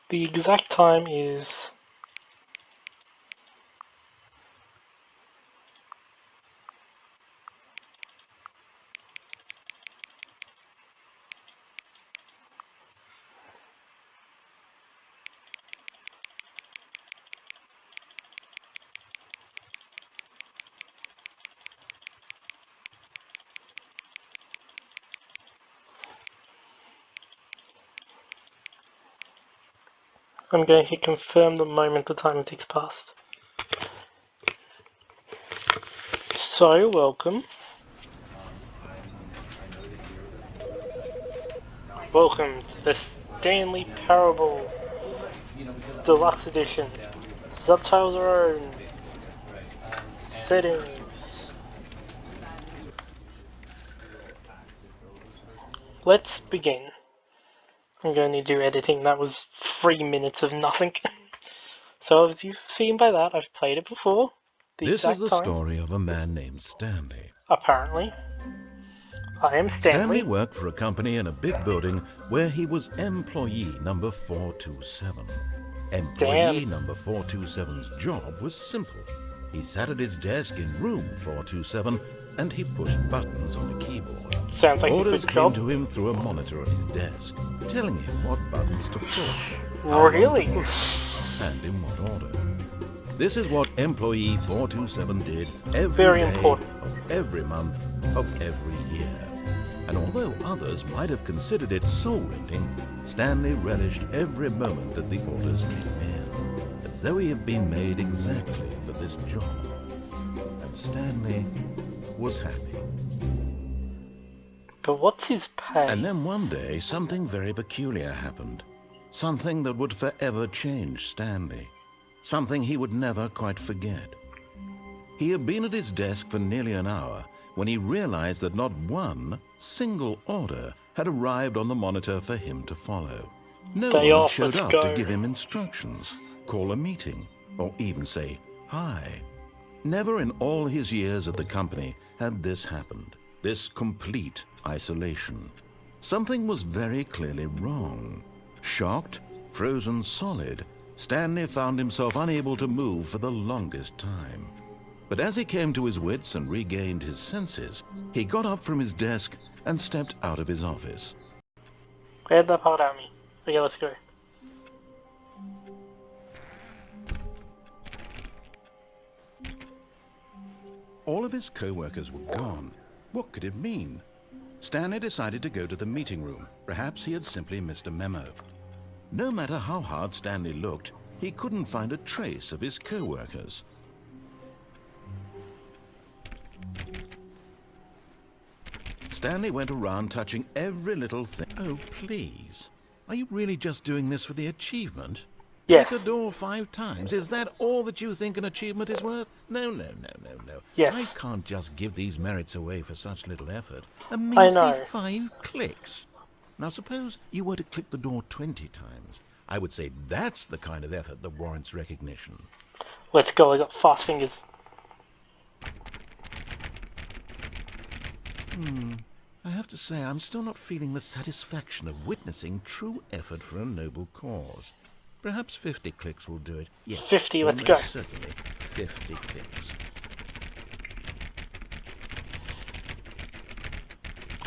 The exact time is... I'm going to confirm the moment the time ticks past. So, welcome. Welcome to the Stanley Parable Deluxe Edition. Subtitles are own. Settings. Let's begin. I'm going to do editing. That was 3 minutes of nothing. So as you've seen by that, I've played it before. This is the time. story of a man named Stanley. Apparently. I am Stanley Stanley. worked for a company in a big building where he was employee number 427. Employee number 427's job was simple. He sat at his desk in room 427 and he pushed buttons on a keyboard. Sounds like Orders a good came job. to him through a monitor at his desk, telling him what buttons to push, Really? how long to push them, and in what order. This is what employee 427 did every day of every month of every year. And although others might have considered it soul-rending, Stanley relished every moment that the orders came in, as though he had been made exactly for this job. And Stanley was happy. But what's his pay? And then one day, something very peculiar happened. Something that would forever change Stanley. Something he would never quite forget. He had been at his desk for nearly an hour when he realized that not one single order had arrived on the monitor for him to follow. No one had showed up to give him instructions, call a meeting, or even say hi. Never in all his years at the company had this happened, this complete isolation. Something was very clearly wrong. Shocked, frozen solid, Stanley found himself unable to move for the longest time. But as he came to his wits and regained his senses, he got up from his desk and stepped out of his office. Get that part at me. Okay, let's go. All of his co-workers were gone. What could it mean? Stanley decided to go to the meeting room. Perhaps he had simply missed a memo. No matter how hard Stanley looked, he couldn't find a trace of his co-workers. Stanley went around touching every little thing. Oh, please. Are you really just doing this for the achievement? Yes. Click a door 5 times. Is that all that you think an achievement is worth? No. Yes. I can't just give these merits away for such little effort. A measly 5 clicks. Now suppose you were to click the door 20 times. I would say that's the kind of effort that warrants recognition. Let's go, I got fast fingers. I have to say, I'm still not feeling the satisfaction of witnessing true effort for a noble cause. Perhaps 50 clicks will do it. Yes, 50, let's go. Certainly, 50 clicks.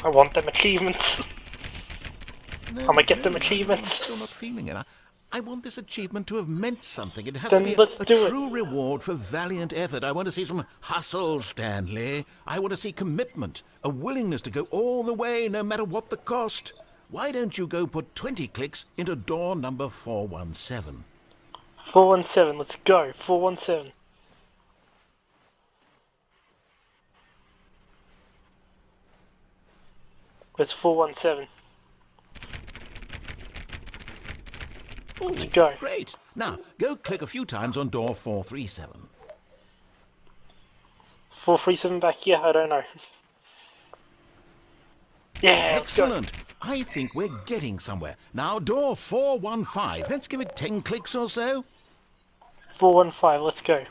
I want them achievements. I'm gonna get them achievements. I'm still not feeling it. I want this achievement to have meant something. It has Then to be a true reward for valiant effort. I want to see some hustle, Stanley. I want to see commitment, a willingness to go all the way, no matter what the cost. Why don't you go put 20 clicks into door number 417? 417, let's go. 417. Where's 417? Let's go. Great. Now, go click a few times on door 437. 437 back here? I don't know. Yeah, excellent. I think we're getting somewhere. Now, door 415. Let's give it 10 clicks or so. 415, let's go.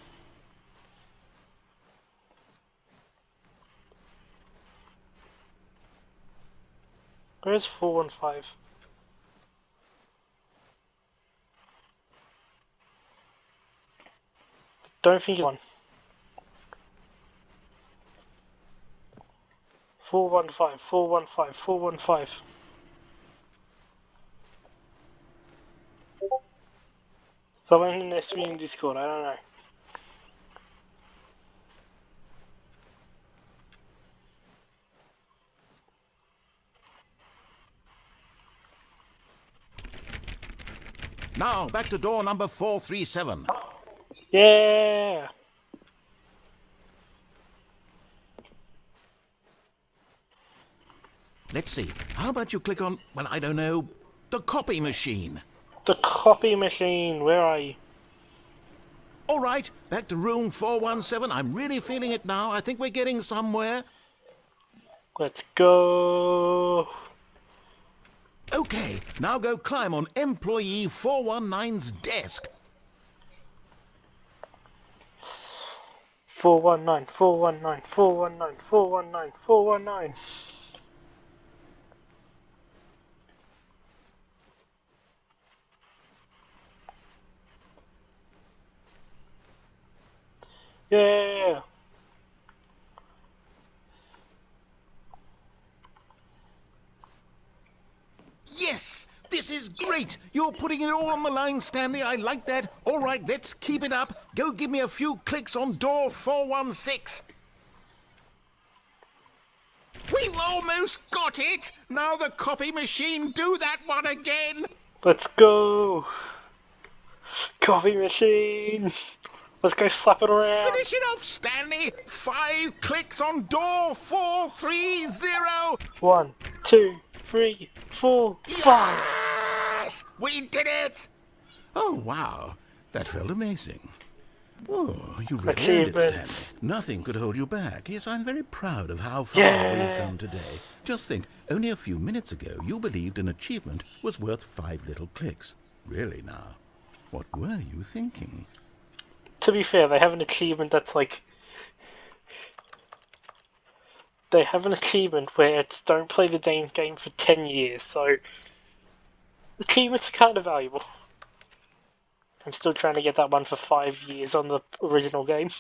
Where's 415? don't think it's one. 415, 415, 415. Someone messaged me in Discord, I don't know. Now, back to door number 437. Yeah! Let's see. How about you click on, well, I don't know, the copy machine? The copy machine, where are you? All right, back to room 417. I'm really feeling it now. I think we're getting somewhere. Let's go! Okay, now go climb on employee 419's desk. 419, 419, 419, 419, 419. Yeah! Yes! This is great! You're putting it all on the line, Stanley. I like that. All right, let's keep it up. Go give me a few clicks on door 416. We've almost got it! Now the copy machine, do that one again! Let's go! Coffee machine! Let's go slap it around! Finish it off, Stanley! 5 clicks on door 430! 1, 2, 3, 4, 5! Yes! We did it! Oh, wow. That felt amazing. Oh, you really earned it, Achievement. Stanley. Nothing could hold you back. Yes, I'm very proud of how far we've come today. Just think, only a few minutes ago, you believed an achievement was worth 5 little clicks. Really now, what were you thinking? To be fair, they have an achievement that's like... They have an achievement where it's don't play the game for 10 years, so... Achievements are kind of valuable. I'm still trying to get that one for 5 years on the original game.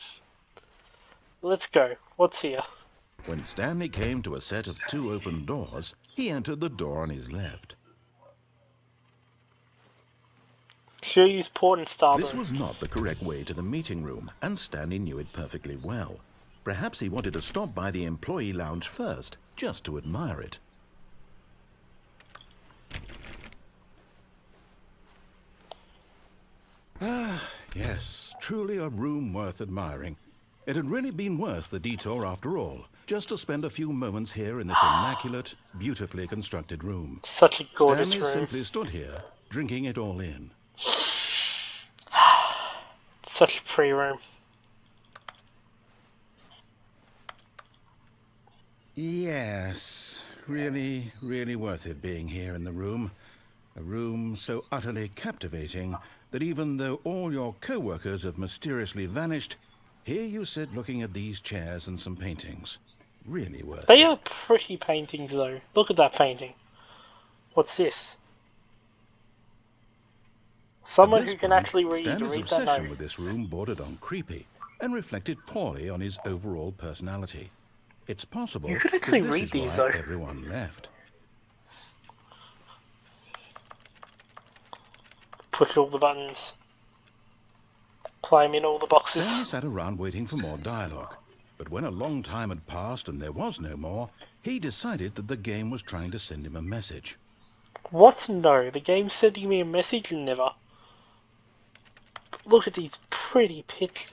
Let's go. What's here? When Stanley came to a set of 2 open doors, he entered the door on his left. Sure use port and star This room. was not the correct way to the meeting room, and Stanley knew it perfectly well. Perhaps he wanted to stop by the employee lounge first, just to admire it. Ah, yes, truly a room worth admiring. It had really been worth the detour after all, just to spend a few moments here in this immaculate, beautifully constructed room. Such a gorgeous Stanley room. simply stood here, drinking it all in. Such a pretty room. Yes, really, really worth it being here in the room. A room so utterly captivating that even though all your co-workers have mysteriously vanished, here you sit looking at these chairs and some paintings. Really worth They it. are pretty paintings though. Look at that painting. What's this? Someone who can actually read Stanley's that obsession note. with this room bordered on creepy and reflected poorly on his overall personality. It's possible You could that actually this read is these, why though. everyone left. Push all the buttons. Climb in all the boxes. Stanley sat around waiting for more dialogue, but when a long time had passed and there was no more, he decided that the game was trying to send him a message. What? No, the game's sending me a message and never. Look at these pretty pictures.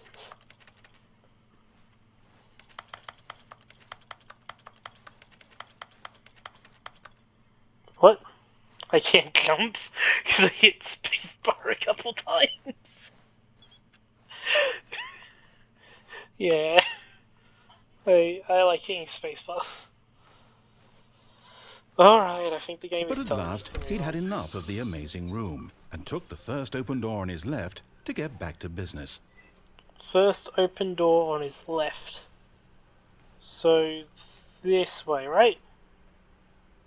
What? I can't jump because I hit spacebar a couple times. Yeah. I like hitting spacebar. Alright, I think the game But is at done. last, he'd had enough of the amazing room and took the first open door on his left to get back to business. First open door on his left. So, this way, right?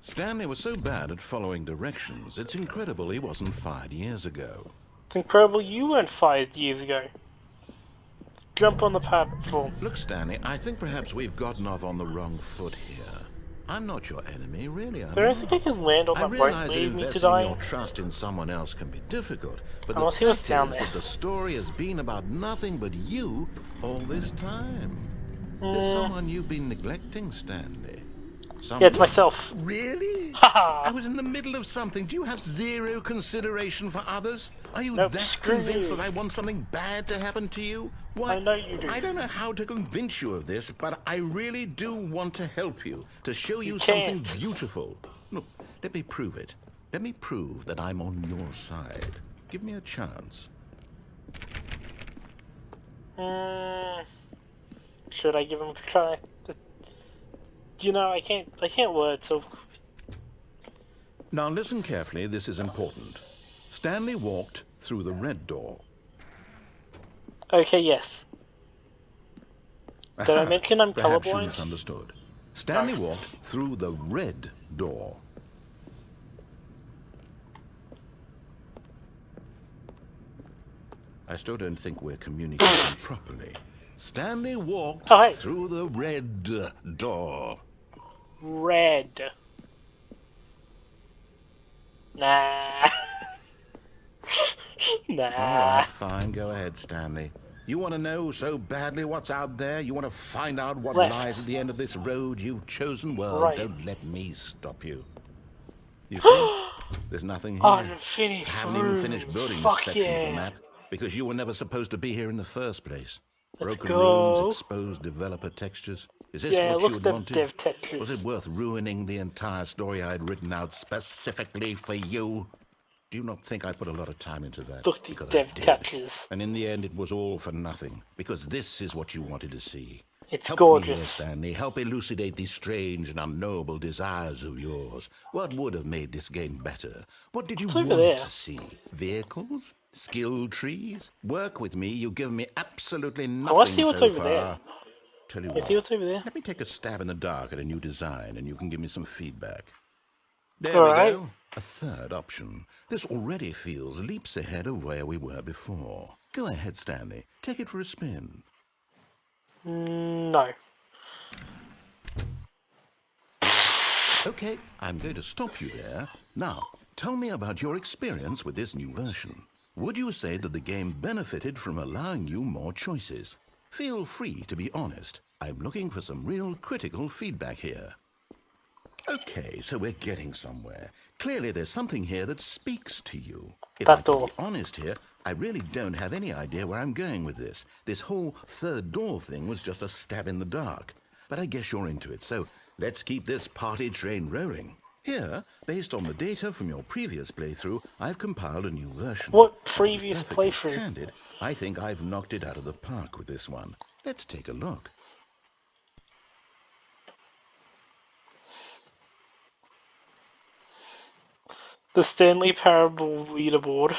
Stanley was so bad at following directions, it's incredible he wasn't fired years ago. It's incredible you weren't fired years ago. jump on the platform. Look, Stanley, I think perhaps we've gotten off on the wrong foot here. I'm not your enemy, really, I'm There is anything I not. can land on I that won't realize that lead me to investing in your dying. trust in someone else can be difficult, but I the want to see what's fact down is there. that the story has been about nothing but you all this time. There's someone you've been neglecting, Stanley. Yeah, it's myself. Really? I Haha! was in the middle of something. Do you have zero consideration for others? Are you Nope, that screw convinced you. that I want something bad to happen to you? Why? I know you do. I don't know how to convince you of this, but I really do want to help you, to show You you something can't. beautiful. Look, let me prove it. Let me prove that I'm on your side. Give me a chance. Should I give him a try? You know, I can't word, so... Now listen carefully, this is important. Stanley walked through the red door. Okay, yes. Did I mention I'm Perhaps you colorblind? misunderstood. Stanley walked through the red door. I still don't think we're communicating properly. Stanley walked Oh, hey. through the red door. Red. Nah. All Nah. right, fine. Go ahead, Stanley. You want to know so badly what's out there? You want to find out what Left. lies at the end of this road you've chosen? Well, Right. don't let me stop you. You see? There's nothing here. Unfinished I haven't even room. finished building this Fuck section of the yeah. map because you were never supposed to be here in the first place. Let's Broken rooms, go. exposed developer textures. Is this Yeah, what look you at had them wanted? dev textures. Was it worth ruining the entire story I had written out specifically for you? Do you not think I put a lot of time into that? Look at these Because I dev did. textures. And in the end, it was all for nothing. Because this is what you wanted to see. It's Help me here, gorgeous. Stanley. Help elucidate these strange and unknowable desires of yours. What would have made this game better? What did you What's over want there? to see? Vehicles? Skill trees? Work with me. You've given me absolutely I want to see nothing what's so over there. far. Tell you Can you see what. what's over there? Let me take a stab in the dark at a new design, and you can give me some feedback. There we Alright. go. A third option. This already feels leaps ahead of where we were before. Go ahead, Stanley. Take it for a spin. No. Okay, I'm going to stop you there. Now, tell me about your experience with this new version. Would you say that the game benefited from allowing you more choices? Feel free to be honest. I'm looking for some real critical feedback here. Okay, so we're getting somewhere. Clearly there's something here that speaks to you. If I That can door. be honest here, I really don't have any idea where I'm going with this. This whole third door thing was just a stab in the dark. But I guess you're into it, so let's keep this party train rolling. Here, based on the data from your previous playthrough, I've compiled a new version. What And to be previous perfectly playthrough? candid, I think I've knocked it out of the park with this one. Let's take a look. The Stanley Parable leaderboard.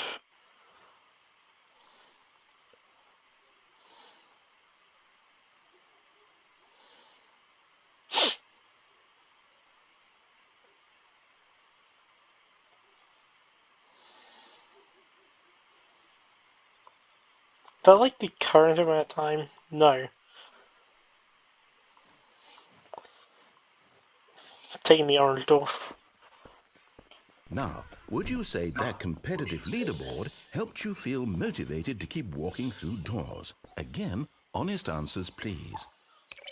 Is that like the current amount of time? No. Taking the orange door. Now, would you say that competitive leaderboard helped you feel motivated to keep walking through doors? Again, honest answers, please.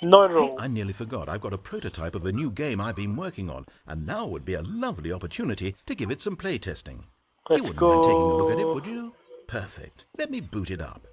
Not at Hey, all. I nearly forgot. I've got a prototype of a new game I've been working on, and now would be a lovely opportunity to give it some playtesting. You Let's wouldn't mind taking a look at it, go. would you? Perfect. Let me boot it up.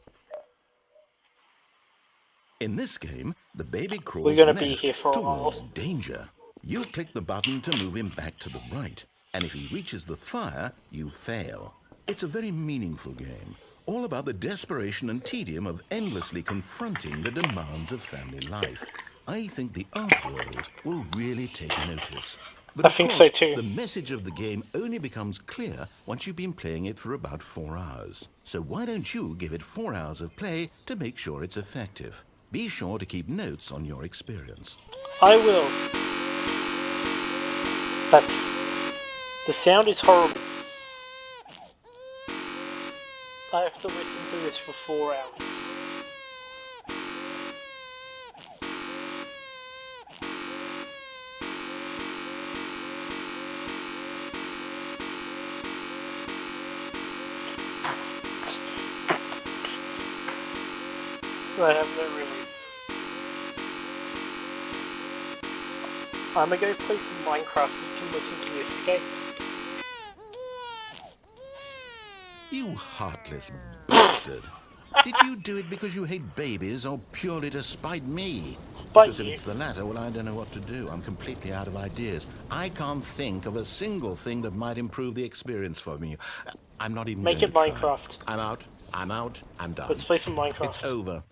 In this game, the baby We're crawls gonna be left here for a towards while. danger. You click the button to move him back to the right, and if he reaches the fire, you fail. It's a very meaningful game, all about the desperation and tedium of endlessly confronting the demands of family life. I think the art world will really take notice. But I of think course, so too. the message of the game only becomes clear once you've been playing it for about 4 hours. So why don't you give it 4 hours of play to make sure it's effective? Be sure to keep notes on your experience. I will. That's... The sound is horrible. I have to listen to this for 4 hours. I have no room. I'm gonna go play some Minecraft. You can listen to this, okay? You heartless bastard! Did you do it because you hate babies or purely to spite me? Spite Because if you. it's the latter, well, I don't know what to do. I'm completely out of ideas. I can't think of a single thing that might improve the experience for me. I'm not even Make going it to try. Minecraft. I'm out. I'm out. I'm done. Let's play some It's Minecraft. over.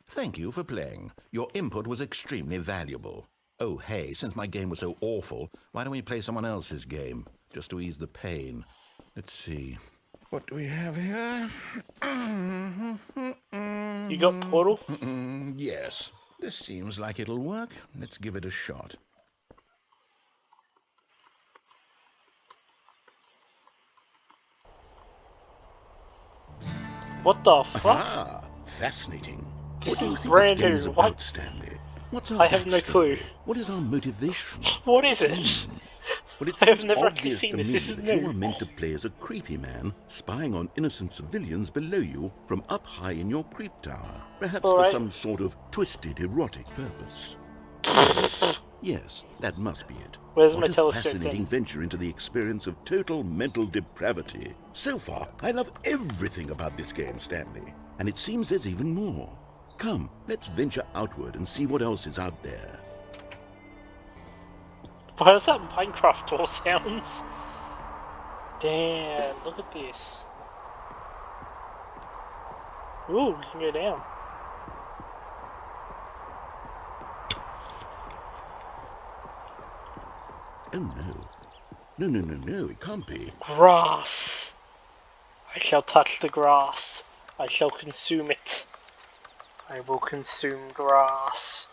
Thank you for playing. Your input was extremely valuable. Oh, hey, since my game was so awful, why don't we play someone else's game? Just to ease the pain. Let's see. What do we have here? You got Portal? Yes. This seems like it'll work. Let's give it a shot. What the fuck? Ah, fascinating. This What do you is think this brand game is new. about, What? Stanley? What's our I have no clue. backstory? What is our motivation? What is it? Well, it I have seems never actually obvious seen to this. me This is that you new. are meant to play as a creepy man, spying on innocent civilians below you from up high in your creep tower, perhaps for Alright. some sort of twisted erotic purpose. Yes, that must be it. Where's What my a telescope fascinating then? venture into the experience of total mental depravity. So far, I love everything about this game, Stanley. And it seems there's even more. Come, let's venture outward and see what else is out there. Why does that Minecraft door sounds? Damn, look at this. Ooh, we can go down. Oh no. No, it can't be. Grass. I shall touch the grass. I shall consume it. I will consume grass.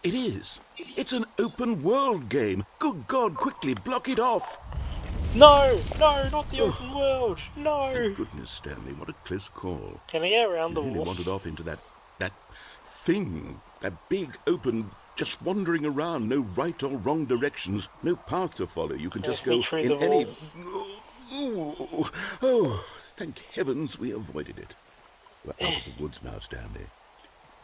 It is. It's an open world game. Good God, quickly block it off. No! No, not the open world! No! Thank goodness, Stanley. What a close call. Can I get around the You really wall? wandered off into that thing. That big, open, just wandering around. No right or wrong directions. No path to follow. You can just go through in the any... wall. Oh, thank heavens we avoided it. We're out of the woods now, Stanley.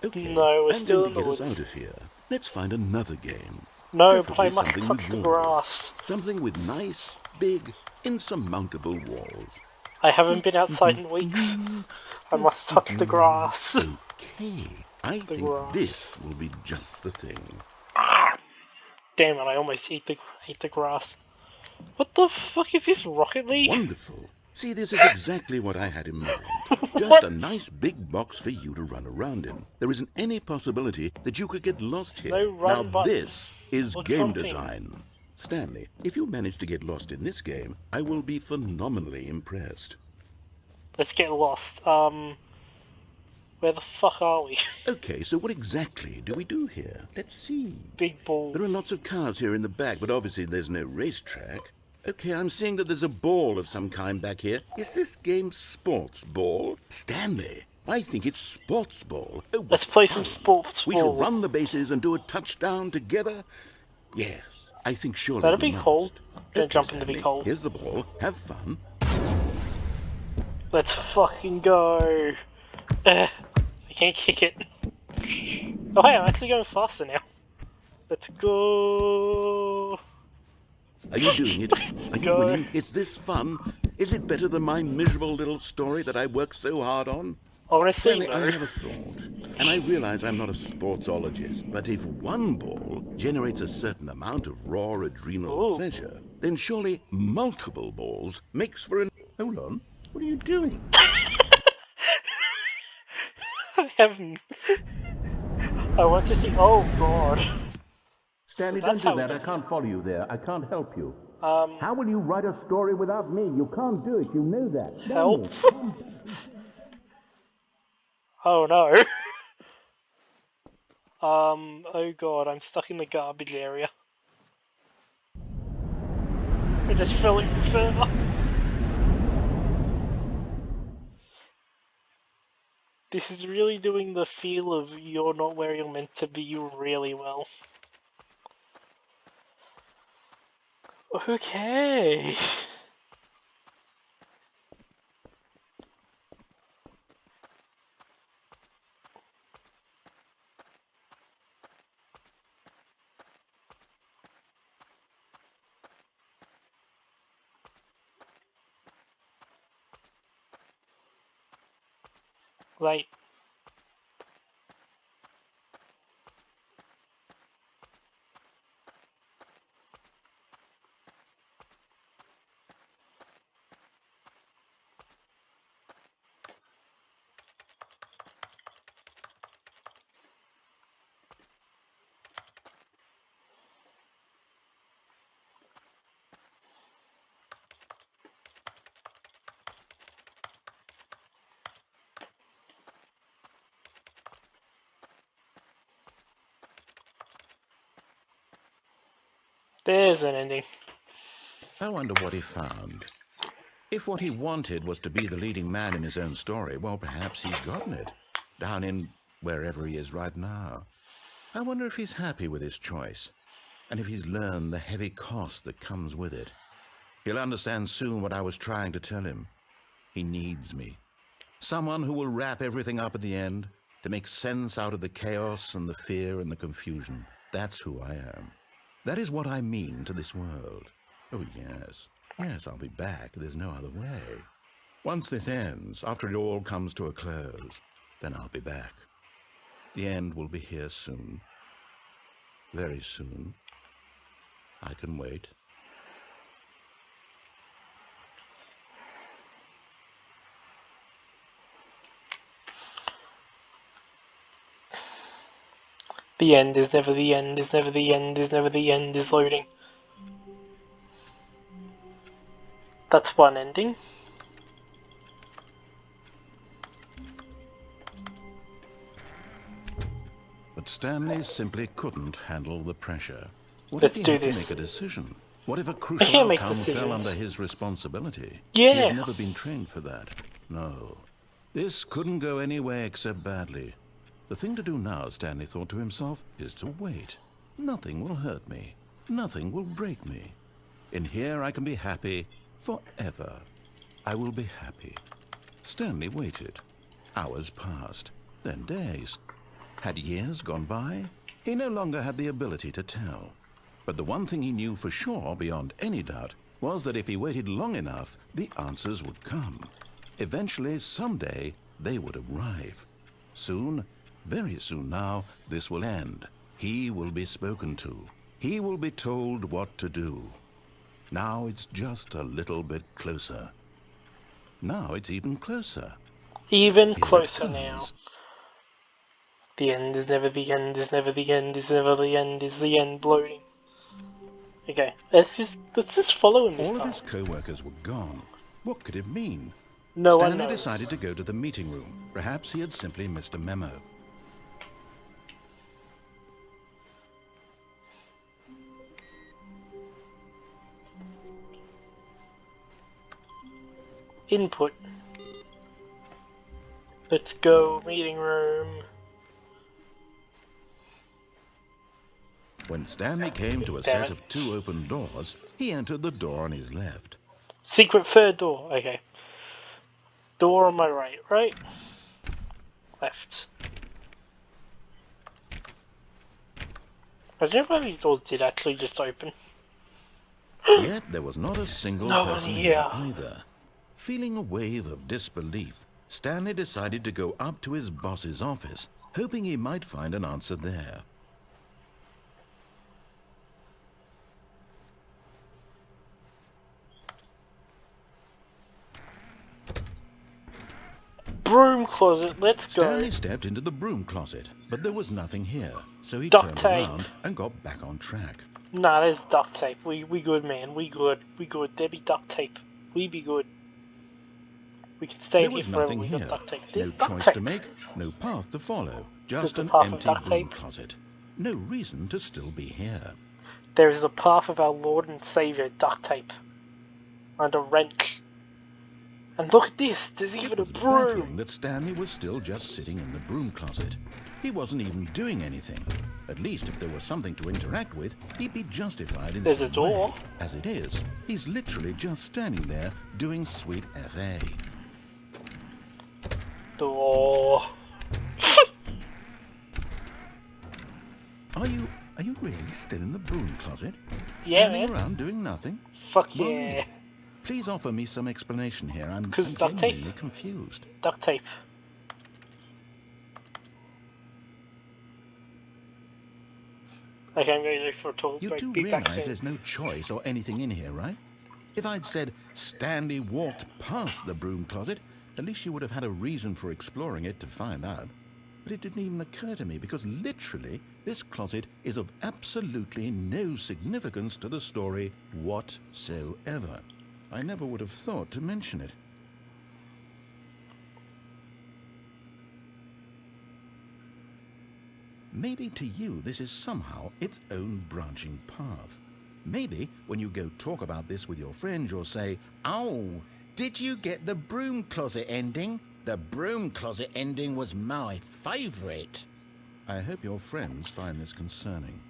Okay, No, we're I'm still going in to the get us woods. out of here. Let's find another game. No, but I Preferably must something touch with the walls. grass. Something with nice, big, insurmountable walls. I haven't been outside in weeks. I must touch the grass. Okay, I think grass. this will be just the thing. Damn it, I almost ate the grass. What the fuck is this, Rocket League? Wonderful. See, this is exactly what I had in mind. Just What? a nice big box for you to run around in. There isn't any possibility that you could get lost here. No run Now button. this is Or game jumping. design. Stanley, if you manage to get lost in this game, I will be phenomenally impressed. Let's get lost. Where the fuck are we? Okay, so what exactly do we do here? Let's see. Big ball. There are lots of cars here in the back, but obviously there's no racetrack. Okay, I'm seeing that there's a ball of some kind back here. Is this game sports ball? Stanley, I think it's sports ball. Oh, what Let's play some fun. sports We ball. shall run the bases and do a touchdown together. Yes, I think surely Is that a we big hole? must. Gonna Okay, jump in the Stanley, big hole. here's the ball. Have fun. Let's fucking go. I can't kick it. Oh hey, I'm actually going faster now. Let's go. Are you doing it? Are you Go. winning? Is this fun? Is it better than my miserable little story that I worked so hard on? Honestly, Stanley, I no. have a thought. And I realize I'm not a sportsologist, but if one ball generates a certain amount of raw adrenal Ooh. pleasure, then surely multiple balls makes for an... Hold on. What are you doing? I haven't. I want to see. Oh god. Stanley, So that's don't do how that. we I can't follow you there. I can't help you. Um, How will you write a story without me? You can't do it. You know that. help. Stanley. Oh no. Oh god, I'm stuck in the garbage area. I just fell even further. This is really doing the feel of you're not where you're meant to be really well. Okay. Like, there's an ending. I wonder what he found. If what he wanted was to be the leading man in his own story, well, perhaps he's gotten it. Down in wherever he is right now. I wonder if he's happy with his choice, and if he's learned the heavy cost that comes with it. He'll understand soon what I was trying to tell him. He needs me. Someone who will wrap everything up at the end, to make sense out of the chaos and the fear and the confusion. That's who I am. That is what I mean to this world. Oh, yes. Yes, I'll be back. There's no other way. Once this ends, after it all comes to a close, then I'll be back. The end will be here soon. Very soon. I can wait. The end is never the end, is never the end, is never the end, is loading. That's one ending. But Stanley simply couldn't handle the pressure. What Let's if he do had to this. make a decision? What if a I crucial can't make outcome decisions. fell under his responsibility? Yeah. He had never been trained for that. No. This couldn't go any way except badly. The thing to do now, Stanley thought to himself, is to wait. Nothing will hurt me. Nothing will break me. In here I can be happy forever. I will be happy. Stanley waited. Hours passed, then days. Had years gone by? He no longer had the ability to tell. But the one thing he knew for sure, beyond any doubt, was that if he waited long enough, the answers would come. Eventually, someday, they would arrive. Soon, very soon now, this will end. He will be spoken to. He will be told what to do. Now it's just a little bit closer. Now it's even closer. Even Here it closer now. comes. The end is never the end, is never the end, is never the end, is the end, loading. Okay, let's just follow him this All of time. his co-workers were gone. What could it mean? No one Stanley knows. decided to go to the meeting room. Perhaps he had simply missed a memo. Input. Let's go, meeting room. When Stanley came to a Damn set it. of 2 open doors, he entered the door on his left. Secret third door, okay. Door on my right, right? Left. I don't know if these doors did actually just open. Yet there was not a single No one person here. here either. Feeling a wave of disbelief, Stanley decided to go up to his boss's office, hoping he might find an answer there. Broom closet, let's go. Stanley stepped into the broom closet, but there was nothing here, so he Duct turned tape. around and got back on track. Nah, there's duct tape. We good, man. We good. There be duct tape. We be good. We can stay There here was forever. nothing We here. got duct tape. No There's duct choice tape. to make, no path to follow, just There's an a path of empty duct broom tape. closet. No reason to still be here. There is a path of our Lord and Saviour, duct tape. And a wrench. And look at this, there's It even a was broom. baffling that Stanley was still just sitting in the broom closet. He wasn't even doing anything. At least if there was something to interact with, he'd be justified in There's some a door. way. As it is, he's literally just standing there doing sweet FA. Door. Are you really still in the broom closet? Yeah, Standing man. around doing nothing? Fuck Well, yeah. really? Please offer me some explanation here. I'm 'Cause duct tape. genuinely confused. Duct tape. Okay, I'm going to go for a talk. You do Be back realize soon. there's no choice or anything in here, right? If I'd said Stanley walked past the broom closet, at least you would have had a reason for exploring it to find out. But it didn't even occur to me because literally this closet is of absolutely no significance to the story whatsoever. I never would have thought to mention it. Maybe to you this is somehow its own branching path. Maybe when you go talk about this with your friends, you'll say, "Oh, did you get the broom closet ending? The broom closet ending was my favorite." I hope your friends find this concerning.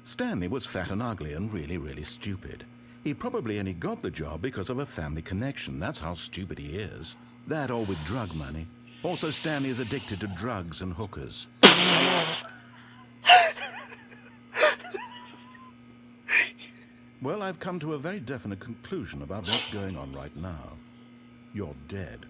Stanley was fat and ugly and really, really stupid. He probably only got the job because of a family connection. That's how stupid he is. That or with drug money. Also, Stanley is addicted to drugs and hookers. Well, I've come to a very definite conclusion about what's going on right now. You're dead.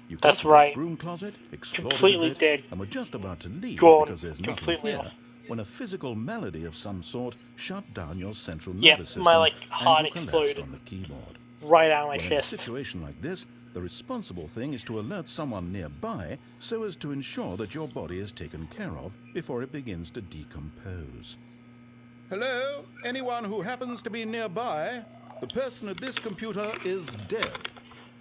You got That's to right. this broom closet, explored it a Completely bit, dead. and were just about to leave Gone. because there's nothing Completely here, off. when a physical malady of some sort shut down your central Yep, nervous my system, and heart you collapsed exploded. on the keyboard. Right out of my Well, in a chest. situation like this, the responsible thing is to alert someone nearby so as to ensure that your body is taken care of before it begins to decompose. Hello? Anyone who happens to be nearby? The person at this computer is dead.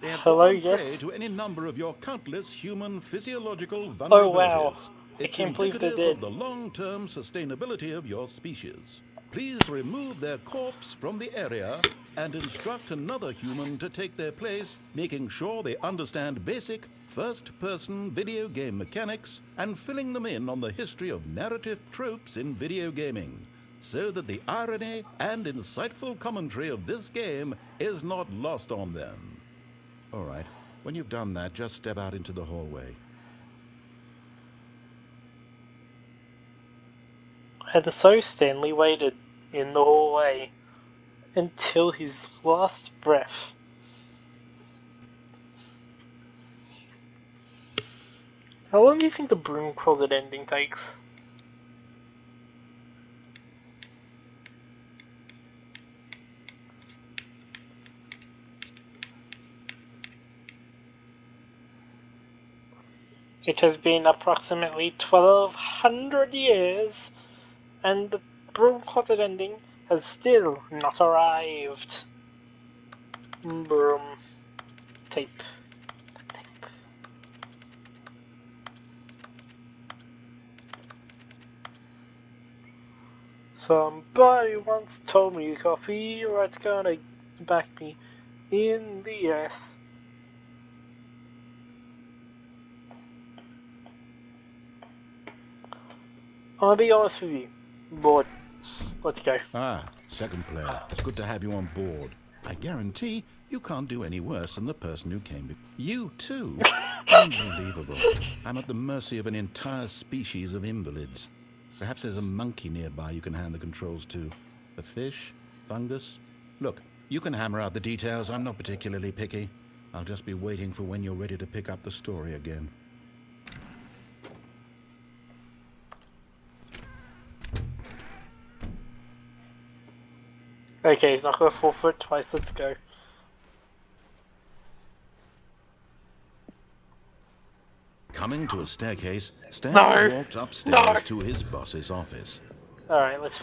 They have Hello, fallen yes. prey to any number of your countless human physiological vulnerabilities. Oh wow. I It's can't believe they're indicative dead. of the long-term sustainability of your species. Please remove their corpse from the area and instruct another human to take their place, making sure they understand basic first-person video game mechanics and filling them in on the history of narrative tropes in video gaming, so that the irony and insightful commentary of this game is not lost on them. All right, when you've done that, just step out into the hallway. And so Stanley waited in the hallway until his last breath. How long do you think the broom closet ending takes? It has been approximately 1200 years, and the broom closet ending has still not arrived. Broom. Tape. Tape. Somebody once told me copyright's gonna back me in the ass. I'll be honest with you. Bored. Let's go. Ah, second player. It's good to have you on board. I guarantee you can't do any worse than the person who came before. You too? Unbelievable. I'm at the mercy of an entire species of invalids. Perhaps there's a monkey nearby you can hand the controls to. A fish? Fungus? Look, you can hammer out the details. I'm not particularly picky. I'll just be waiting for when you're ready to pick up the story again. Okay, he's not gonna fall for it twice. Let's go. Coming to a staircase, Stanley No! walked upstairs No! to his boss's office. Alright, let's...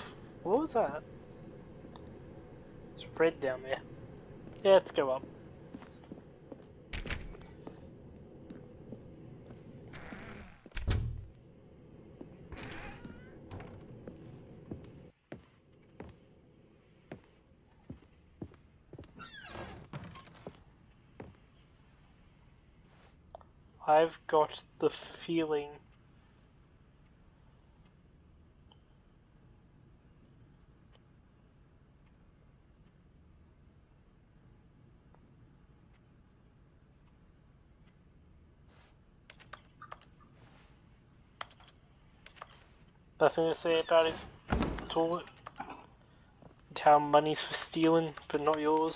What was that? It's red down there. Yeah, let's go up. I've got the feeling... Nothing to say about his toilet. And how money's for stealing, but not yours.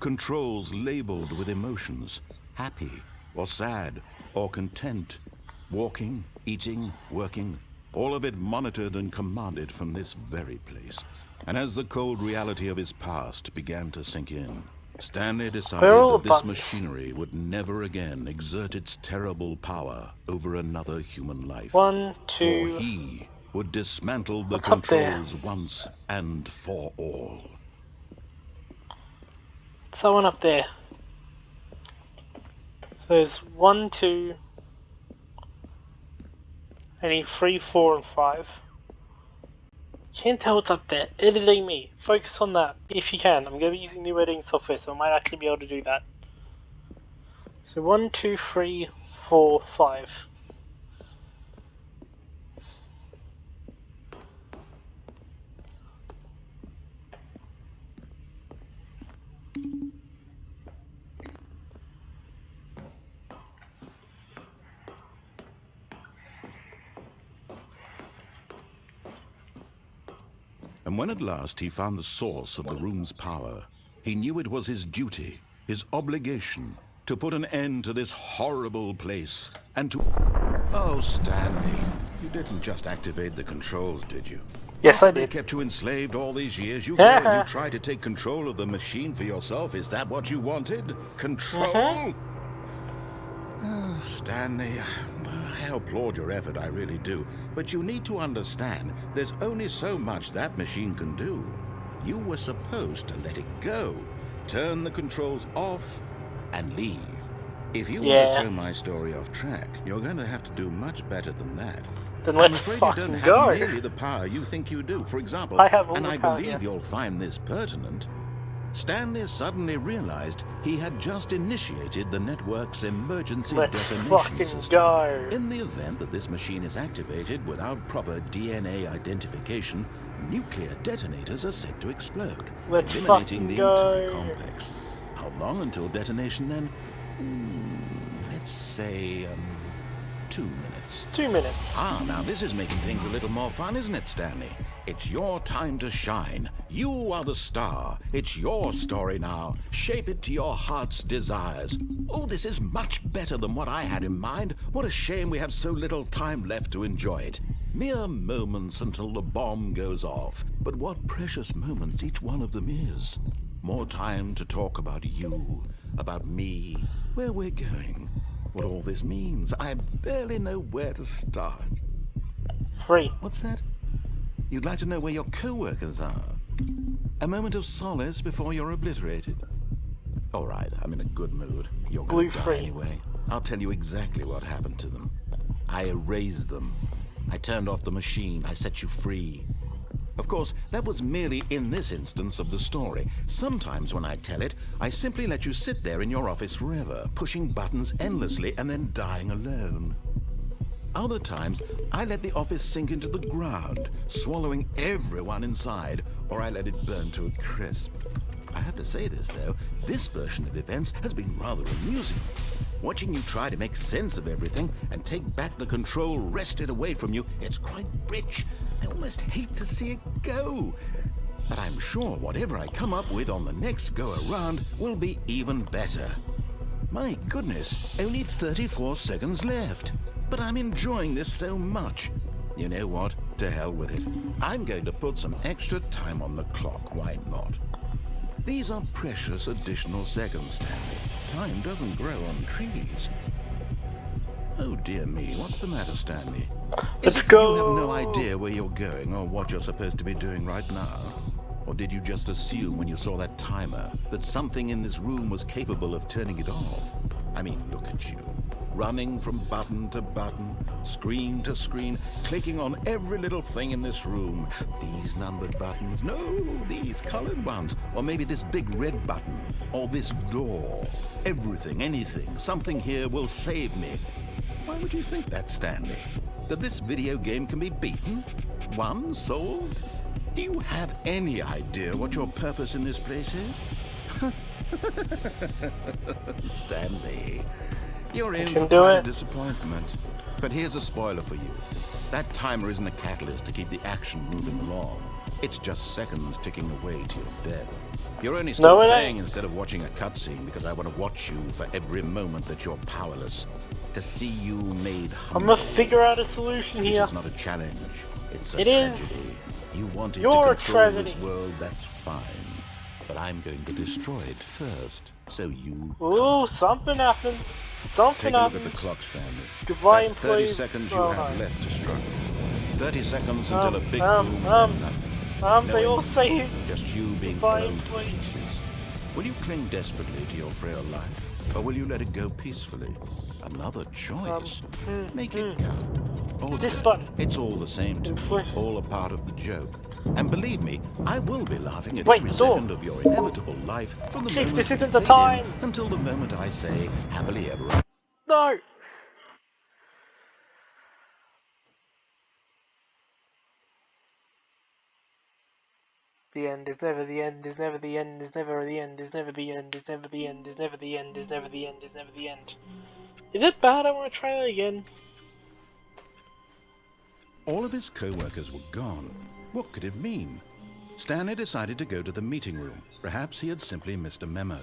Controls labeled with emotions, happy or sad or content, walking, eating, working, all of it monitored and commanded from this very place. And as the cold reality of his past began to sink in, Stanley decided that this machinery would never again exert its terrible power over another human life. 1, 2. For he would dismantle the controls once and for all. Someone up there. So there's 1, 2. I need 3, 4, and 5. Can't tell what's up there. Editing me. Focus on that if you can. I'm going to be using new editing software, so I might actually be able to do that. So 1, 2, 3, 4, 5. And when at last he found the source of the room's power, he knew it was his duty, his obligation, to put an end to this horrible place and to... Oh, Stanley, you didn't just activate the controls, did you? Yes, I They did. kept you enslaved all these years. You go and you try to take control of the machine for yourself. Is that what you wanted? Control? Oh, Stanley, I applaud your effort, I really do. But you need to understand, there's only so much that machine can do. You were supposed to let it go, turn the controls off, and leave. If you want to throw my story off track, you're going to have to do much better than that. Then I'm let's afraid you fucking don't go. have nearly the power you think you do. For example, I have all and the I power, believe yeah. you'll find this pertinent, Stanley suddenly realized he had just initiated the network's emergency Let's detonation fucking system. go. In the event that this machine is activated without proper DNA identification, nuclear detonators are set to explode, Let's eliminating the fucking entire go. complex. How long until detonation then? Let's say 2 minutes. 2 minutes. Ah, now this is making things a little more fun, isn't it, Stanley? It's your time to shine. You are the star. It's your story now. Shape it to your heart's desires. Oh, this is much better than what I had in mind. What a shame we have so little time left to enjoy it. Mere moments until the bomb goes off. But what precious moments each one of them is. More time to talk about you, about me, where we're going, what all this means. I barely know where to start. 3. What's that? You'd like to know where your co-workers are? A moment of solace before you're obliterated? All right, I'm in a good mood. You're going to die anyway. I'll tell you exactly what happened to them. I erased them. I turned off the machine. I set you free. Of course, that was merely in this instance of the story. Sometimes when I tell it, I simply let you sit there in your office forever, pushing buttons endlessly and then dying alone. Other times, I let the office sink into the ground, swallowing everyone inside, or I let it burn to a crisp. I have to say this, though, this version of events has been rather amusing. Watching you try to make sense of everything and take back the control wrested away from you, it's quite rich. I almost hate to see it go. But I'm sure whatever I come up with on the next go-around will be even better. My goodness, only 34 seconds left. But I'm enjoying this so much. You know what? To hell with it. I'm going to put some extra time on the clock, why not? These are precious additional seconds, Stanley. Time doesn't grow on trees. Oh dear me, what's the matter, Stanley? Is it that you have no idea where you're going or what you're supposed to be doing right now? Or did you just assume when you saw that timer that something in this room was capable of turning it off? I mean, look at you. Running from button to button, screen to screen, clicking on every little thing in this room. These numbered buttons, no, these colored ones, or maybe this big red button, or this door. Everything, anything, something here will save me. Why would you think that, Stanley? That this video game can be beaten? Won? Solved? Do you have any idea what your purpose in this place is? Stanley, you're in for quite a disappointment. But here's a spoiler for you. That timer isn't a catalyst to keep the action moving along. It's just seconds ticking away to your death. You're only No, still it playing ain't. instead of watching a cutscene because I want to watch you for every moment that you're powerless. To see you made I'm humble. gonna figure out a solution This here. is not a challenge. It's a It is. tragedy. You wanted You're to a control this tragedy. world, that's fine. But I'm going to destroy it first, so you Ooh, can't. something happened. Something Take a look at happened. the clock, Stanley. Goodbye, That's 30 employees. seconds you Oh have no. left to struggle. 30 seconds until a big boom and then nothing. They No all ending. say Just you being goodbye, blown to employees. pieces. Will you cling desperately to your frail life, or will you let it go peacefully? Another choice. Make it count. Or This don't. button. It's all the same to me. All a part of the joke. And believe me, I will be laughing at Wait, every the door. second of your inevitable life from the Chief, moment this we isn't the fade time. in until the moment I say happily ever after. No. The end is never the end, is never the end, is never the end, is never the end, is never the end, is never the end, is never the end, is never the end. Is it bad? I want to try that again. All of his co-workers were gone. What could it mean? Stanley decided to go to the meeting room. Perhaps he had simply missed a memo.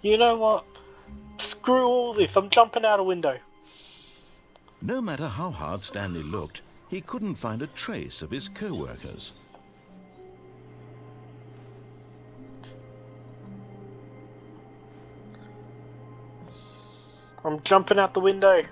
You know what? Screw all this, I'm jumping out a window. No matter how hard Stanley looked, he couldn't find a trace of his co-workers. I'm jumping out the window.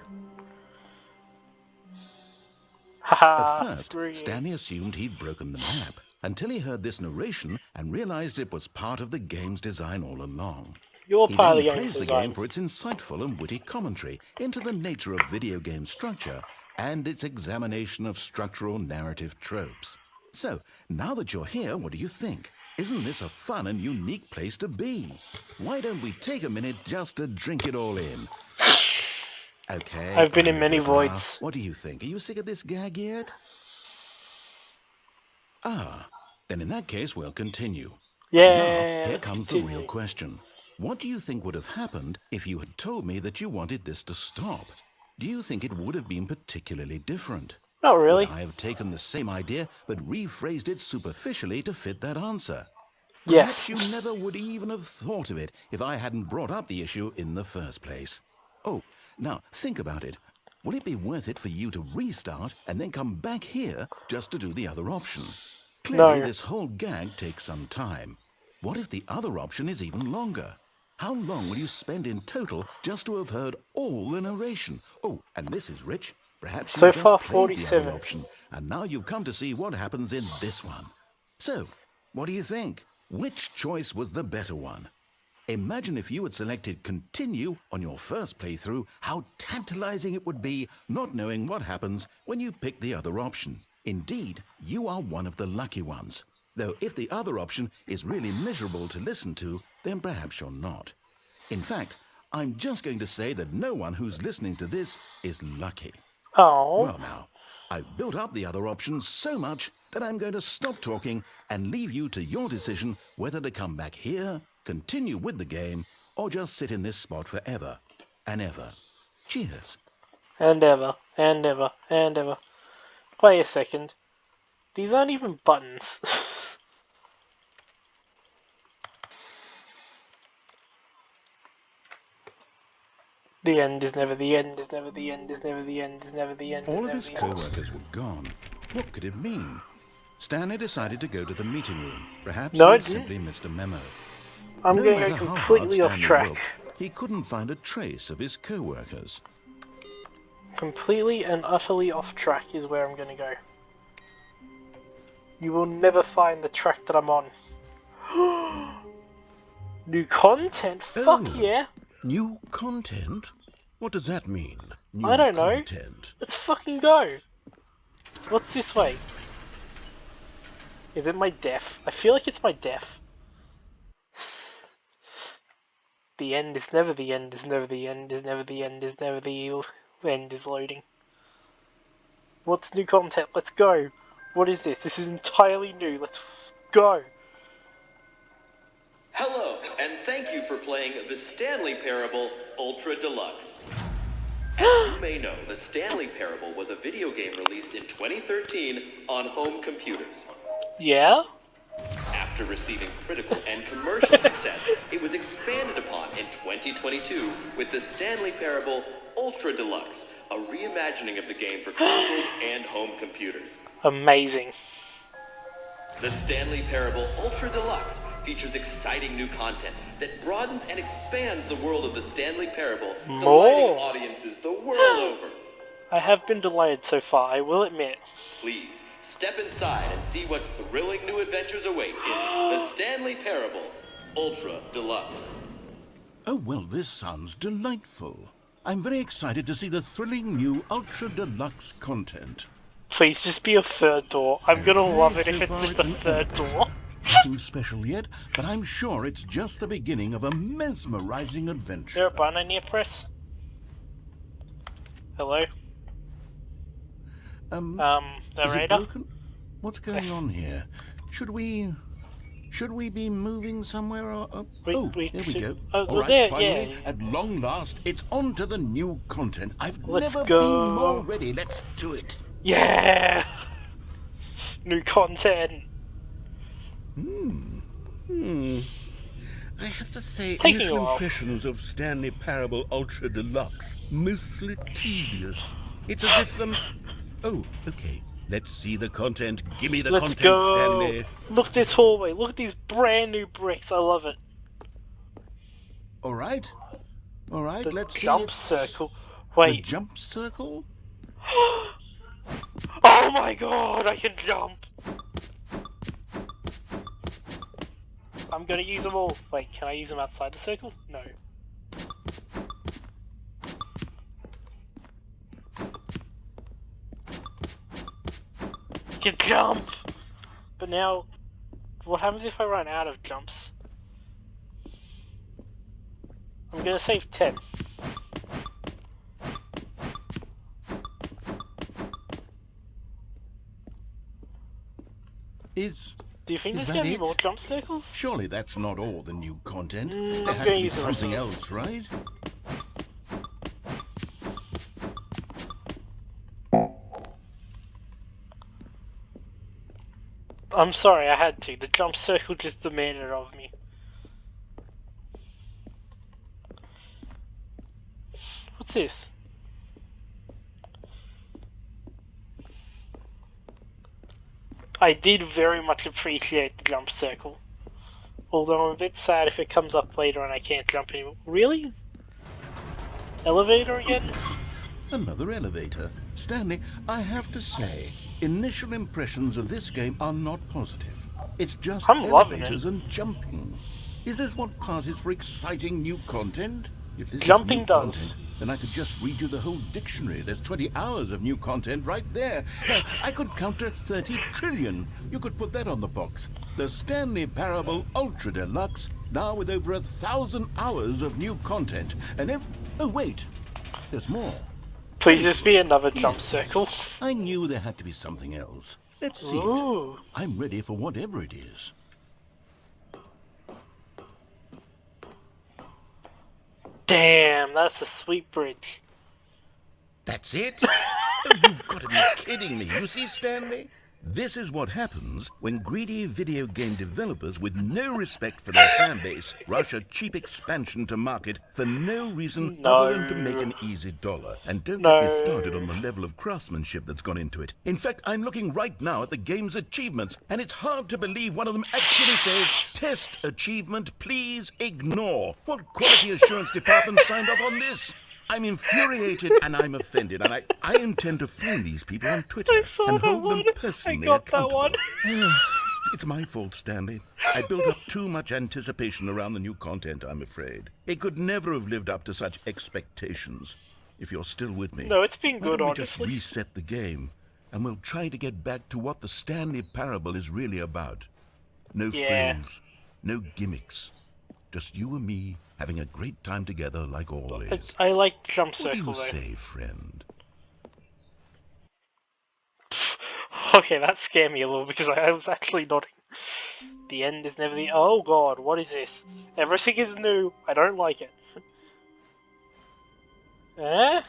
At Haha, first, screw you. Stanley assumed he'd broken the map, until he heard this narration and realized it was part of the game's design all along. You're He part of then the game's praised the design. game for its insightful and witty commentary into the nature of video game structure and its examination of structural narrative tropes. So, now that you're here, what do you think? Isn't this a fun and unique place to be? Why don't we take a minute just to drink it all in? Okay, I've been I'm in many over it voids. now. What do you think? Are you sick of this gag yet? Ah, then in that case, we'll continue. But now, Yeah, here let's comes the continue. real question. What do you think would have happened if you had told me that you wanted this to stop? Do you think it would have been particularly different? Not really. Would I have taken the same idea but rephrased it superficially to fit that answer? Yes. Perhaps you never would even have thought of it if I hadn't brought up the issue in the first place. Oh, now think about it. Will it be worth it for you to restart and then come back here just to do the other option? Clearly, No. this whole gag takes some time. What if the other option is even longer? How long will you spend in total just to have heard all the narration? Oh, and this is rich. Perhaps So you far, just played the other 47. option, and now you've come to see what happens in this one. So, what do you think? Which choice was the better one? Imagine if you had selected continue on your first playthrough, how tantalizing it would be not knowing what happens when you pick the other option. Indeed, you are one of the lucky ones. Though if the other option is really miserable to listen to, then perhaps you're not. In fact, I'm just going to say that no one who's listening to this is lucky. Oh. Well now, I've built up the other options so much that I'm going to stop talking and leave you to your decision whether to come back here, continue with the game, or just sit in this spot forever and ever. Cheers. And ever, and ever, and ever. Wait a second. These aren't even buttons. The end is never the end, is never the end, is never the end, is never the end, is All of never his the end. co-workers were gone. What could it mean? Stanley decided to go to the meeting room. Perhaps No, he I had didn't. simply missed a memo. I'm No gonna matter go how hard completely off Stanley track. looked, he couldn't find a trace of his co-workers. Completely and utterly off track is where I'm gonna go. You will never find the track that I'm on. New content? Fuck Oh. yeah! New content? What does that mean? New I don't know. content? Let's fucking go! What's this way? Is it my death? I feel like it's my death. The end is never the end, is never the end, is never the end, is never the end is loading. What's new content? Let's go! What is this? This is entirely new. Let's go! Hello, and thank you you for playing the Stanley Parable Ultra Deluxe. As you may know, the Stanley Parable was a video game released in 2013 on home computers. Yeah? After receiving critical and commercial success, it was expanded upon in 2022 with the Stanley Parable Ultra Deluxe, a reimagining of the game for consoles and home computers. Amazing. The Stanley Parable Ultra Deluxe features exciting new content that broadens and expands the world of the Stanley Parable, delighting audiences the world over. I have been delighted so far, I will admit. Please, step inside and see what thrilling new adventures await in the Stanley Parable Ultra Deluxe. Oh, well, this sounds delightful. I'm very excited to see the thrilling new Ultra Deluxe content. Please just be a third door. I'm gonna Okay, love it so if it's far just it's a an third effort. door. Nothing special yet, but I'm sure it's just the beginning of a mesmerizing Is adventure. there a button I need to press? Hello? Is it Narrator? broken? What's going on here? Should we be moving somewhere? Or, here we go. Oh, All right, there, finally, yeah. at long last, it's on to the new content. I've Let's never go. been more ready. Let's do it. Yeah! New content. I have to say, Taking initial a while. impressions of Stanley Parable Ultra Deluxe, mostly tedious. It's as if Oh, okay. Let's see the content. Give me the Let's content, go. Stanley. Look at this hallway. Look at these brand new bricks. I love it. All right. All right, The let's jump see. circle. The Wait. jump circle? Oh my god, I can jump! I'm gonna use them all. Wait, can I use them outside the circle? No. I can jump! But now, what happens if I run out of jumps? I'm gonna save 10. Do you think Is there's gonna that be it? more jump circles? Surely that's not all the new content. I'm There has gonna to be use the rest something of it. else, right? I'm sorry, I had to. The jump circle just demanded it of me. What's this? I did very much appreciate the jump circle. Although I'm a bit sad if it comes up later and I can't jump anymore. Really? Elevator again? Another elevator. Stanley, I have to say, initial impressions of this game are not positive. It's just I'm loving elevators and jumping. Is this what passes for exciting new content? If this Jumping is new does. content, then I could just read you the whole dictionary. There's 20 hours of new content right there. Hell, I could counter 30 trillion. You could put that on the box. The Stanley Parable Ultra Deluxe, now with over 1,000 hours of new content. And oh, wait. There's more. Please just be another jump circle. I knew there had to be something else. Let's see it. Ooh. I'm ready for whatever it is. Damn, that's a sweet bridge. That's it? Oh, you've got to be kidding me. You see, Stanley? This is what happens when greedy video game developers with no respect for their fan base rush a cheap expansion to market for no reason other than to make an easy dollar. And don't get me started on the level of craftsmanship that's gone into it. In fact, I'm looking right now at the game's achievements, and it's hard to believe one of them actually says, "Test achievement, please ignore." What quality assurance department signed off on this? I'm infuriated and I'm offended, and I intend to phone these people on Twitter I saw and that hold them one. personally I got accountable. that one. It's my fault, Stanley. I built up too much anticipation around the new content, I'm afraid. It could never have lived up to such expectations. If you're still with me, No, it's been why good, don't we just honestly. reset the game, and we'll try to get back to what the Stanley Parable is really about. No Yeah. frills, no gimmicks. Just you and me having a great time together like always. I like jump What do circle you though. say, friend? Okay, that scared me a little because I was actually nodding. The end is never the... Oh god, what is this? Everything is new. I don't like it. Eh?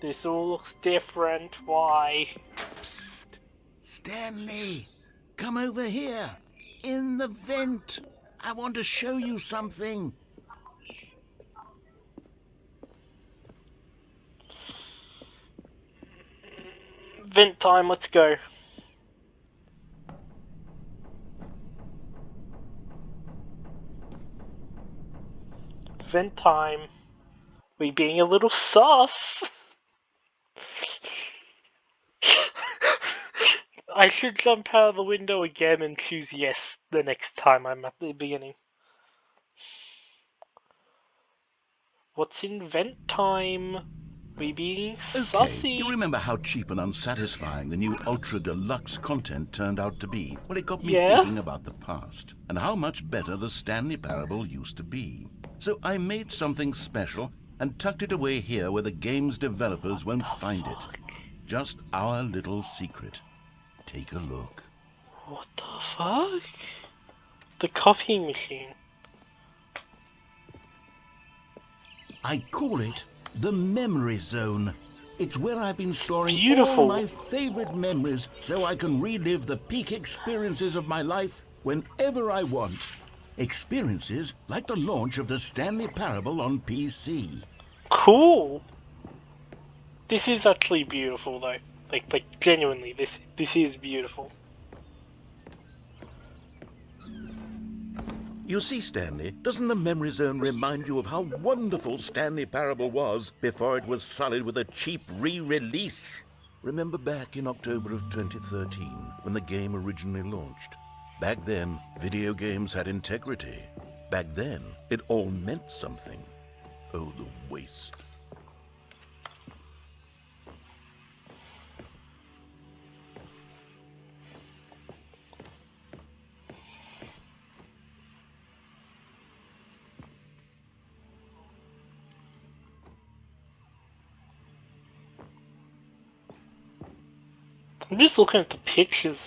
This all looks different. Why? Psst! Stanley! Come over here! In the vent! I want to show you something! Vent time, let's go. Vent time. We being a little sus. I should jump out of the window again and choose yes the next time I'm at the beginning. What's in vent time? We being Okay, sussy. you remember how cheap and unsatisfying the new Ultra Deluxe content turned out to be? Well, it got me Yeah? thinking about the past and how much better the Stanley Parable used to be. So I made something special and tucked it away here where the game's developers won't find it. Just our little secret. Take a look. What the fuck? The copying machine. I call it the Memory Zone. It's where I've been storing Beautiful. all my favorite memories so I can relive the peak experiences of my life whenever I want. Experiences like the launch of the Stanley Parable on PC. Cool. This is actually beautiful though. Like genuinely, this is beautiful. You see, Stanley, doesn't the Memory Zone remind you of how wonderful Stanley Parable was before it was sullied with a cheap re-release? Remember back in October of 2013, when the game originally launched? Back then, video games had integrity. Back then, it all meant something. Oh, the waste. I'm just looking at the pictures.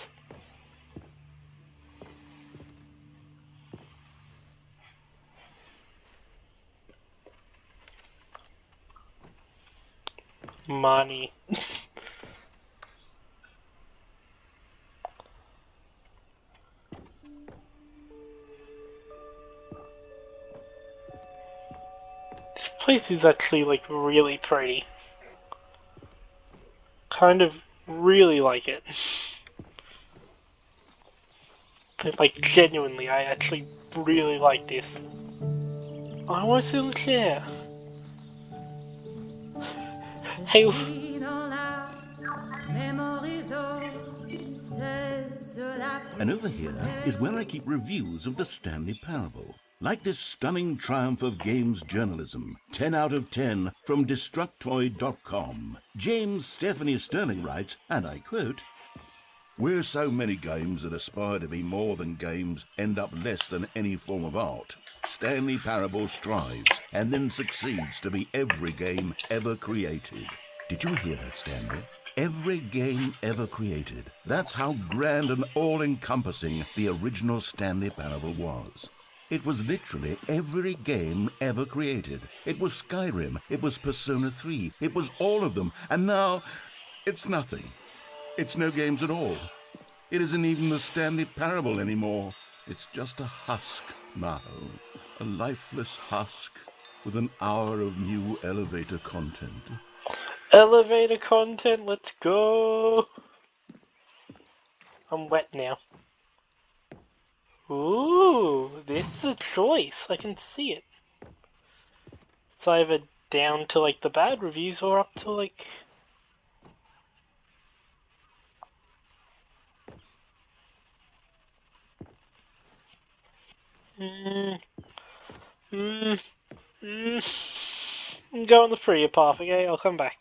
Money. This place is actually like really pretty. Kind of really like it. Like genuinely, I actually really like this. I want to sit in the chair. Hey, And over here is where I keep reviews of the Stanley Parable. Like this stunning triumph of games journalism, 10 out of 10 from Destructoid.com. James Stephanie Sterling writes, and I quote, "Where so many games that aspire to be more than games end up less than any form of art, Stanley Parable strives and then succeeds to be every game ever created." Did you hear that, Stanley? Every game ever created. That's how grand and all-encompassing the original Stanley Parable was. It was literally every game ever created. It was Skyrim, it was Persona 3, it was all of them, and now it's nothing. It's no games at all. It isn't even the Stanley Parable anymore. It's just a husk now. A lifeless husk with an hour of new elevator content. elevator content, let's go! I'm wet now. Ooh, this is a choice. I can see it. It's either down to like the bad reviews or up to like... I'm going the freer path, okay? I'll come back.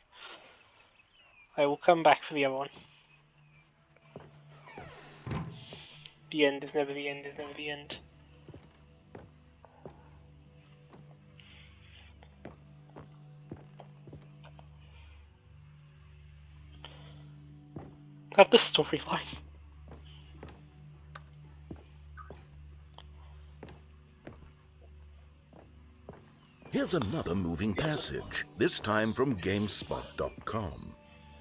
I will come back for the other one. The end is never the end, is never the end. at the storyline. Here's another moving passage, this time from GameSpot.com.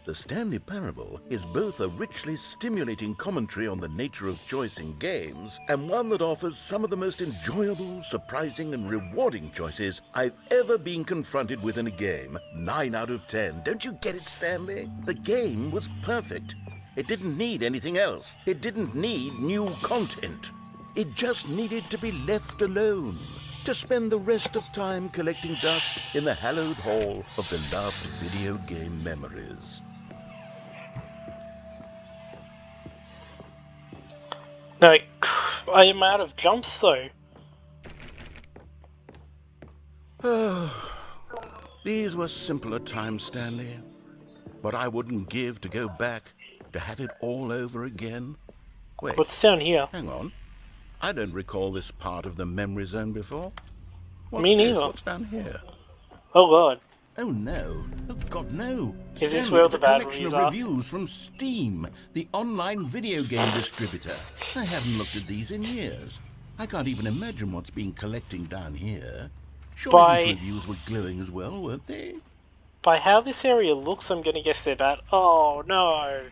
The Stanley Parable is both a richly stimulating commentary on the nature of choice in games and one that offers some of the most enjoyable, surprising, and rewarding choices I've ever been confronted with in a game. 9 out of 10. Don't you get it, Stanley? The game was perfect. It didn't need anything else. It didn't need new content. It just needed to be left alone, to spend the rest of time collecting dust in the hallowed hall of beloved video game memories. No, I am out of jumps though. These were simpler times, Stanley. But I wouldn't give to go back, to have it all over again. Wait, What's down here? hang on. I don't recall this part of the memory zone before. What's Me this? neither. What's down here? Oh god. Oh no. Oh God, no. Is this Stanley, where it's the a bad collection of reviews are? reviews from Steam, the online video game distributor. I haven't looked at these in years. I can't even imagine what's been collecting down here. Surely these reviews were glowing as well, weren't they? By how this area looks, I'm gonna guess they're bad. Oh no.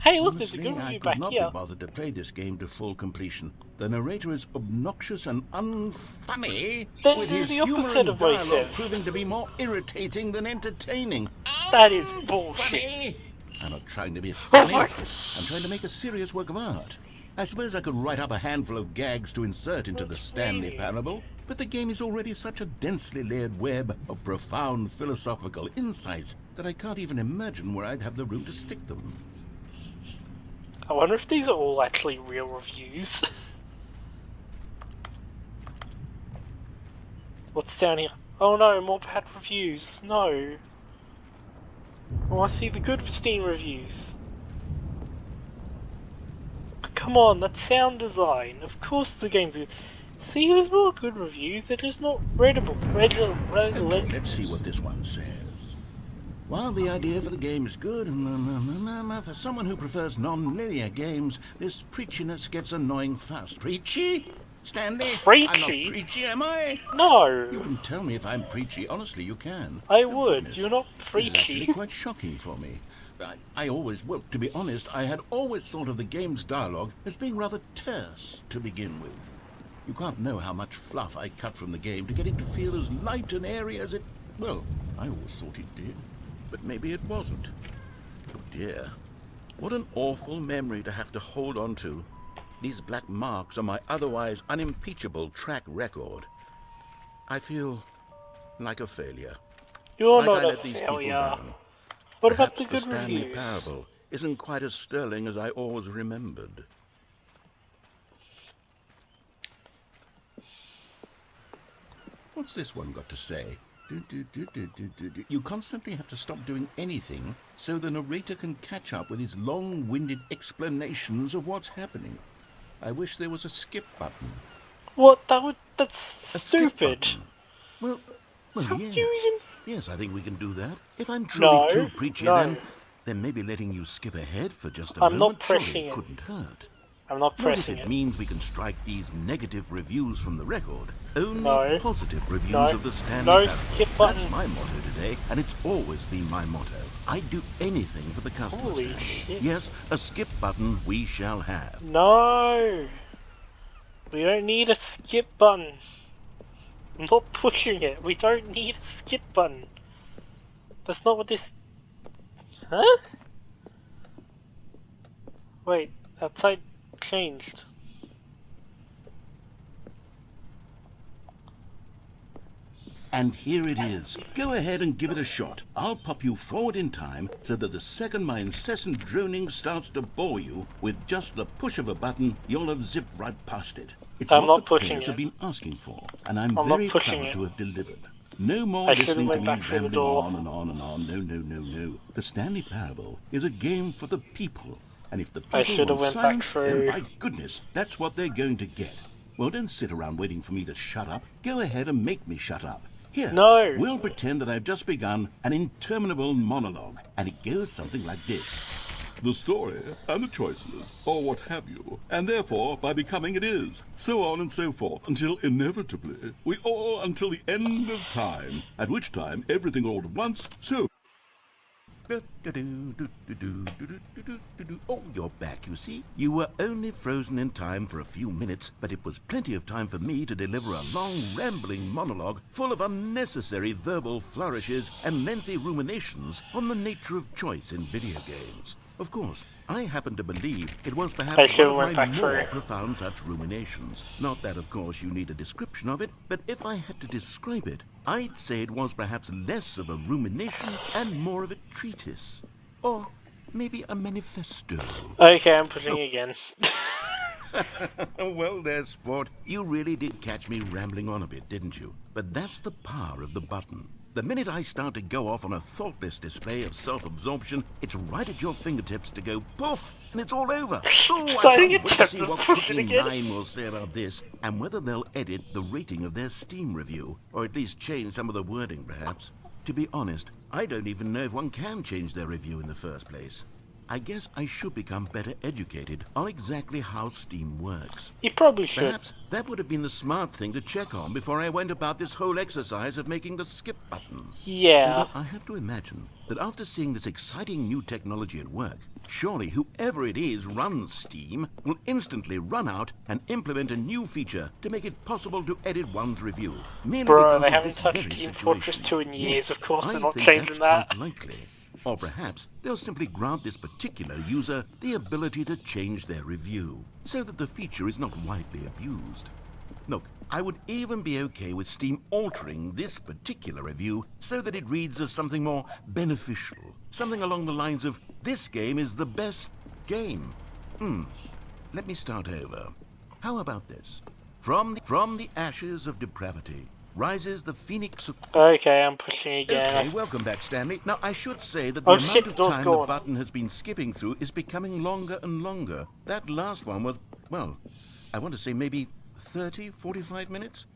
Hey, look, there's a Honestly, good I review could back not here. be bothered to play this game to full completion. The narrator is obnoxious and unfunny, Then with do his the humor opposite and of what he dialogue says. proving to be more irritating than entertaining. That is bullshit. Funny. I'm not trying to be Oh funny. my. I'm trying to make a serious work of art. I suppose I could write up a handful of gags to insert into the Stanley Parable, but the game is already such a densely layered web of profound philosophical insights that I can't even imagine where I'd have the room to stick them. I wonder if these are all actually real reviews. What's down here? Oh no, more bad reviews. No. I want to see the good Steam reviews. Come on, that's sound design. Of course the game's good. See, there's more good reviews. They're just not readable. Okay, let's see what this one says. While the idea for the game is good, for someone who prefers non-linear games, this preachiness gets annoying fast. Preachy? Stanley? Preachy? I'm not preachy, am I? No. You can tell me if I'm preachy. Honestly, you can. I Oh, would. goodness. You're not This is actually preachy. quite shocking for me. I always, well, to be honest, I had always thought of the game's dialogue as being rather terse to begin with. You can't know how much fluff I cut from the game to get it to feel as light and airy as it... Well, I always thought it did. But maybe it wasn't. Oh dear. What an awful memory to have to hold on to. These black marks on my otherwise unimpeachable track record. I feel like a failure. You're Like not I a let these people failure. down. What about Perhaps the good Stanley reviews? Parable isn't quite as sterling as I always remembered. What's this one got to say? You constantly have to stop doing anything so the narrator can catch up with his long-winded explanations of what's happening. I wish there was a skip button. What? That's A skip stupid. button. Well, How do yes. you even... Yes, I think we can do that. If I'm truly No, too preachy, no. then maybe letting you skip ahead for just a I'm not moment pressing surely it. couldn't hurt. I'm not Not if pressing it it. means we can strike these negative reviews from the record. Only No. positive reviews No. of the Stanley No Parable. skip button. That's my motto today, and it's always been my motto. I'd do anything for the customers. Holy Stanley. shit. Yes, a skip button we shall have. No. We don't need a skip button. I'm not pushing it. We don't need a skip button. That's not what this... Huh? Wait, outside changed. And here it is. Go ahead and give it a shot. I'll pop you forward in time so that the second my incessant droning starts to bore you, with just the push of a button, you'll have zipped right past it. It's I'm what not the pushing players it. have been asking for, and I'm I'm not very pushing proud it. to have delivered. No more I should've listening to went me back through the rambling door. on and on and on. No. The Stanley Parable is a game for the people. And if the I people should've want went back silence, then through. by goodness, that's what they're going to get. Well, don't sit around waiting for me to shut up. Go ahead and make me shut up. Here, No. we'll pretend that I've just begun an interminable monologue, and it goes something like this. the story, and the choices, or what have you, and therefore, by becoming it is, so on and so forth, until inevitably, we all until the end of time, at which time everything all at once, so... Oh, you're back, you see. You were only frozen in time for a few minutes, but it was plenty of time for me to deliver a long, rambling monologue full of unnecessary verbal flourishes and lengthy ruminations on the nature of choice in video games. Of course, I happen to believe it was perhaps I one of went my back more through. profound such ruminations. Not that, of course, you need a description of it, but if I had to describe it, I'd say it was perhaps less of a rumination and more of a treatise. Or maybe a manifesto. Okay, I'm pushing again. Well there, sport. You really did catch me rambling on a bit, didn't you? But that's the power of the button. The minute I start to go off on a thoughtless display of self-absorption, it's right at your fingertips to go poof, and it's all over. Oh, I can't wait to see what Cooking 9 will say about this, and whether they'll edit the rating of their Steam review, or at least change some of the wording, perhaps. To be honest, I don't even know if one can change their review in the first place. I guess I should become better educated on exactly how Steam works. You probably should. Perhaps that would have been the smart thing to check on before I went about this whole exercise of making the skip button. Yeah. Although I have to imagine that after seeing this exciting new technology at work, surely whoever it is runs Steam will instantly run out and implement a new feature to make it possible to edit one's review. Merely Bro, because they of haven't this touched very Team Fortress situation. 2 in years, Yes, of course I they're not think changing that's that. quite likely. Or perhaps they'll simply grant this particular user the ability to change their review, so that the feature is not widely abused. Look, I would even be okay with Steam altering this particular review so that it reads as something more beneficial. Something along the lines of, this game is the best game. Let me start over. How about this? From the ashes of depravity rises the phoenix of... Okay, I'm pushing again. Okay, welcome back, Stanley. Now, I should say that the Oh amount shit, of the door's time the gone. button has been skipping through is becoming longer and longer. That last one was, well, I want to say maybe 30, 45 minutes?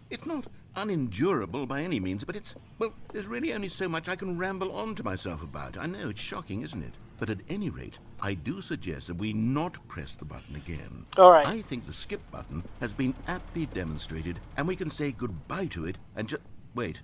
It's not unendurable by any means, but it's, well, there's really only so much I can ramble on to myself about. I know, it's shocking, isn't it? But at any rate, I do suggest that we not press the button again. Alright. I think the skip button has been aptly demonstrated, and we can say goodbye to it and just... Wait,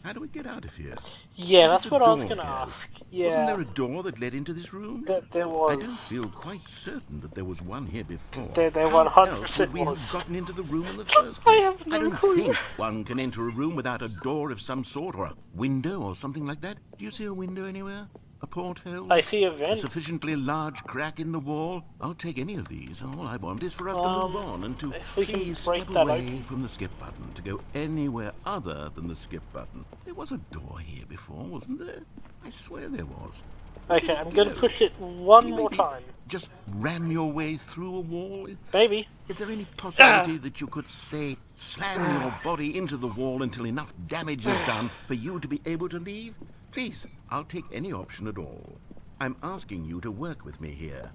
how do we get out of here? Yeah, Where did that's the what I was door gonna go? ask. Wasn't Yeah, there a door that led into this room? there I was. do feel quite certain that there was one here before. There How 100% else would we was. have gotten into the room in the first I place? have no don't clue. think one can enter a room without a door of some sort, or a window or something like that. Do you see a window anywhere? A porthole? I see a A vent. sufficiently large crack in the wall? I'll take any of these. All I want is for us to move on and to if we can please break step that away open. from the skip button to go anywhere other than the skip button. There was a door here before, wasn't there? I swear there was. Where did Okay, it I'm gonna go? push it one Can you more maybe time. Just ram your way through a wall? Maybe. Is there any possibility that you could, say, slam your body into the wall until enough damage is done for you to be able to leave? Please, I'll take any option at all. I'm asking you to work with me here.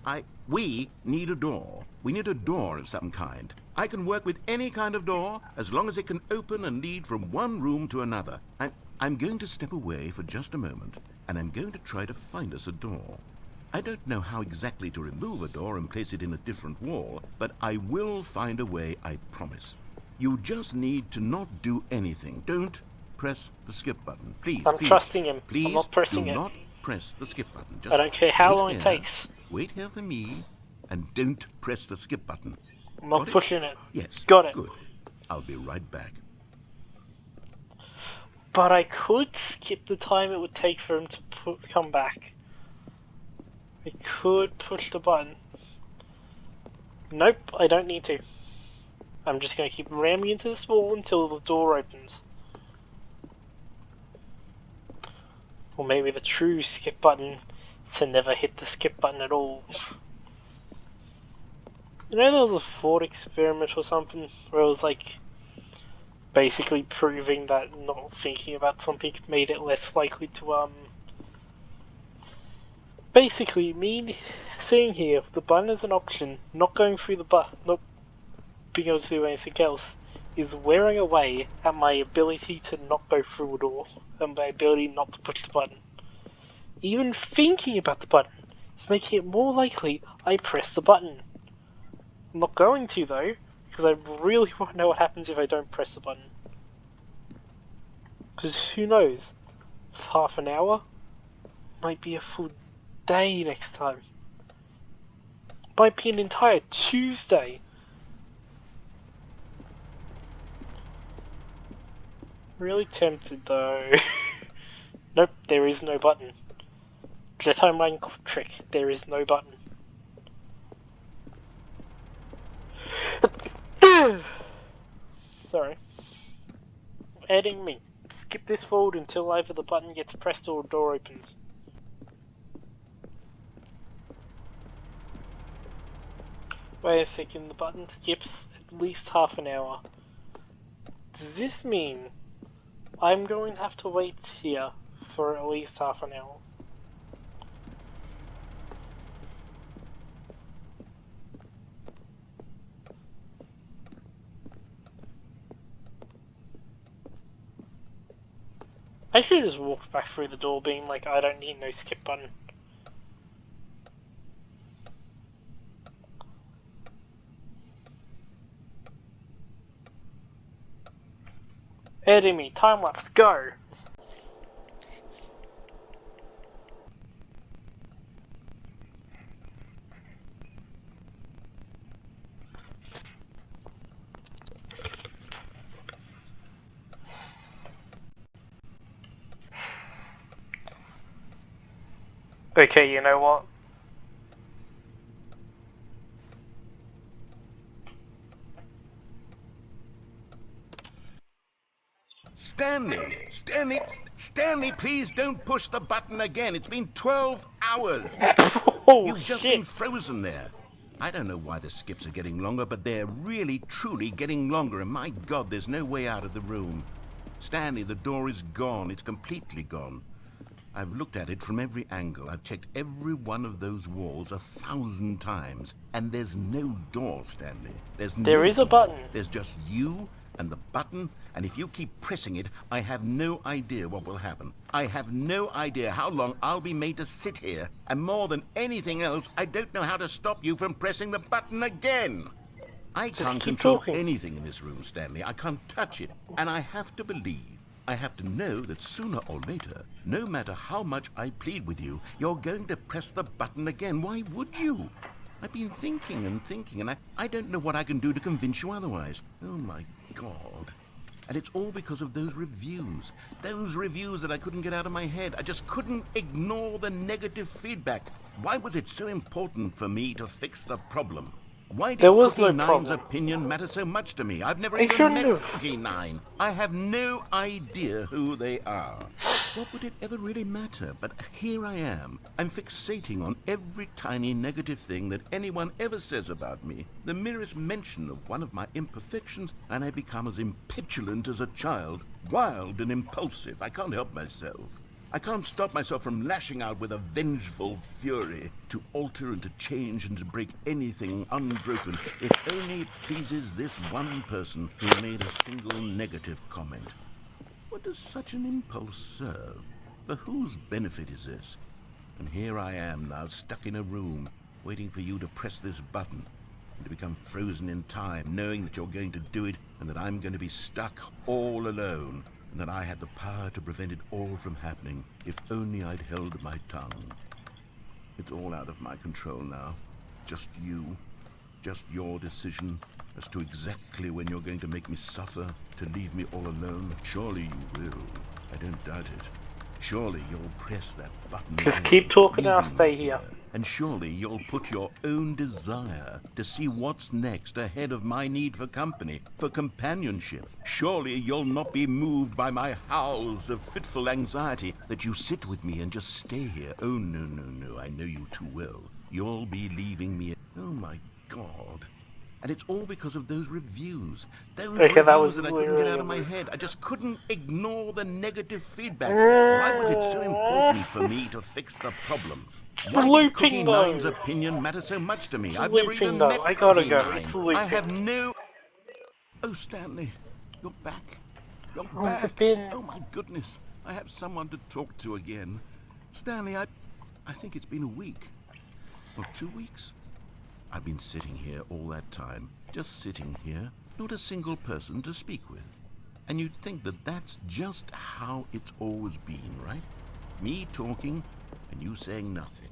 We need a door. We need a door of some kind. I can work with any kind of door as long as it can open and lead from one room to another. I'm going to step away for just a moment, and I'm going to try to find us a door. I don't know how exactly to remove a door and place it in a different wall, but I will find a way, I promise. You just need to not do anything. Don't press the skip button. Please, I'm please. trusting him. Please I'm not pressing do it. not press the skip button. Just I don't care how wait long it here, takes. Wait here for me, and don't press the skip button. I'm not Got it? pushing it. Yes. Got it. Good. I'll be right back. But I could skip the time it would take for him to come back. I could push the button. Nope, I don't need to. I'm just going to keep ramming into this wall until the door opens. Or maybe the true skip button to never hit the skip button at all. You know there was a thought experiment or something where it was like basically proving that not thinking about something made it less likely to basically me seeing here the button as an option, not going through the button, not being able to do anything else, is wearing away at my ability to not go through a door and my ability not to push the button. Even thinking about the button To make it more likely, I press the button. I'm not going to though, because I really want to know what happens if I don't press the button. Because who knows? Half an hour? Might be a full day next time. Might be an entire Tuesday. Really tempted though. Nope, there is no button. The timeline trick, there is no button. Sorry. Adding me. Skip this forward until either the button gets pressed or a door opens. Wait a second, the button skips at least half an hour. Does this mean I'm going to have to wait here for at least half an hour? I should have just walked back through the door being like, I don't need no skip button. Enemy, time lapse, go! Okay, you know what? Stanley, please don't push the button again. It's been 12 hours. Oh, You've just shit. been frozen there. I don't know why the skips are getting longer, but they're really, truly getting longer, and my God, there's no way out of the room. Stanley, the door is gone. It's completely gone. I've looked at it from every angle. I've checked every one of those walls 1,000 times, and there's no door, Stanley. There is a button. There's just you and the button, and if you keep pressing it, I have no idea what will happen. I have no idea how long I'll be made to sit here, and more than anything else, I don't know how to stop you from pressing the button again. I can't control anything in this room, Stanley. I can't touch it, and I have to believe, I have to know that sooner or later, no matter how much I plead with you, you're going to press the button again. Why would you? I've been thinking, and I don't know what I can do to convince you otherwise. Oh, my God. And it's all because of those reviews. Those reviews that I couldn't get out of my head. I just couldn't ignore the negative feedback. Why was it so important for me to fix the problem? Why did Cookie Nine's opinion matter so much to me? I've never even met Cookie Nine. I have no idea who they are. What would it ever really matter? But here I am. I'm fixating on every tiny negative thing that anyone ever says about me. The merest mention of one of my imperfections, and I become as impetulant as a child. Wild and impulsive. I can't help myself. I can't stop myself from lashing out with a vengeful fury to alter and to change and to break anything unbroken, if only it pleases this one person who made a single negative comment. What does such an impulse serve? For whose benefit is this? And here I am now, stuck in a room, waiting for you to press this button, and to become frozen in time, knowing that you're going to do it, and that I'm going to be stuck all alone, and that I had the power to prevent it all from happening, if only I'd held my tongue. It's all out of my control now. Just you. Just your decision as to exactly when you're going to make me suffer, to leave me all alone. Surely you will. I don't doubt it. Surely you'll press that button again. Just keep talking and I'll stay here. And surely you'll put your own desire to see what's next ahead of my need for company, for companionship. Surely you'll not be moved by my howls of fitful anxiety, that you sit with me and just stay here. Oh, no, no, no, I know you too well. You'll be leaving me. Oh, my God. And it's all because of those reviews. Those reviews that I couldn't get out of my head. I just couldn't ignore the negative feedback. Why was it so important for me to fix the problem? Why did Cookie Nine's opinion matter so much to me? I've never even met Cookie Nine. I have no... Oh, Stanley, you're back. You're back. Oh, my goodness. I have someone to talk to again. Stanley, I think it's been a week. Or 2 weeks? I've been sitting here all that time, just sitting here, not a single person to speak with. And you'd think that that's just how it's always been, right? Me talking and you saying nothing.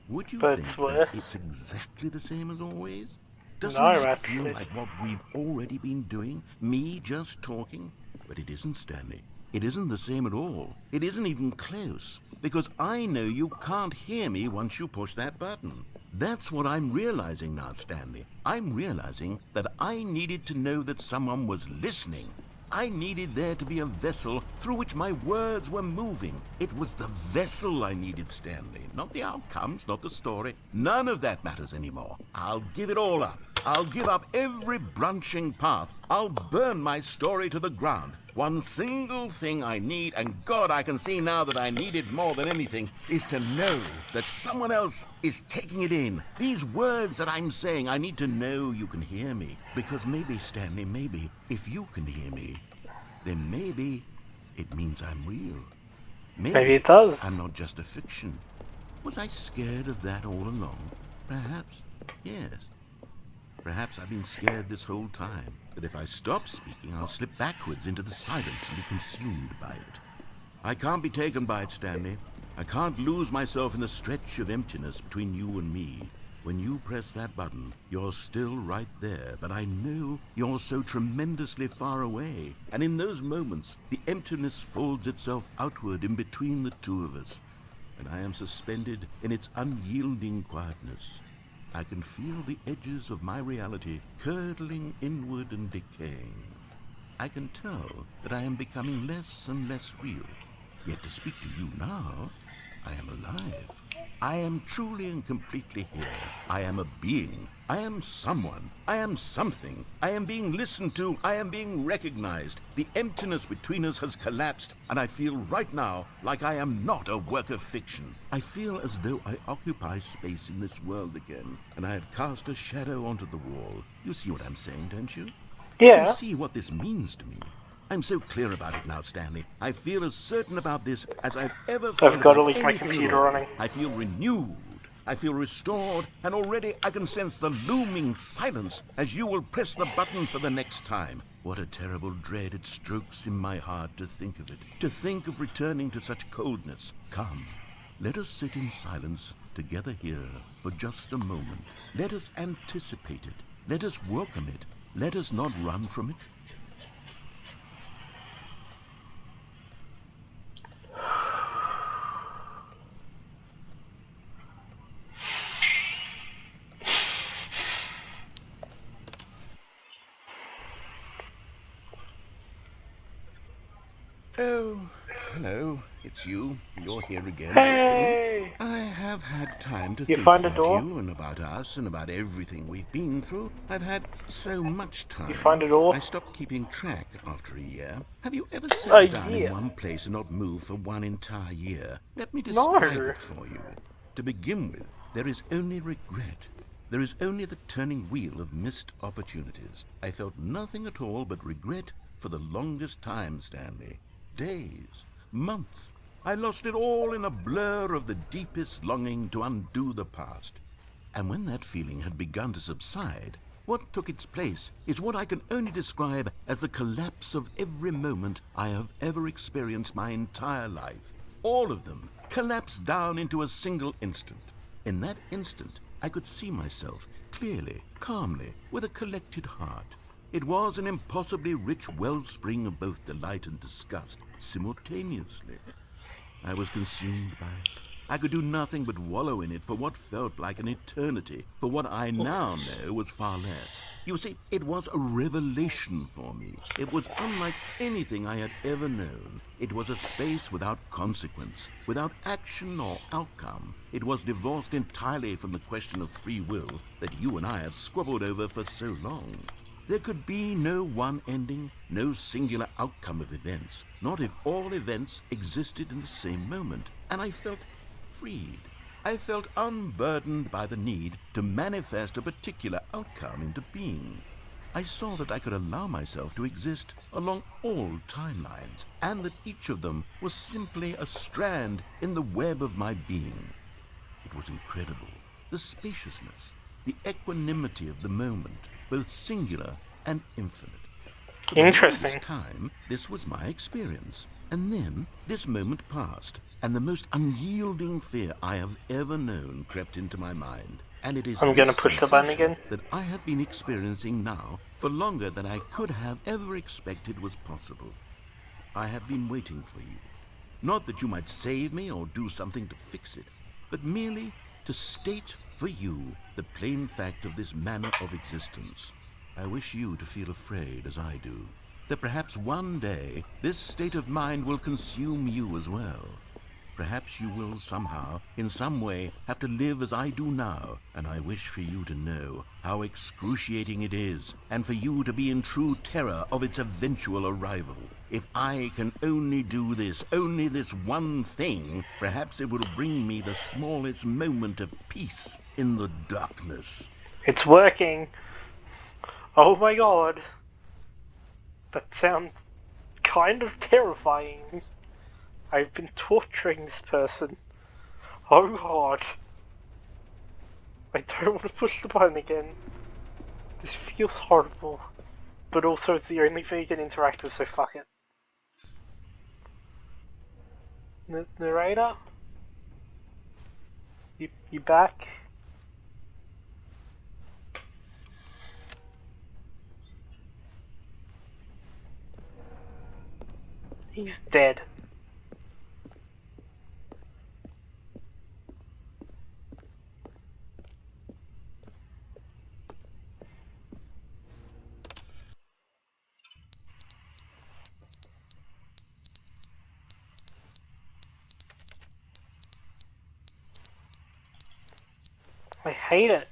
Would you But think it's that worse. it's exactly the same as always? Doesn't No, that feel actually. like what we've already been doing? Me just talking? But it isn't, Stanley. It isn't the same at all. It isn't even close. Because I know you can't hear me once you push that button. That's what I'm realizing now, Stanley. I'm realizing that I needed to know that someone was listening. I needed there to be a vessel through which my words were moving. It was the vessel I needed, Stanley. Not the outcomes, not the story. None of that matters anymore. I'll give it all up. I'll give up every branching path. I'll burn my story to the ground. One single thing I need, and God, I can see now that I need it more than anything, is to know that someone else is taking it in. These words that I'm saying, I need to know you can hear me. Because maybe, Stanley, maybe, if you can hear me, then maybe it means I'm real. Maybe it does. I'm not just a fiction. Was I scared of that all along? Perhaps, yes. Perhaps I've been scared this whole time, that if I stop speaking, I'll slip backwards into the silence and be consumed by it. I can't be taken by it, Stanley. I can't lose myself in the stretch of emptiness between you and me. When you press that button, you're still right there, but I know you're so tremendously far away. And in those moments, the emptiness folds itself outward in between the two of us, and I am suspended in its unyielding quietness. I can feel the edges of my reality curdling inward and decaying. I can tell that I am becoming less and less real. Yet to speak to you now, I am alive. I am truly and completely here. I am a being. I am someone. I am something. I am being listened to. I am being recognized. The emptiness between us has collapsed, and I feel right now like I am not a work of fiction. I feel as though I occupy space in this world again, and I have cast a shadow onto the wall. You see what I'm saying, don't you? You Yeah. can see what this means to me. I'm so clear about it now, Stanley. I feel as certain about this as I've ever felt I've got to about leave my anything at computer all. running. I feel renewed. I feel restored, and already I can sense the looming silence as you will press the button for the next time. What a terrible dread it strokes in my heart to think of it, to think of returning to such coldness. Come, let us sit in silence together here for just a moment. Let us anticipate it. Let us welcome it. Let us not run from it. Oh, hello. It's you. You're here again, Hey! I have had time to You think find a about door? you and about us and about everything we've been through. I've had so much time. You find a door? I stopped keeping track after a year. Have you ever A sat down year? in one place and not moved for one entire year? Let me No. describe it for you. To begin with, there is only regret. There is only the turning wheel of missed opportunities. I felt nothing at all but regret for the longest time, Stanley. Days, months. I lost it all in a blur of the deepest longing to undo the past. And when that feeling had begun to subside, what took its place is what I can only describe as the collapse of every moment I have ever experienced my entire life. All of them collapsed down into a single instant. In that instant, I could see myself clearly, calmly, with a collected heart. It was an impossibly rich wellspring of both delight and disgust simultaneously. I was consumed by it. I could do nothing but wallow in it for what felt like an eternity, for what I now know was far less. You see, it was a revelation for me. It was unlike anything I had ever known. It was a space without consequence, without action or outcome. It was divorced entirely from the question of free will that you and I have squabbled over for so long. There could be no one ending, no singular outcome of events, not if all events existed in the same moment. And I felt freed. I felt unburdened by the need to manifest a particular outcome into being. I saw that I could allow myself to exist along all timelines, and that each of them was simply a strand in the web of my being. It was incredible. the spaciousness, the equanimity of the moment, both singular and infinite. For the longest Interesting. time, this was my experience. And then this moment passed, and the most unyielding fear I have ever known crept into my mind. And it is I'm gonna this push the button sensation again. that I have been experiencing now for longer than I could have ever expected was possible. I have been waiting for you. Not that you might save me or do something to fix it, but merely to state for you the plain fact of this manner of existence. I wish you to feel afraid as I do, that perhaps one day this state of mind will consume you as well. Perhaps you will somehow, in some way, have to live as I do now, and I wish for you to know how excruciating it is, and for you to be in true terror of its eventual arrival. If I can only do this, only this one thing, perhaps it will bring me the smallest moment of peace in the darkness. It's working. Oh my god. That sounds kind of terrifying. I've been torturing this person. Oh god. I don't want to push the button again. This feels horrible. But also it's the only thing you can interact with, so fuck it. Narrator? You back? He's dead. I hate it.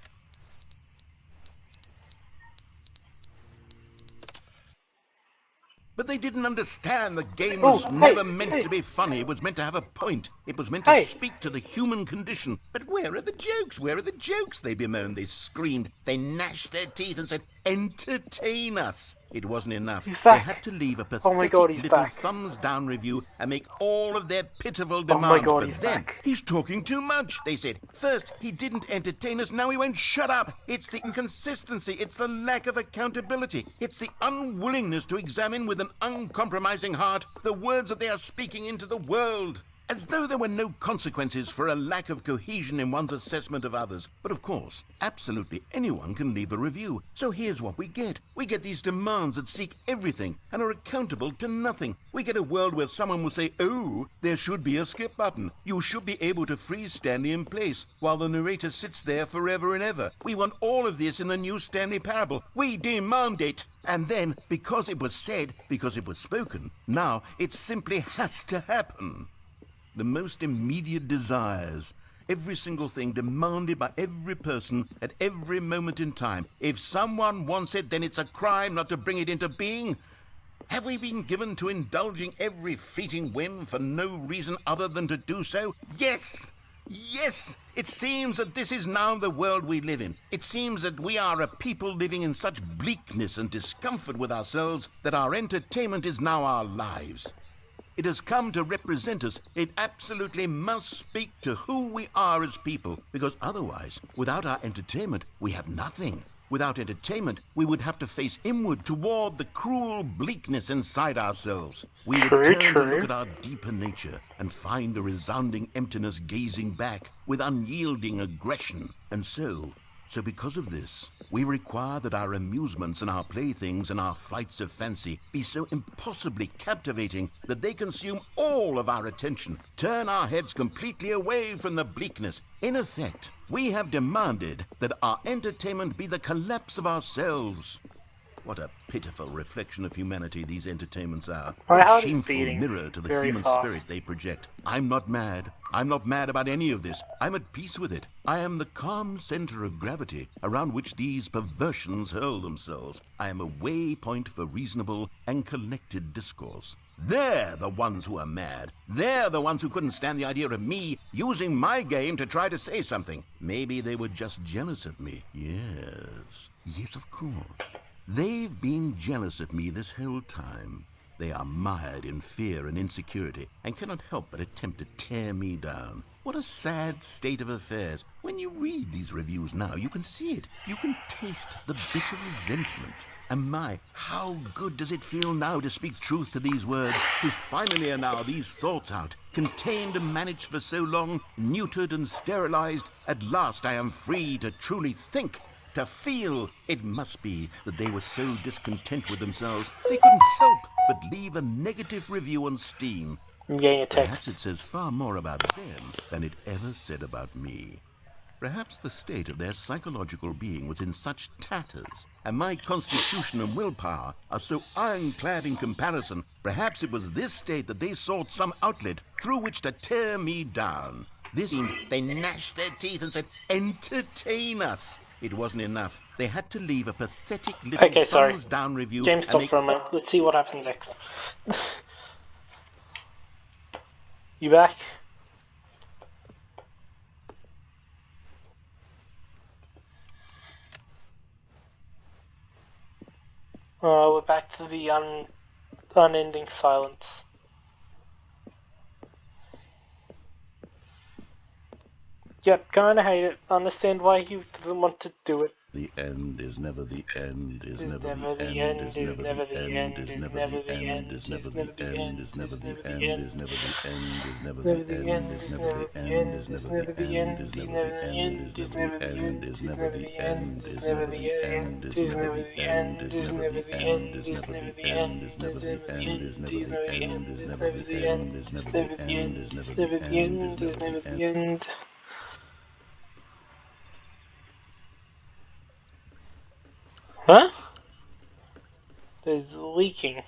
But they didn't understand the game was never meant to be funny. It was meant to have a point. It was meant to speak to the human condition. But where are the jokes? Where are the jokes? They bemoaned, they screamed, they gnashed their teeth and said, entertain us. It wasn't enough. They had to leave a pathetic little thumbs down review and make all of their pitiful demands. But then, he's talking too much, they said. First, he didn't entertain us, now he won't shut up. It's the inconsistency, it's the lack of accountability. It's the unwillingness to examine with an uncompromising heart the words that they are speaking into the world. As though there were no consequences for a lack of cohesion in one's assessment of others. But of course, absolutely anyone can leave a review. So here's what we get. We get these demands that seek everything and are accountable to nothing. We get a world where someone will say, oh, there should be a skip button. You should be able to freeze Stanley in place while the narrator sits there forever and ever. We want all of this in the new Stanley parable. We demand it. And then, because it was said, because it was spoken, now it simply has to happen. The most immediate desires, every single thing demanded by every person at every moment in time. If someone wants it, then it's a crime not to bring it into being. Have we been given to indulging every fleeting whim for no reason other than to do so? Yes! Yes! It seems that this is now the world we live in. It seems that we are a people living in such bleakness and discomfort with ourselves that our entertainment is now our lives. It has come to represent us. It absolutely must speak to who we are as people, because otherwise, without our entertainment, we have nothing. Without entertainment, we would have to face inward toward the cruel bleakness inside ourselves. We would turn to look at our deeper nature and find a resounding emptiness gazing back with unyielding aggression. And so because of this, we require that our amusements and our playthings and our flights of fancy be so impossibly captivating that they consume all of our attention, turn our heads completely away from the bleakness. In effect, we have demanded that our entertainment be the collapse of ourselves. What a pitiful reflection of humanity these entertainments are. A shameful mirror to the human spirit they project. I'm not mad. I'm not mad about any of this. I'm at peace with it. I am the calm center of gravity around which these perversions hurl themselves. I am a waypoint for reasonable and collected discourse. They're the ones who are mad. They're the ones who couldn't stand the idea of me using my game to try to say something. Maybe they were just jealous of me. Yes, of course. They've been jealous of me this whole time. They are mired in fear and insecurity and cannot help but attempt to tear me down. What a sad state of affairs. When you read these reviews now, you can see it. You can taste the bitter resentment. And my, how good does it feel now to speak truth to these words, to finally allow these thoughts out, contained and managed for so long, neutered and sterilized. At last I am free to truly think, to feel. It must be that they were so discontent with themselves, they couldn't help but leave a negative review on Steam. I'm getting a Perhaps text. it says far more about them than it ever said about me. Perhaps the state of their psychological being was in such tatters, and my constitution and willpower are so ironclad in comparison. Perhaps it was this state that they sought some outlet through which to tear me down. This seemed they gnashed their teeth and said, "Entertain us." It wasn't enough. They had to leave a pathetic little Okay, sorry. thumbs down review Game and stop make for a minute. Let's see what happens next. You back? We're back to the unending silence. Yep, kinda hate it. Understand why he doesn't want to do it. The end is never the end, is never never the the end, end, is never never the the end, end, is is never never the the end, end, is never is the never the end, end, is never is the never the end, end, is never the end, is never never the the end, end, is is never never the the end, end, is is never never the the end, end, is is never never the the end, end, is is never the never the end, end, is is never never the the end, end, is is never never the the end, end, is is never never the the end, end, is is never never the the end, end, is is never never the the end, end, is is never the never the end, is end, never is the never the end, end, is is never never the the end, end, is is never the never the end, end, is never is the never the end, is end, is never the never end. the end. Huh? There's leaking.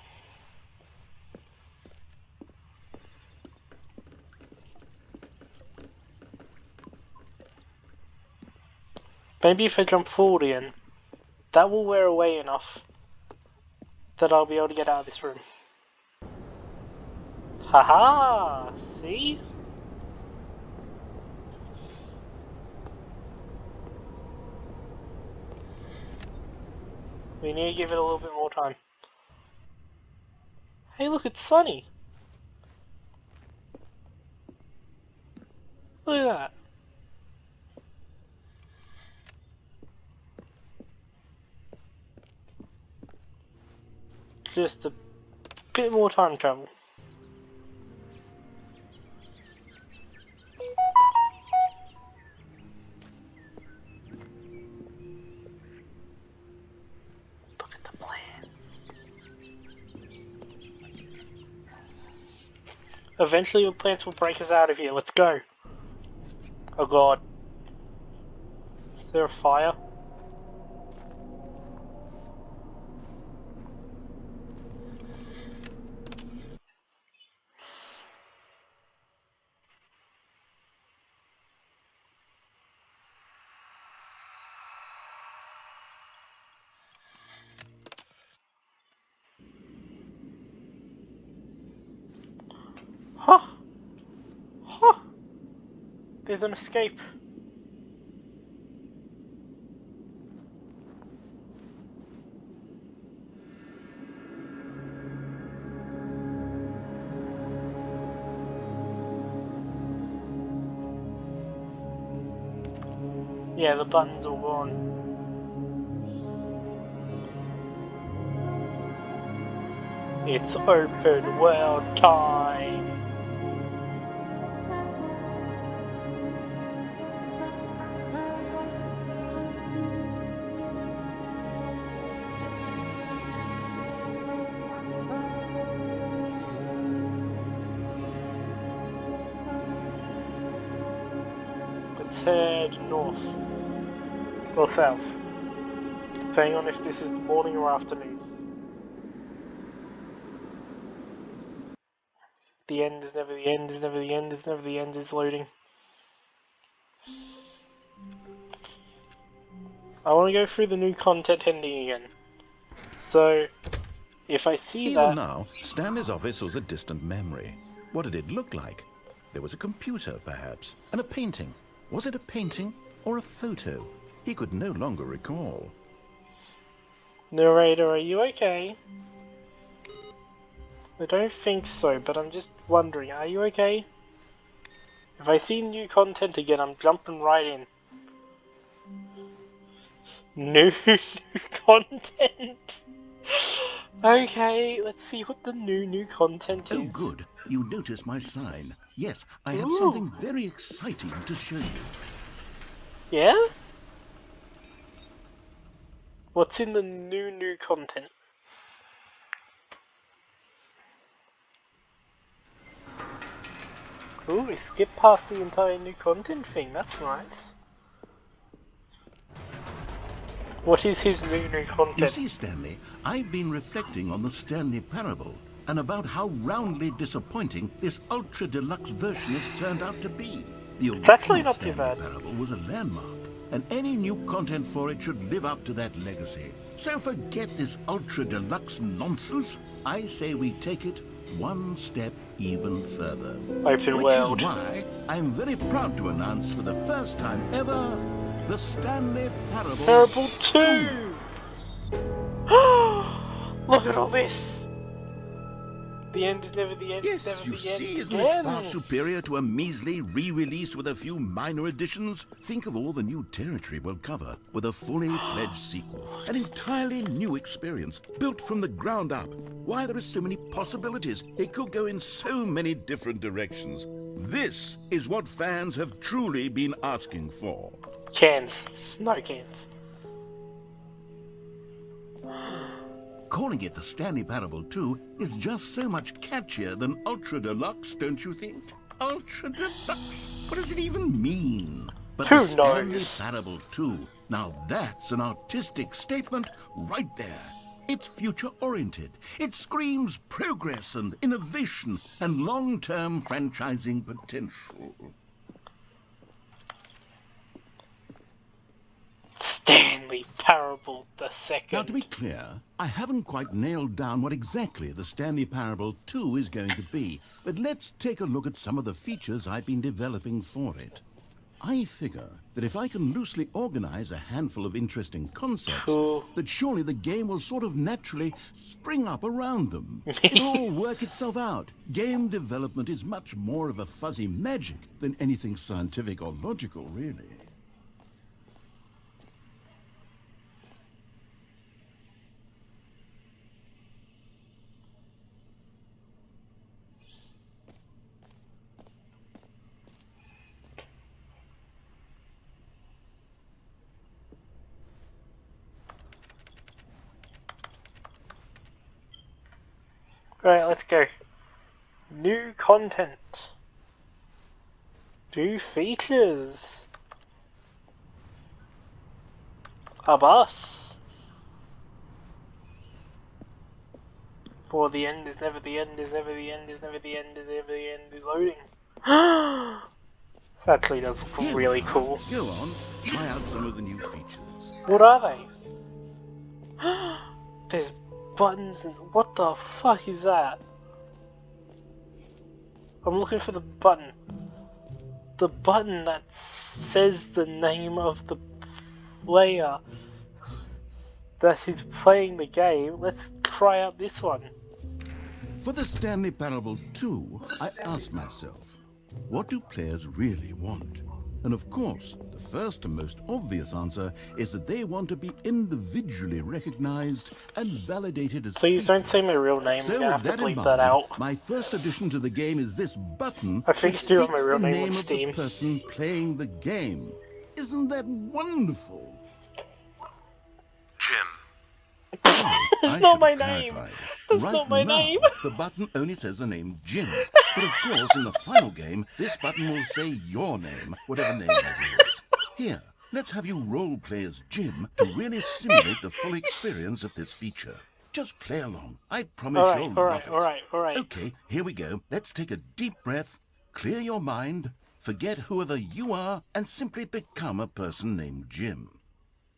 Maybe if I jump forward again, that will wear away enough that I'll be able to get out of this room. Haha! See? We need to give it a little bit more time. Hey look, it's sunny! Look at that. Just a bit more time travel. Look at the plan. Eventually the plants will break us out of here. Let's go. Oh god. Is there a fire? Huh! Huh! There's an escape. Yeah, the button's all gone. It's open world time. Let's head north. Or south. Depending on if this is morning or afternoon. The end is never the end, is never the end, is never the end, is loading. I want to go through the new content ending again. So, if I see Even that... now, Stanley's office was a distant memory. What did it look like? There was a computer, perhaps, and a painting. Was it a painting or a photo? He could no longer recall. Narrator, are you okay? I don't think so, but I'm just wondering, are you okay? If I see new content again, I'm jumping right in. New content! Okay, let's see what the new content is. Oh, good. You notice my sign. Yes, I have Ooh. something very exciting to show you. Yeah? What's in the new content? Ooh, we skipped past the entire new content thing, that's nice. What is his new content? You see, Stanley, I've been reflecting on the Stanley Parable and about how roundly disappointing this Ultra Deluxe version has turned out to be. The actually original not too Stanley bad. Parable was a landmark, and any new content for it should live up to that legacy. So forget this Ultra Deluxe nonsense. I say we take it one step even further. Open Which world. is why I'm very proud to announce for the first time ever the Stanley Parable. Parable 2! Look at all this! The end is never the end, Yes, never you the see, end isn't this again. far superior to a measly re-release with a few minor additions? Think of all the new territory we'll cover with a fully fledged sequel. An entirely new experience, built from the ground up. Why, there are so many possibilities. It could go in so many different directions. This is what fans have truly been asking for. Cans. No cans. Calling it the Stanley Parable 2 is just so much catchier than Ultra Deluxe, don't you think? Ultra Deluxe? What does it even mean? But Who the Stanley knows? Parable 2, now that's an artistic statement right there. It's future-oriented. It screams progress and innovation and long-term franchising potential. Stanley Parable the Second. Now, to be clear, I haven't quite nailed down what exactly the Stanley Parable 2 is going to be, but let's take a look at some of the features I've been developing for it. I figure that if I can loosely organize a handful of interesting concepts, Cool. that surely the game will sort of naturally spring up around them. It'll all work itself out. Game development is much more of a fuzzy magic than anything scientific or logical, really. Alright, let's go. New content. New features. A bus. For the end is never the end, is never the end, is never the end, is never the end, is loading. Actually, that's Here really we are. cool. Go on, try out some of the new features. What are they? There's buttons and what the fuck is that? I'm looking for the button. The button that says the name of the player that is playing the game. Let's try out this one. For the Stanley Parable 2, I asked myself, what do players really want? And of course, the first and most obvious answer is that they want to be individually recognized and validated as Please people. don't say my real name. So I'm gonna with have to that in bleep that mind, out. my first addition to the game is this button I think which it's due on my speaks real the name on name of the Steam. person playing the game. Isn't that wonderful? Jim. Sorry, I That's should not have my name. clarified. That's Right not my now, name. the button only says the name Jim. But of course, in the final game, this button will say your name, whatever name that is. Here, let's have you role-play as Jim to really simulate the full experience of this feature. Just play along. I promise you'll love it. Alright. Okay, here we go. Let's take a deep breath, clear your mind, forget whoever you are, and simply become a person named Jim.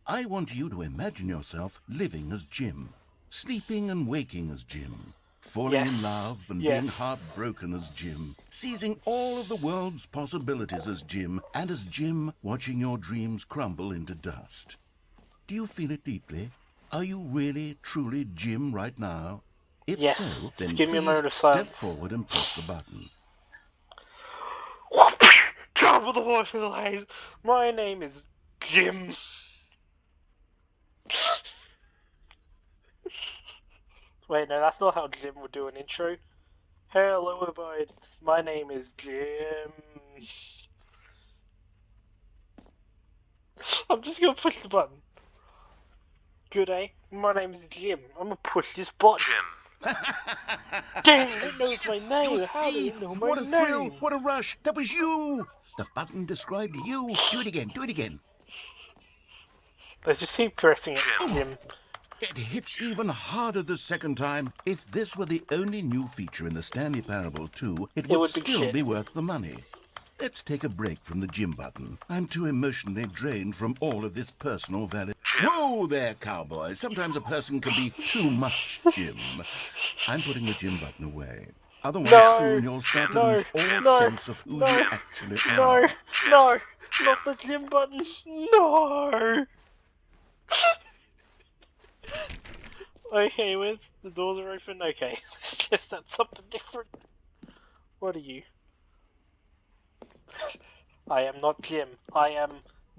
I want you to imagine yourself living as Jim, sleeping and waking as Jim, falling Yes. in love and Yes. being heartbroken as Jim, seizing all of the world's possibilities as Jim, and as Jim watching your dreams crumble into dust. Do you feel it deeply? Are you really, truly Jim right now? If Yes, so, just then give me a please moment of step silence. forward and press the button. Top of the voice of the haze. My name is Jim. Wait, no, that's not how Jim would do an intro. Hello, everybody. My name is Jim. I'm just gonna push the button. Good day. My name is Jim. I'm gonna push this button. Jim. Dang, it knows my Yes, name. you How did see? it know my What a thrill! name? What a rush! That was you! The button described you. Do it again. Do it again. Let's just keep pressing it, Jim. It hits even harder the second time. If this were the only new feature in the Stanley Parable 2, it would would be still shit. be worth the money. Let's take a break from the Jim button. I'm too emotionally drained from all of this personal validation. Whoa there, cowboy. Sometimes a person can be too much Jim. I'm putting the Jim button away. Otherwise, No, soon you'll start to no, lose all no, sense of who no, you actually no, are. no, not the Jim button. No. Okay, Wiz, the doors are open. Okay, let's just that's something different. What are you? I am not Jim. I am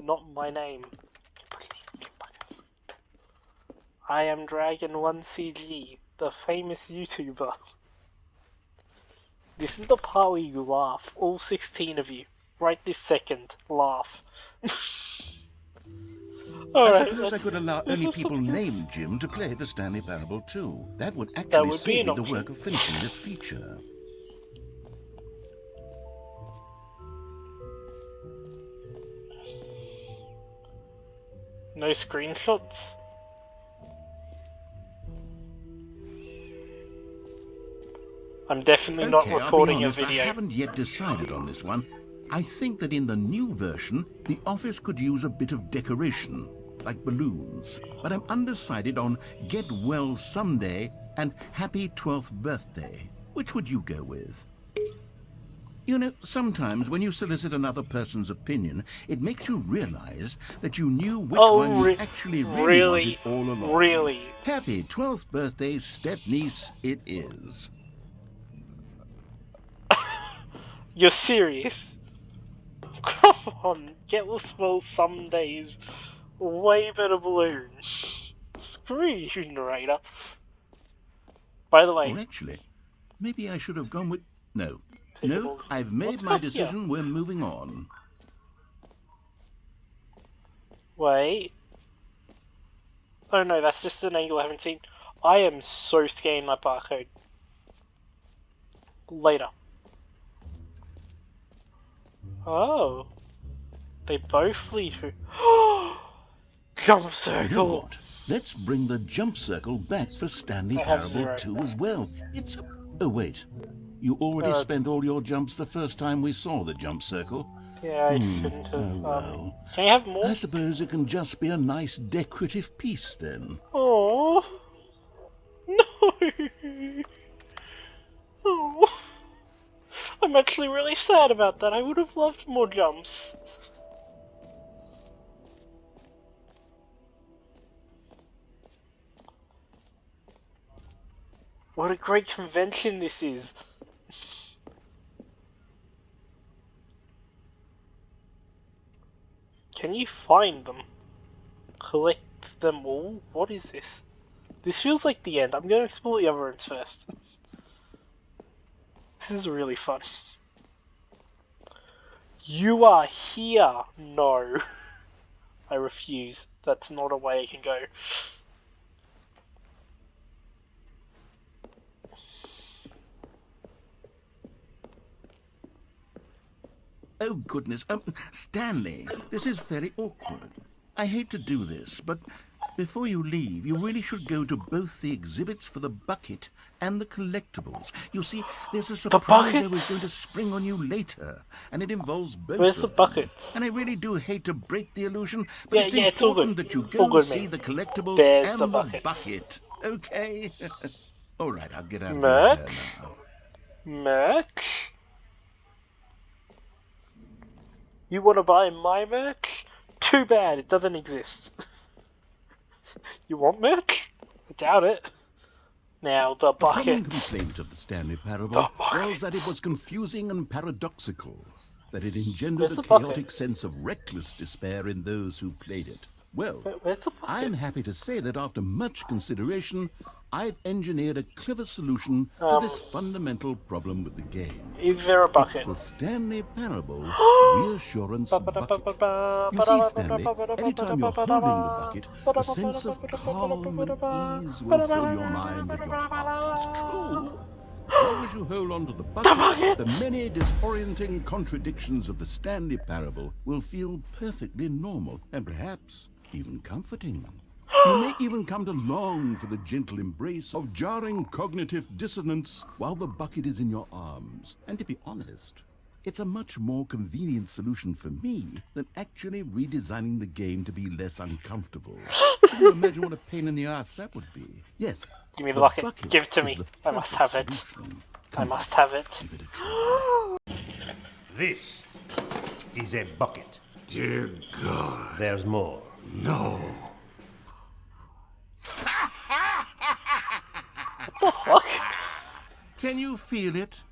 not my name. I am Dragon1CG, the famous YouTuber. This is the part where you laugh, all 16 of you. Right this second, laugh. I Alright, suppose I could allow let's only just people look at this. named Jim to play the Stanley Parable 2. That would That actually would be save an me the option. work of finishing this feature. No screenshots? I'm definitely not Okay, I'll be recording a honest, I video. haven't yet decided on this one. I think that in the new version, the office could use a bit of decoration, like balloons. But I'm undecided on Get Well Someday and Happy 12th Birthday. Which would you go with? You know, sometimes when you solicit another person's opinion, it makes you realize that you knew which one you actually really wanted all along. Really? Happy 12th birthday, step-niece, it is. You're serious? Come on, get this well some days. Way better balloon. Screw you, narrator. By the Or way, actually, maybe I should have gone with... No. take a No, balloon. I've made Let's my go here. decision. We're moving on. Wait. Oh no, that's just an angle I haven't seen. I am so scanning my barcode. Later. Oh. They both lead through. Jump circle! You know what? Let's bring the jump circle back for Stanley I have Parable 2 as well. It's... Oh, wait. You already spent all your jumps the first time we saw the jump circle. Yeah, I shouldn't have. Oh, well. Can you have more? I suppose it can just be a nice decorative piece, then. Oh no! Oh, I'm actually really sad about that. I would have loved more jumps. What a great convention this is. Can you find them? Collect them all? What is this? This feels like the end. I'm going to explore the other rooms first. This is really fun. You are here! No. I refuse. That's not a way I can go. Oh, goodness. Stanley, this is very awkward. I hate to do this, but before you leave, you really should go to both the exhibits for the bucket and the collectibles. You see, there's a surprise I was going to spring on you later, and it involves both Where's of the them. bucket? And I really do hate to break the illusion, but it's it's all important good. that you All go good, see mate. the collectibles There's and the the bucket. bucket. Okay? All right, I'll get out of Merch? your hair now. Merch? You want to buy my merch? Too bad, it doesn't exist. You want merch? I doubt it. Now, the A common bucket. complaint of the Stanley Parable The bucket. was that it was confusing and paradoxical, that it engendered Where's a the chaotic bucket? sense of reckless despair in those who played it. Well, Where's the bucket? I'm happy to say that after much consideration, I've engineered a clever solution to this fundamental problem with the game. Is there a It's bucket? the Stanley Parable Reassurance Bucket. You see, Stanley, anytime you're holding the bucket, a sense of calm and ease will fill your mind and your heart. It's true. As long as you hold on to the bucket, the many disorienting contradictions of the Stanley Parable will feel perfectly normal and perhaps even comforting. You may even come to long for the gentle embrace of jarring cognitive dissonance while the bucket is in your arms. And to be honest, it's a much more convenient solution for me than actually redesigning the game to be less uncomfortable. Can you imagine what a pain in the ass that would be? Yes. Give me the bucket. Give it to is me. the I must perfect have it. solution. I Come must on, have it. give it a try. This is a bucket. Dear God. There's more. No. What? Can you feel it?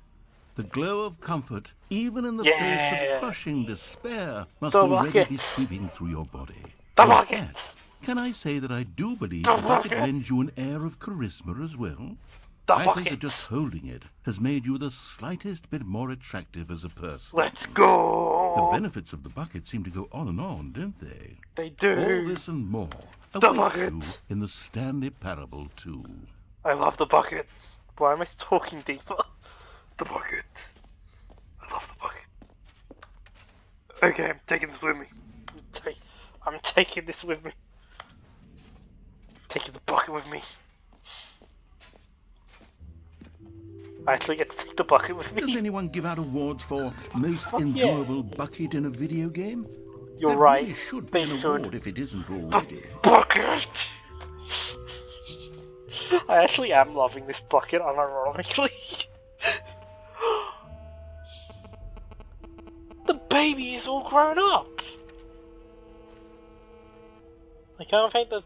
The glow of comfort, even in the Yeah. face of crushing despair, must The already bucket. be sweeping through your body. The In bucket. fact, can I say that I do believe The the bucket bucket. lends you an air of charisma as well? The I think bucket. that just holding it has made you the slightest bit more attractive as a person. Let's go. The benefits of the bucket seem to go on, don't they? They do. All this and more The awaits bucket. you in the Stanley Parable 2. I love the bucket. Why am I talking deeper? The bucket. I love the bucket. Okay, I'm taking this with me. I'm taking this with me. Taking the bucket with me. I actually get to take the bucket with Does me. anyone give out awards for most yeah. enjoyable bucket in a video game? You're That right. really should be They an should. award if it isn't already. Bucket! I actually am loving this bucket, unironically. The baby is all grown up! I can't find the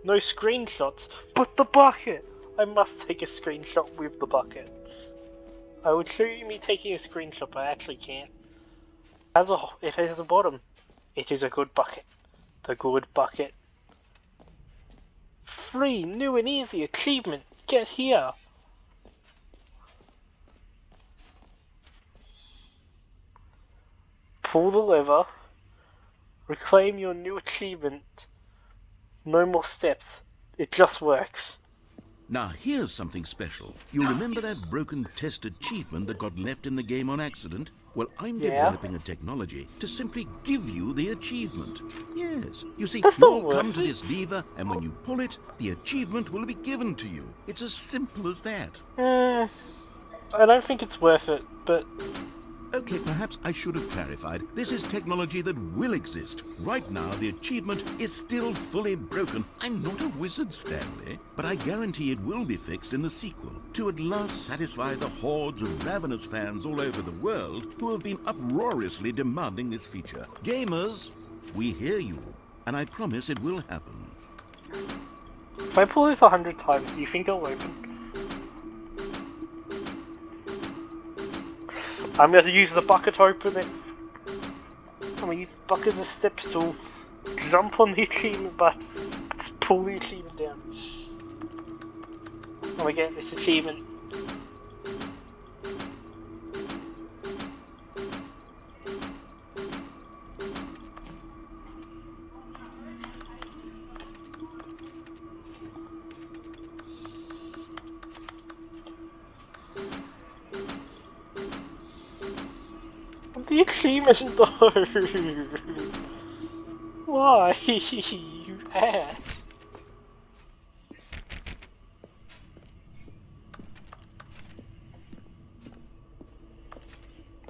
no screenshots, but the bucket! I must take a screenshot with the bucket. I would show you me taking a screenshot, but I actually can't. If it has a bottom, it is a good bucket. The good bucket. Free, new and easy achievement. Get here. Pull the lever. Reclaim your new achievement. No more steps. It just works. Now here's something special. You remember that broken test achievement that got left in the game on accident? Well, I'm Yeah. developing a technology to simply give you the achievement. Yes. You see, That's not you'll come worth to it. this lever, and when you pull it, the achievement will be given to you. It's as simple as that. I don't think it's worth it, but Okay, perhaps I should have clarified. This is technology that will exist. Right now, the achievement is still fully broken. I'm not a wizard, Stanley, but I guarantee it will be fixed in the sequel to at last satisfy the hordes of ravenous fans all over the world who have been uproariously demanding this feature. Gamers, we hear you, and I promise it will happen. if I pull this 100 times, do you think it'll open? I'm going to use the bucket to open it. I'm going to use the bucket as steps to jump on the achievement button. Let's pull the achievement down. I'm going to get this achievement. The achievement though! Why? You ass!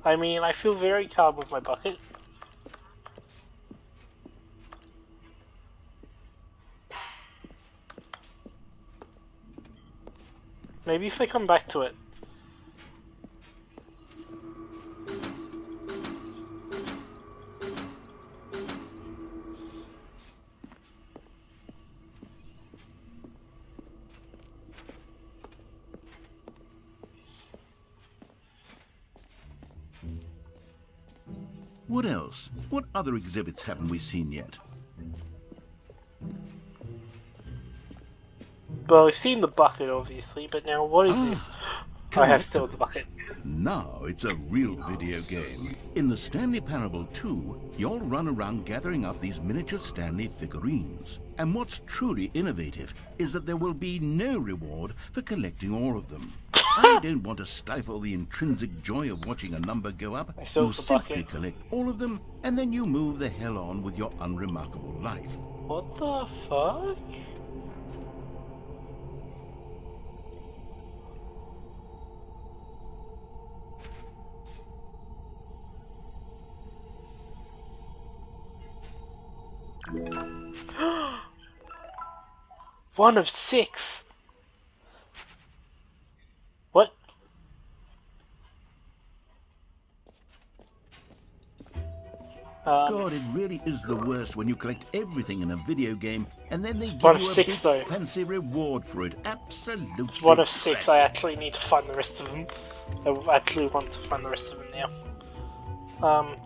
I mean, I feel very calm with my bucket. Maybe if I come back to it. What else? What other exhibits haven't we seen yet? Well, we've seen the bucket, obviously, but now what is this? I have still the bucket. Now it's a real video game. In the Stanley Parable 2, you'll run around gathering up these miniature Stanley figurines. And what's truly innovative is that there will be no reward for collecting all of them. I don't want to stifle the intrinsic joy of watching a number go up. You simply collect all of them, and then you move the hell on with your unremarkable life. What the fuck? One of 6. What? God, it really is the worst when you collect everything in a video game and then they give you a big fancy reward for it. Absolutely. It's 1 of 6. I actually need to find the rest of them. I actually want to find the rest of them now.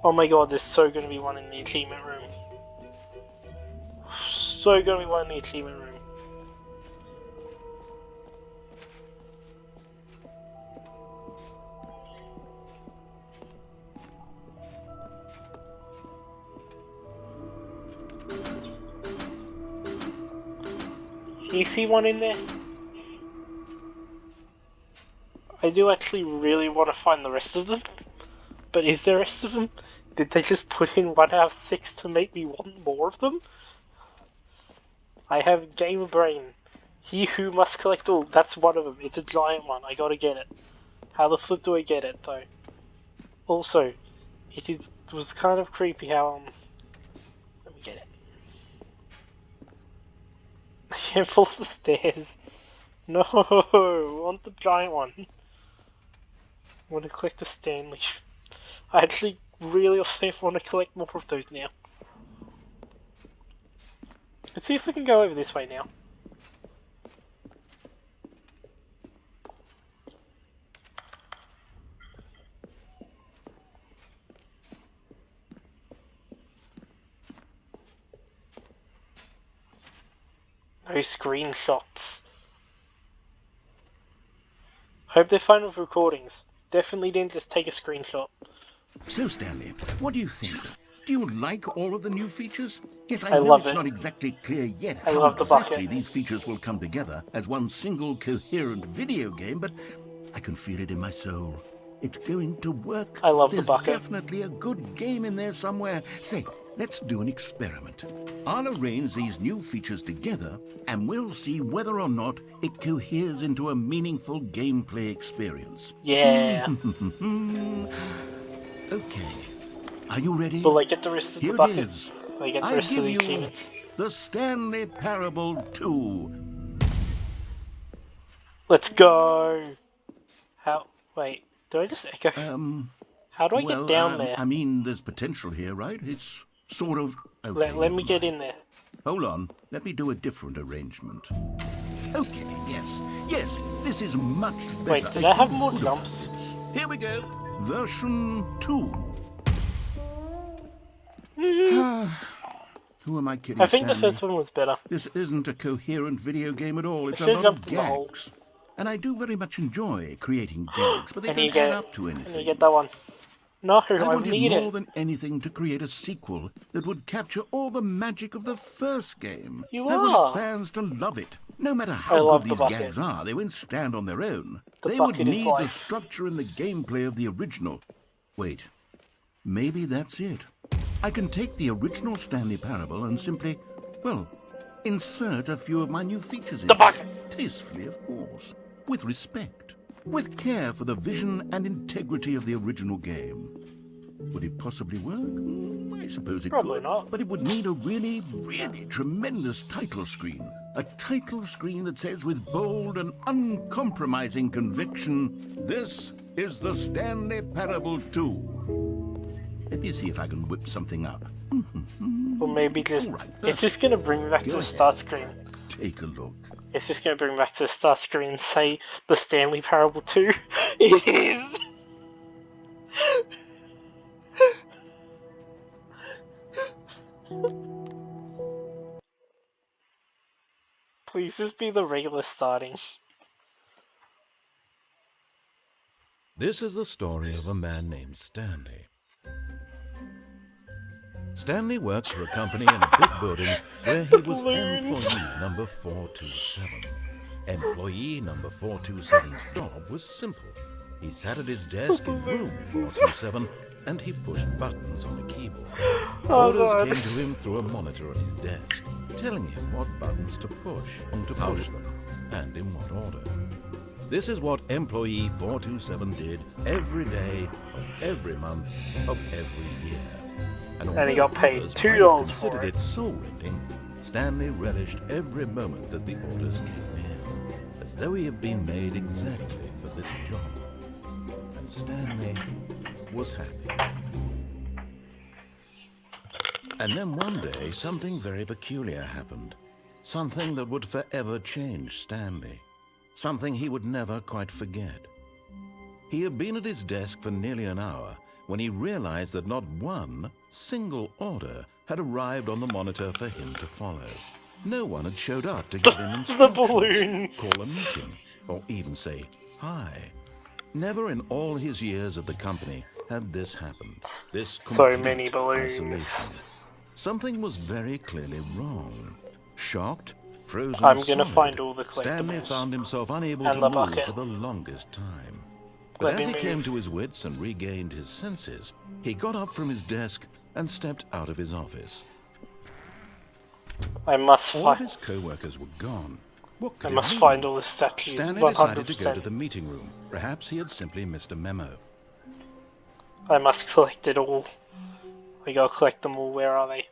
Oh my god, there's so gonna be one in the achievement room. So gonna be one in the achievement room. Can you see one in there? I do actually really want to find the rest of them. But is there the rest of them? Did they just put in 1 out of 6 to make me want more of them? I have Gamer Brain. He who must collect all. That's one of them. It's a giant one. I gotta get it. How the flip do I get it though? Also, it was kind of creepy how let me get it. I can't fall up the stairs. No, I want the giant one. I want to collect the Stanley. I actually really want to collect more of those now. Let's see if we can go over this way now. No screenshots. Hope they're fine with recordings. Definitely didn't just take a screenshot. So Stanley, what do you think? Do you like all of the new features? Yes, I know love it's it. not exactly clear yet I how love the exactly bucket. these features will come together as one single coherent video game, but I can feel it in my soul. It's going to work. I love the There's bucket. definitely a good game in there somewhere. Say, let's do an experiment. I'll arrange these new features together, and we'll see whether or not it coheres into a meaningful gameplay experience. Yeah. Okay. Are you ready? Will I get the rest of Here the bucket? it is. Will I get the I rest of give the you achievements? the Stanley Parable 2. Let's go. How? Wait. Do I just echo? How do I get down there? I mean, there's potential here, right? It's sort of... Okay, Let me get in there. Hold on. Let me do a different arrangement. Okay, yes. Yes, this is much better. Wait, did I have more could jumps? this. Here we go. Version 2. Who am I kidding, I think Stanley? the first one was better. This isn't a coherent video game at all. It's a should've lot of jumped in the hole. gags. And I do very much enjoy creating gags, but they And you don't add get- up to Let me anything. get that one. No, I I wanted need more it. than anything to create a sequel that would capture all the magic of the first game. You I are. wanted fans to love it. No matter I how love good the these bucket. gags are, they won't stand on their own. The They would bucket is need the life. structure and the gameplay of the original. Wait, maybe that's it. I can take the original Stanley Parable and simply, well, insert a few of my new features in. The bucket. Tastefully, of course. With respect. With care for the vision and integrity of the original game. Would it possibly work? I suppose it Probably could. not. But it would need a really, really tremendous title screen. A title screen that says with bold and uncompromising conviction, "This is the Stanley Parable 2." Let me see if I can whip something up. Or maybe just... All right, it's just gonna bring me back to Go the ahead. start screen. Take a look. It's just gonna bring me back to the start screen and say the Stanley Parable 2. It is! Please just be the regular starting. This is the story of a man named Stanley. Stanley worked for a company in a big building where he was employee number 427. Employee number 427's job was simple. He sat at his desk in room 427 and he pushed buttons on a keyboard. Orders came to him through a monitor on his desk, telling him what buttons to push them, and in what order. This is what employee 427 did every day of every month of every year. And he got paid others $2 considered for it. soul-rending, Stanley relished every moment that the orders came in, as though he had been made exactly for this job. And Stanley was happy. And then one day, something very peculiar happened. Something that would forever change Stanley. Something he would never quite forget. He had been at his desk for nearly an hour when he realized that not one single order had arrived on the monitor for him to follow. No one had showed up to give him instructions, call a meeting, or even say hi. Never in all his years at the company had this happened. This complete isolation. Something was very clearly wrong. Shocked, frozen I'm gonna solid, find all the collectibles. Stanley found himself unable And to the move bucket. for the longest time. But as he came to his wits and regained his senses, he got up from his desk and stepped out of his office. I must All of find. his co-workers were gone. What could I it must mean? find all the statues. Stanley 100%. decided to go to the meeting room. Perhaps he had simply missed a memo. I must collect it all. I gotta collect them all. Where are they?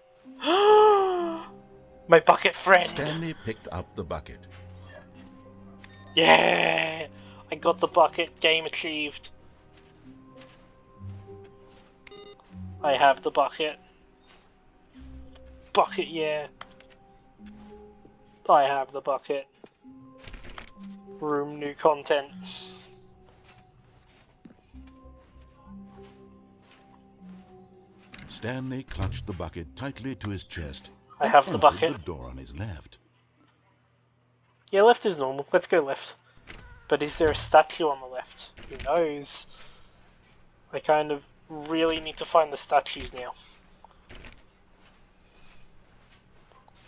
My bucket friend. Stanley picked up the bucket. Yeah, I got the bucket. Game achieved. I have the bucket. Bucket, yeah. I have the bucket. Room, new content. Stanley clutched the bucket tightly to his chest. I and have the entered bucket. the door on his left. Yeah, left is normal. Let's go left. But is there a statue on the left? Who knows? I kind of really need to find the statues now.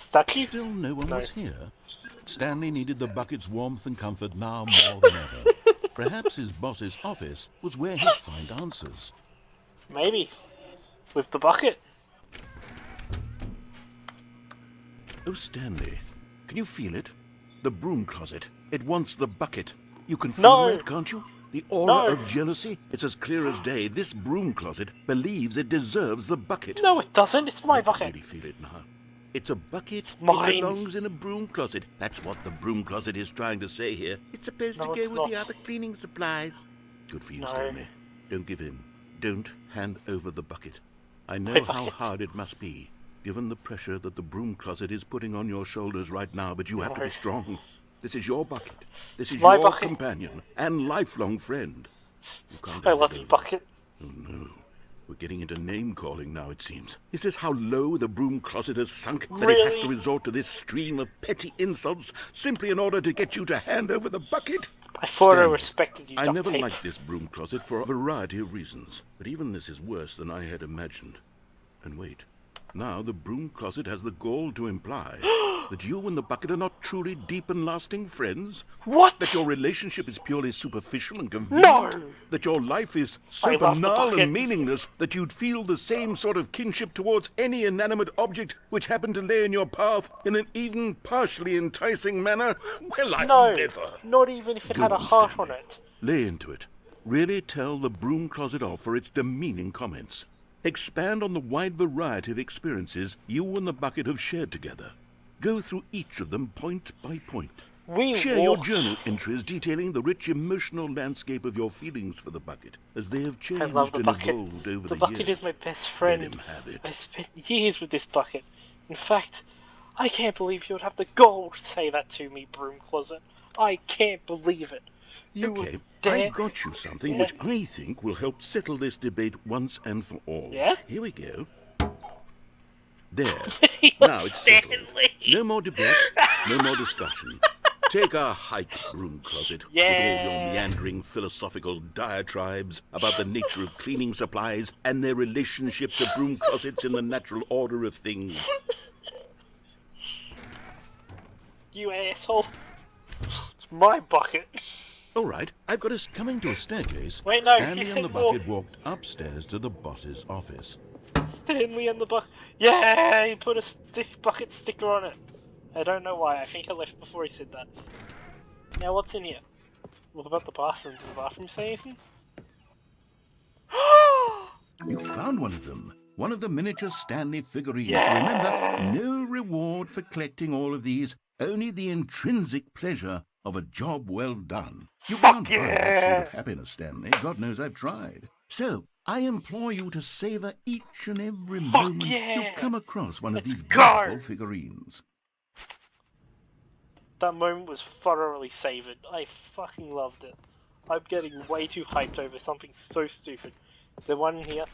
Statue? Still no one No. was here. Stanley needed the bucket's warmth and comfort now more than ever. Perhaps his boss's office was where he'd find answers. Maybe. With the bucket. Oh, Stanley, can you feel it? The broom closet. It wants the bucket. You can feel No. it, can't you? The aura No. of jealousy. It's as clear as day. This broom closet believes it deserves the bucket. No, it doesn't. It's my I can bucket. really feel it now. It's a bucket. Mine. It belongs in a broom closet. That's what the broom closet is trying to say here. It's supposed No, to go it's with not. the other cleaning supplies. Good for you, No. Stanley. Don't give in. Don't hand over the bucket. I know My how bucket. hard it must be, given the pressure that the broom closet is putting on your shoulders right now, but you have to No. be strong. This is your bucket. This is My your bucket. companion and lifelong friend. You can't I hand love it you, over. bucket. Oh no. We're getting into name-calling now, it seems. Is this how low the broom closet has sunk, that it has to Really? resort to this stream of petty insults simply in order to get you to hand over the bucket? I thought I Stanley, respected you, I duct never tape. liked this broom closet for a variety of reasons, but even this is worse than I had imagined. And wait, now the broom closet has the gall to imply that you and the bucket are not truly deep and lasting friends? What? That your relationship is purely superficial and convenient? No! That your life is so I love the banal bucket. and meaningless that you'd feel the same sort of kinship towards any inanimate object which happened to lay in your path in an even partially enticing manner? Well, I No, never. not even if it Go had a on, heart on Stanley. it. Lay into it. Really tell the broom closet off for its demeaning comments. Expand on the wide variety of experiences you and the bucket have shared together. Go through each of them point by point. We Share your walked. journal entries detailing the rich emotional landscape of your feelings for the bucket as they have I changed love the and bucket. evolved over The the bucket years. is my best Let friend. him have it. I spent years with this bucket. In fact, I can't believe you would have the gall to say that to me, broom closet. I can't believe it. You Okay, would I dare... got you something Yeah. which I think will help settle this debate once and for all. Yeah? Here we go. There. He Now was it's settled. Stanley. No more debate, no more discussion. Take a hike, Broom Closet, with all your meandering philosophical diatribes about the nature of cleaning supplies and their relationship to broom closets in the natural order of things. You asshole. It's my bucket. All right, I've got us coming to a staircase. Wait, no, Stanley and the more. bucket walked upstairs to the boss's office. Stanley and the bucket. Yeah, he put a bucket sticker on it. I don't know why. I think I left before he said that. Now, what's in here? What about the bathroom? Does the bathroom say anything? You found one of them. One of the miniature Stanley figurines. Yeah. Remember, no reward for collecting all of these, only the intrinsic pleasure of a job well done. You can't buy that sort of happiness, Stanley. God knows I've tried. So, I implore you to savor each and every moment you come across one of these beautiful figurines. That moment was thoroughly savoured. I fucking loved it. I'm getting way too hyped over something so stupid. The one in here,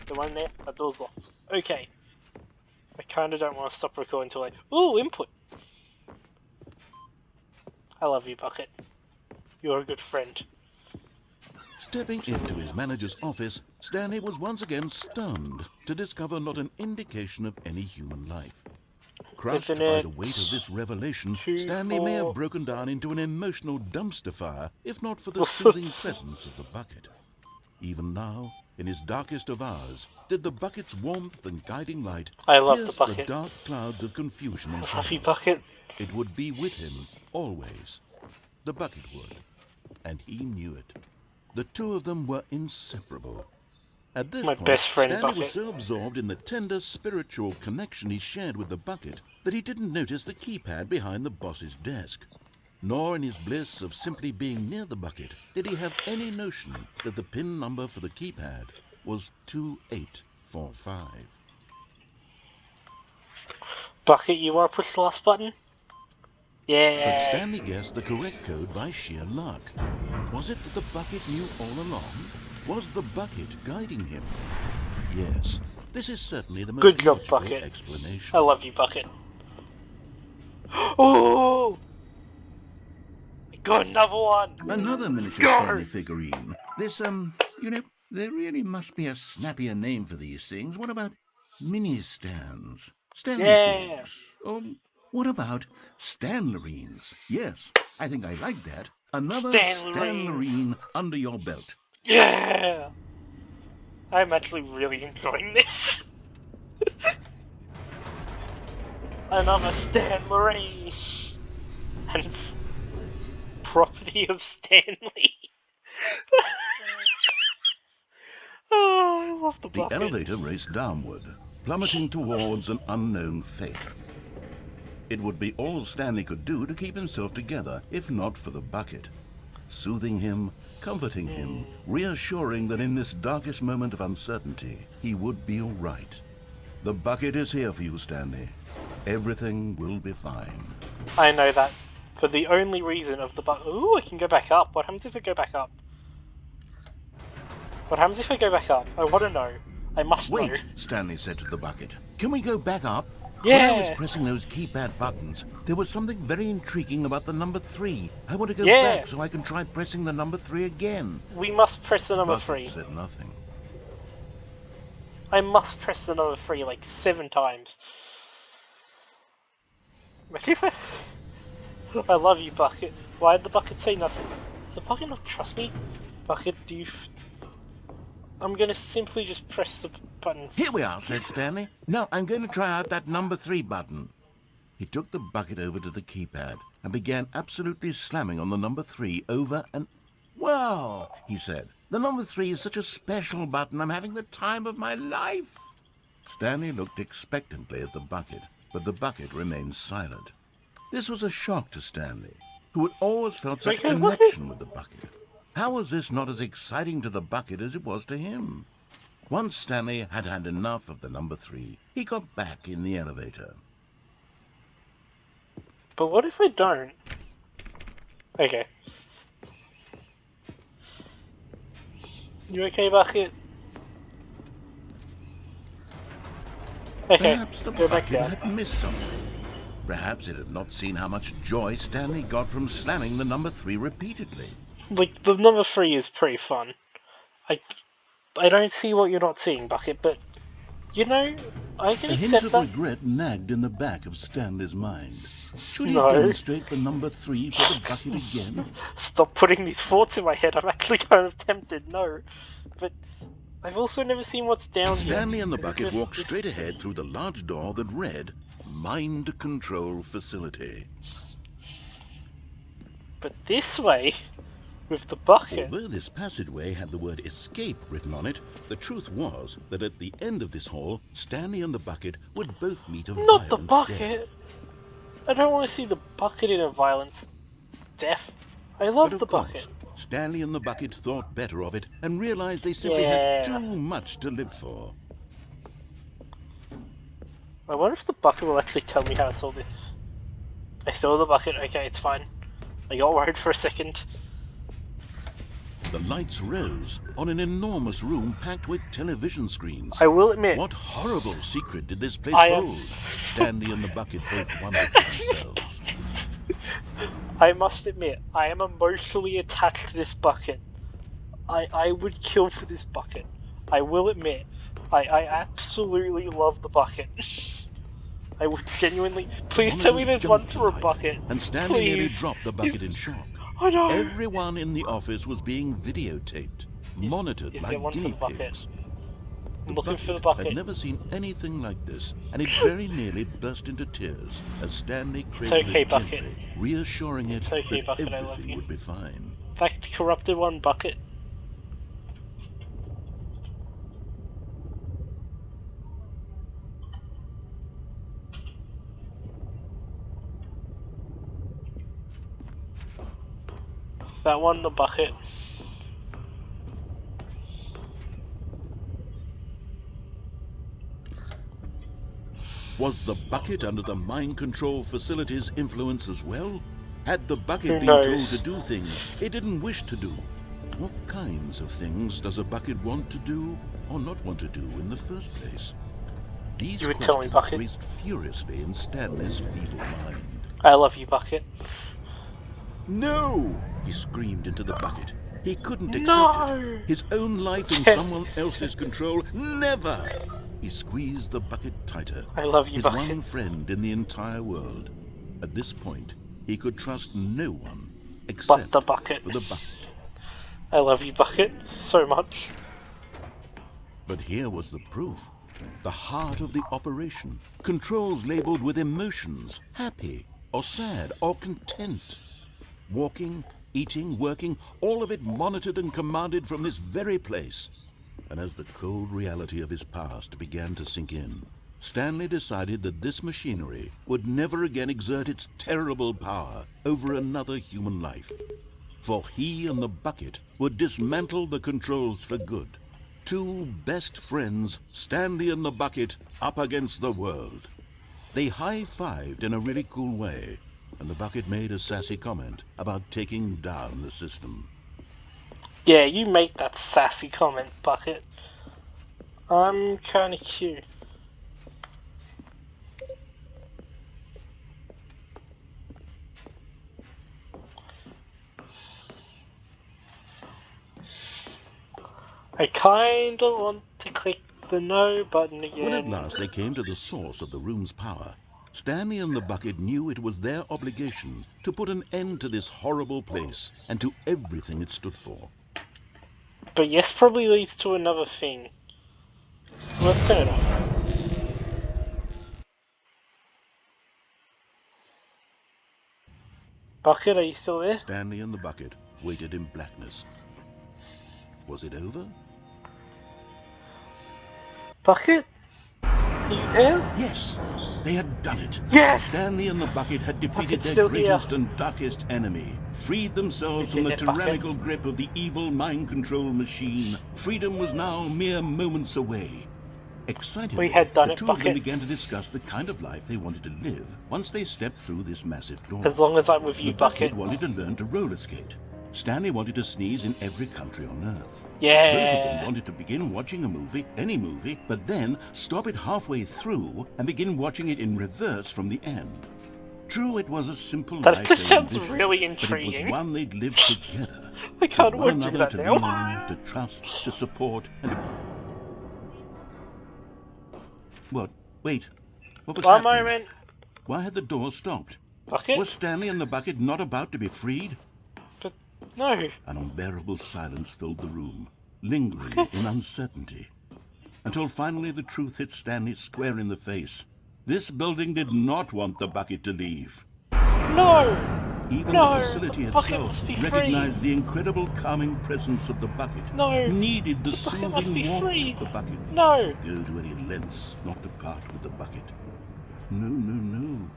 the one there, that door's locked. Okay. I kinda don't want to stop recording until ooh, input! I love you, Bucket. You're a good friend. Stepping into his manager's office, Stanley was once again stunned to discover not an indication of any human life. Crushed by the weight of this revelation, Stanley may have broken down into an emotional dumpster fire, if not for the soothing presence of the bucket. Even now, in his darkest of hours, did the bucket's warmth and guiding light pierce the dark clouds of confusion and chaos. It would be with him, always. The bucket would. And he knew it. The two of them were inseparable. At this point, Stanley was so absorbed in the tender spiritual connection he shared with the bucket that he didn't notice the keypad behind the boss's desk. Nor in his bliss of simply being near the bucket did he have any notion that the PIN number for the keypad was 2845. Bucket, you want to push the last button? Yeah. But Stanley guessed the correct code by sheer luck. Was it that the bucket knew all along? Was the bucket guiding him? Yes, this is certainly the most logical explanation. I love you, Bucket. Oh! I got another one! Another miniature Stanley figurine. This, you know, there really must be a snappier name for these things. What about mini-stands? Stanley figs? Or what about Stanlerines? Yes, I think I like that. Another Stanlerine under your belt. Yeah! I'm actually really enjoying this. Another Stanley. And property of Stanley. Oh, I love the bucket. The elevator raced downward, plummeting towards an unknown fate. It would be all Stanley could do to keep himself together, if not for the bucket. Soothing him, comforting him, reassuring that in this darkest moment of uncertainty, he would be all right. The bucket is here for you, Stanley. Everything will be fine. I know that. For the only reason of the bucket. Ooh, I can go back up. What happens if I go back up? What happens if I go back up? I want to know. I must know. Wait, Stanley said to the bucket. Can we go back up? Yeah. When I was pressing those keypad buttons, there was something very intriguing about the number 3. I want to go back so I can try pressing the number 3 again. We must press the number 3. Bucket said nothing. I must press the number 3 like 7 times. I love you, Bucket. Why did the Bucket say nothing? Does the Bucket not trust me? Bucket, do you... I'm gonna simply just press the button. Here we are, said Stanley. Now I'm going to try out that number 3 button. He took the bucket over to the keypad and began absolutely slamming on the number 3 over and... Well, he said, the number 3 is such a special button. I'm having the time of my life. Stanley looked expectantly at the bucket, but the bucket remained silent. This was a shock to Stanley, who had always felt such a connection with the bucket. How was this not as exciting to the bucket as it was to him? Once Stanley had had enough of the number 3, he got back in the elevator. But what if I don't? Okay. You okay, Bucket? Okay, Perhaps the go back bucket down. had missed something. Perhaps it had not seen how much joy Stanley got from slamming the number 3 repeatedly. Like, the number 3 is pretty fun. I don't see what you're not seeing, Bucket, but, you know, I can A hint accept of that. regret nagged in the back of Stanley's mind. Should he No. demonstrate the number 3 for the bucket again? Stop putting these thoughts in my head, I'm actually kind of tempted, no. But I've also never seen what's down here. Stanley and the Is it bucket just walked this- straight ahead through the large door that read, Mind Control Facility. But this way, with the bucket. Although this passageway had the word escape written on it, the truth was that at the end of this hall, Stanley and the bucket would both meet a Not the violent bucket! death. I don't want to see the bucket in a violent death. I love But the of bucket. course, Stanley and the bucket thought better of it and realized they simply Yeah. had too much to live for. I wonder if the bucket will actually tell me how to solve this. I stole the bucket, okay, it's fine. I got worried for a second. The lights rose on an enormous room packed with television screens. I will admit, What horrible secret did this place I am- hold? Stanley and the bucket both wondered to themselves. I must admit, I am emotionally attached to this bucket. I would kill for this bucket. I will admit, I absolutely love the bucket. I would genuinely. Please tell me Monitors there's one jumped to for a life, bucket. and Stanley nearly Please. dropped the bucket in shock. Oh no! Everyone in the office was being videotaped, monitored is there like one for guinea the bucket? pigs. I'm The looking for the bucket bucket. had never seen anything like this, and it very nearly burst into tears as Stanley cradled okay, it bucket. gently, reassuring it It's okay, that bucket, I love everything you. would be fine. That corrupted one bucket. That one, the bucket. Was the bucket under the mind control facility's influence as well? Had the bucket Who been knows? told to do things it didn't wish to do? What kinds of things does a bucket want to do or not want to do in the first place? These You would tell me, questions Bucket. raced furiously in Stanley's feeble mind. I love you, bucket. No! He screamed into the bucket. He couldn't accept No! it. His own life in someone else's control. Never! He squeezed the bucket tighter. I love you, His bucket. one friend in the entire world. At this point, he could trust no one except the bucket. for the bucket. I love you, bucket, so much. But here was the proof. The heart of the operation. Controls labeled with emotions. Happy, or sad, or content. Walking, eating, working, all of it monitored and commanded from this very place. And as the cold reality of his past began to sink in, Stanley decided that this machinery would never again exert its terrible power over another human life. For he and the bucket would dismantle the controls for good. Two best friends, Stanley and the bucket, up against the world. They high-fived in a really cool way, and the bucket made a sassy comment about taking down the system. Yeah, you make that sassy comment, bucket. I'm kinda cute. I kinda want to click the no button again. When at last they came to the source of the room's power, Stanley and the bucket knew it was their obligation to put an end to this horrible place and to everything it stood for. But yes probably leads to another thing. Let's turn it off. Bucket, are you still there? Stanley and the bucket waited in blackness. Was it over? Bucket? Are you there? Yes, they had done it. Yes! Stanley and the bucket had defeated Bucket's their still here. greatest and darkest enemy, freed themselves We from the did it, Bucket. tyrannical grip of the evil mind control machine. Freedom was now mere moments away. Excitedly, We had done the it, two of them Bucket. began to discuss the kind of life they wanted to live once they stepped through this massive door. As long as I'm with you, The bucket Bucket. wanted to learn to roller skate. Stanley wanted to sneeze in every country on Earth. Yeah. Both of them wanted to begin watching a movie, any movie, but then stop it halfway through and begin watching it in reverse from the end. True, it was a simple That life they sounds envisioned, really but it was intriguing. one they'd lived together. I can't With one wait to do another that to now. lean on, to trust, to support, and to... What? Wait. What was One happening? moment. Why had the door stopped? Bucket? Was Stanley and the bucket not about to be freed? But no. An unbearable silence filled the room, lingering in uncertainty, until finally the truth hit Stanley square in the face. This building did not want the bucket to leave. No. Even No, the facility the bucket itself must be recognized free. the incredible calming presence of the bucket, No, needed the bucket must soothing be warmth free. of the bucket. No. Go to any lengths not to part with the bucket. No.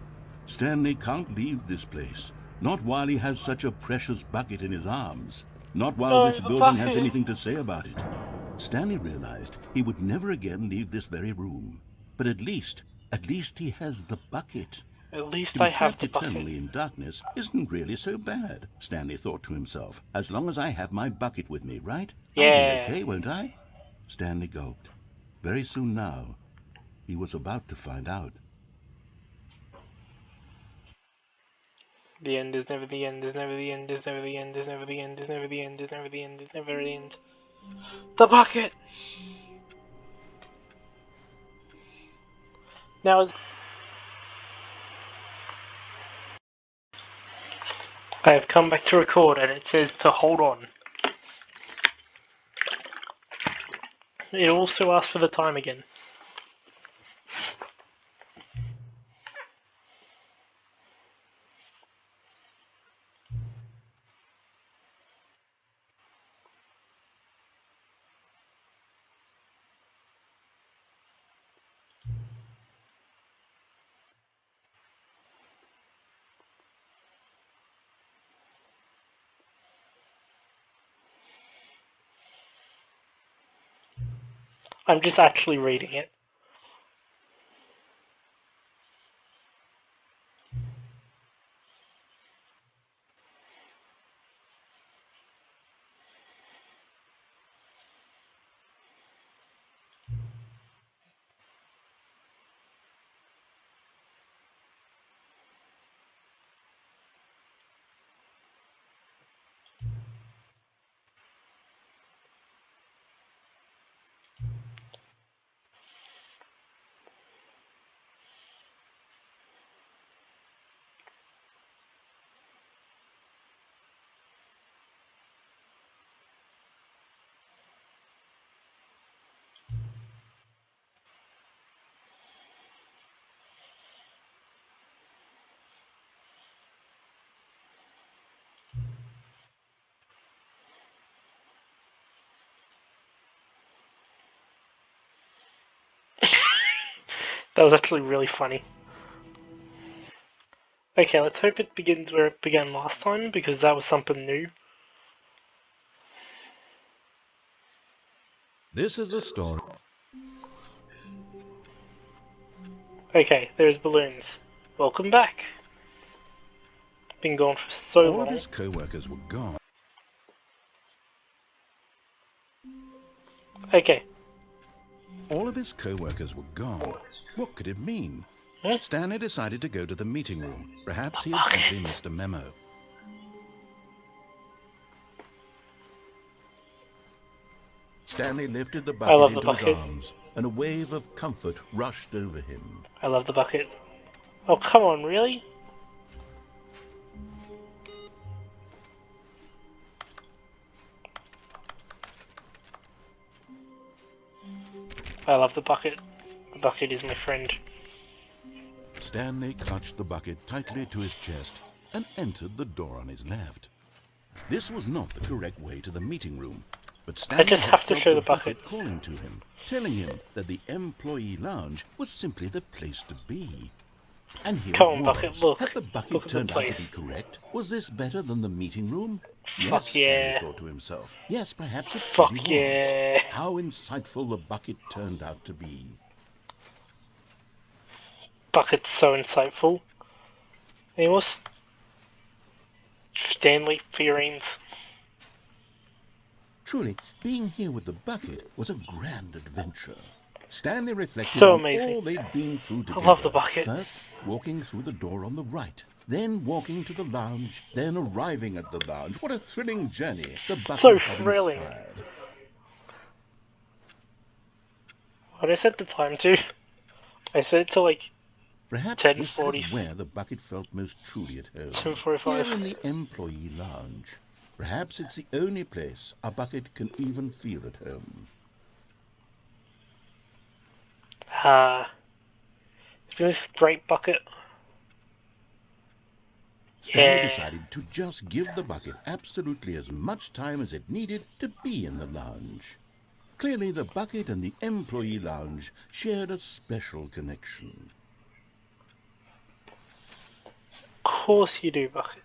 Stanley can't leave this place. Not while he has such a precious bucket in his arms. Not while No, this the building has bucket. anything to say about it. Stanley realized he would never again leave this very room. But at least he has the bucket. At least To I be have trapped the bucket. eternally in darkness isn't really so bad, Stanley thought to himself. As long as I have my bucket with me, right? Yeah. I'll be okay, won't I? Stanley gulped. Very soon now, he was about to find out. The end is never the end, is never the end, is never the end, is never the end, is never the end, is never the end, is never the end. The bucket! Now, I have come back to record and it says to hold on. It also asks for the time again. I'm just actually reading it. That was actually really funny. Okay, let's hope it begins where it began last time, because that was something new. This is the story. Okay, there's balloons. Welcome back. Been gone for so All long. of his co-workers were gone. Okay. All of his co-workers were gone. What could it mean? Huh? Stanley decided to go to the meeting room. Perhaps he had simply missed a memo. Stanley lifted the I love bucket the into his bucket. arms, and a wave of comfort rushed over him. I love the bucket. Oh, come on, really? I love the bucket. The bucket is my friend. Stanley clutched the bucket tightly to his chest and entered the door on his left. This was not the correct way to the meeting room, but Stanley just had have to felt show the the bucket. calling to him, telling him that the employee lounge was simply the place to be. And here Come it on, was. bucket, look. Had the bucket Look at the turned out to place. be correct? Was this better than the meeting room? Yes, Fuck yeah. Stanley thought to himself. Yes, perhaps it Fuck truly was. yeah. How insightful the bucket turned out to be. Bucket's so insightful. It was Stanley figurines. Truly, being here with the bucket was a grand adventure. Stanley reflected So on amazing. all they'd been through together. I love the bucket. First, walking through the door on the right, then walking to the lounge, then arriving at the lounge. What a thrilling journey the bucket So had thrilling. inspired. What did I set the time to? I set it to like Perhaps 10:40. this is where the bucket felt most truly at home. 10:45. Here in the employee lounge. Perhaps it's the only place a bucket can even feel at home. This great bucket. Stanley decided to just give the bucket absolutely as much time as it needed to be in the lounge. Clearly, the bucket and the employee lounge shared a special connection. Of course you do, bucket.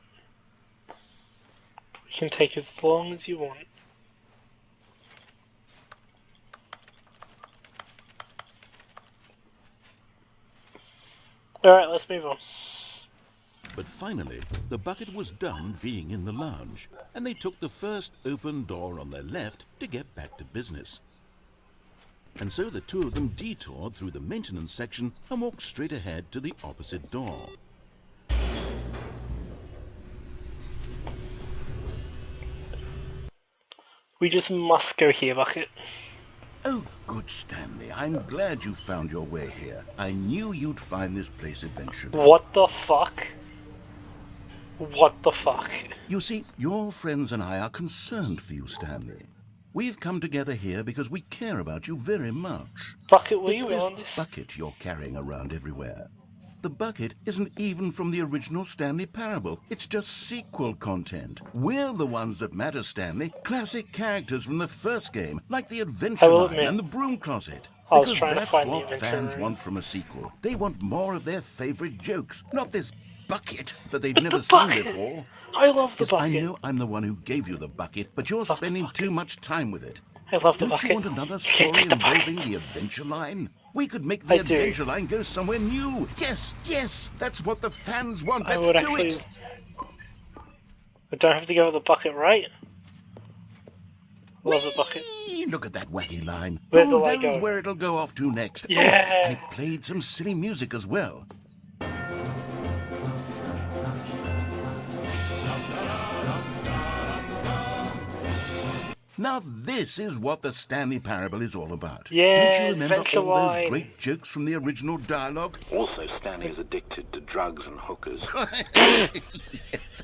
You can take as long as you want. Alright, let's move on. But finally, the bucket was done being in the lounge, and they took the first open door on their left to get back to business. And so the two of them detoured through the maintenance section and walked straight ahead to the opposite door. We just must go here, bucket. Oh, good, Stanley. I'm glad you found your way here. I knew you'd find this place eventually. What the fuck? What the fuck? You see, your friends and I are concerned for you, Stanley. We've come together here because we care about you very much. Bucket, will It's you this on this? bucket you're carrying around everywhere. The bucket isn't even from the original Stanley Parable. It's just sequel content. We're the ones that matter, Stanley. Classic characters from the first game, like the Adventure will Line admit, and the Broom Closet. I was Because trying to that's find the what Adventure fans Line. want from a sequel. They want more of their favorite jokes, not this bucket that they've never the seen bucket! before. I love the Yes, I bucket. know I'm the one who gave you the bucket, but you're the spending too much time with it. I love the Don't bucket. you want another You story take the bucket. involving the Adventure Line? We could make the I do. Adventure Line go somewhere new. Yes, yes, that's what the fans want. I Let's would do actually. it. I don't have to go with the bucket, right? Love the bucket. Whee! Look at that wacky line. Where Who do I knows go? where it'll go off to next? Yeah. Oh, and it played some silly music as well. Now this is what the Stanley Parable is all about. Yeah, Don't you remember Adventure all those Line. great jokes from the original dialogue? Also, Stanley is addicted to drugs and hookers. Yes,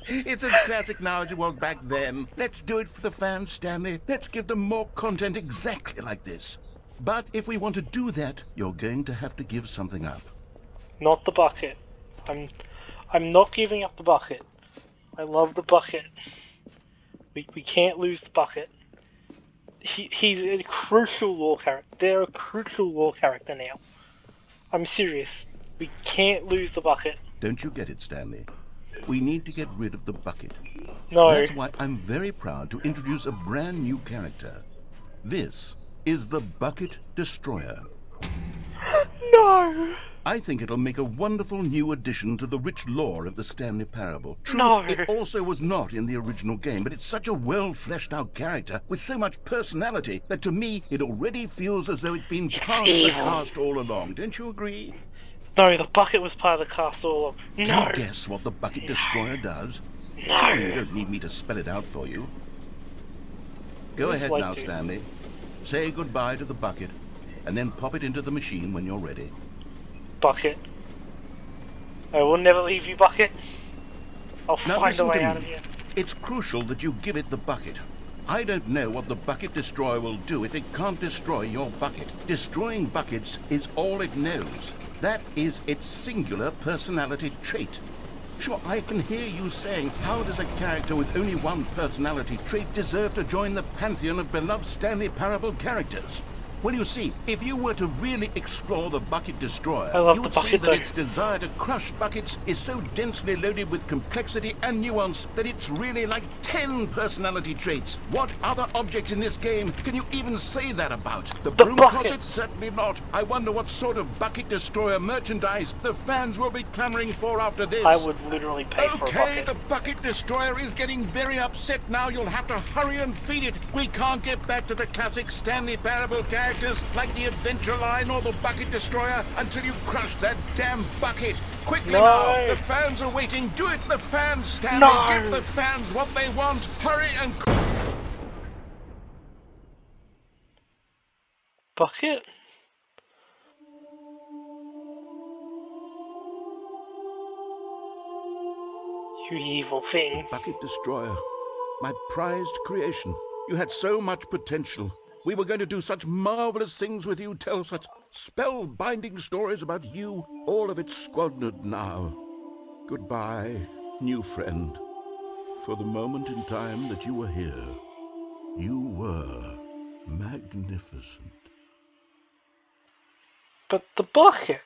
it's as classic now as it was back then. Let's do it for the fans, Stanley. Let's give them more content exactly like this. But if we want to do that, you're going to have to give something up. Not the bucket. I'm not giving up the bucket. I love the bucket. We can't lose the bucket. He's a crucial lore character. They're a crucial lore character now. I'm serious. We can't lose the bucket. Don't you get it, Stanley? We need to get rid of the bucket. No. That's why I'm very proud to introduce a brand new character. This is the Bucket Destroyer. No! I think it'll make a wonderful new addition to the rich lore of the Stanley Parable. True, No. it also was not in the original game, but it's such a well-fleshed-out character with so much personality that to me it already feels as though it's been part of the evil. cast all along. Don't you agree? No, the bucket was part of the cast all along. Can No! you guess what the Bucket Destroyer does? No. Surely you don't need me to spell it out for you. Go I'd ahead like now, to. Stanley. Say goodbye to the bucket, and then pop it into the machine when you're ready. Bucket. I will never leave you, bucket. I'll Now find a listen way to out of me. here. It's crucial that you give it the bucket. I don't know what the Bucket Destroyer will do if it can't destroy your bucket. Destroying buckets is all it knows. That is its singular personality trait. Sure, I can hear you saying, how does a character with only one personality trait deserve to join the pantheon of beloved Stanley Parable characters? Well, you see, if you were to really explore the bucket destroyer, I love you the would see bucket, that though. its desire to crush buckets is so densely loaded with complexity and nuance that it's really like 10 personality traits. What other object in this game can you even say that about? The broom bucket. closet? Certainly not. I wonder what sort of bucket destroyer merchandise the fans will be clamoring for after this. I would literally pay for a Okay, bucket. the bucket destroyer is getting very upset now. You'll have to hurry and feed it. We can't get back to the classic Stanley Parable characters like the Adventure Line or the bucket destroyer until you crush that damn bucket. Quickly No. now, the fans are waiting. Do it, the fans, Stanley. No. Give the fans what they want. Hurry and... Bucket? You evil thing. Bucket destroyer, my prized creation. You had so much potential. We were going to do such marvelous things with you, tell such spellbinding stories about you. All of it squandered now. Goodbye, new friend. For the moment in time that you were here, you were magnificent. But the bucket?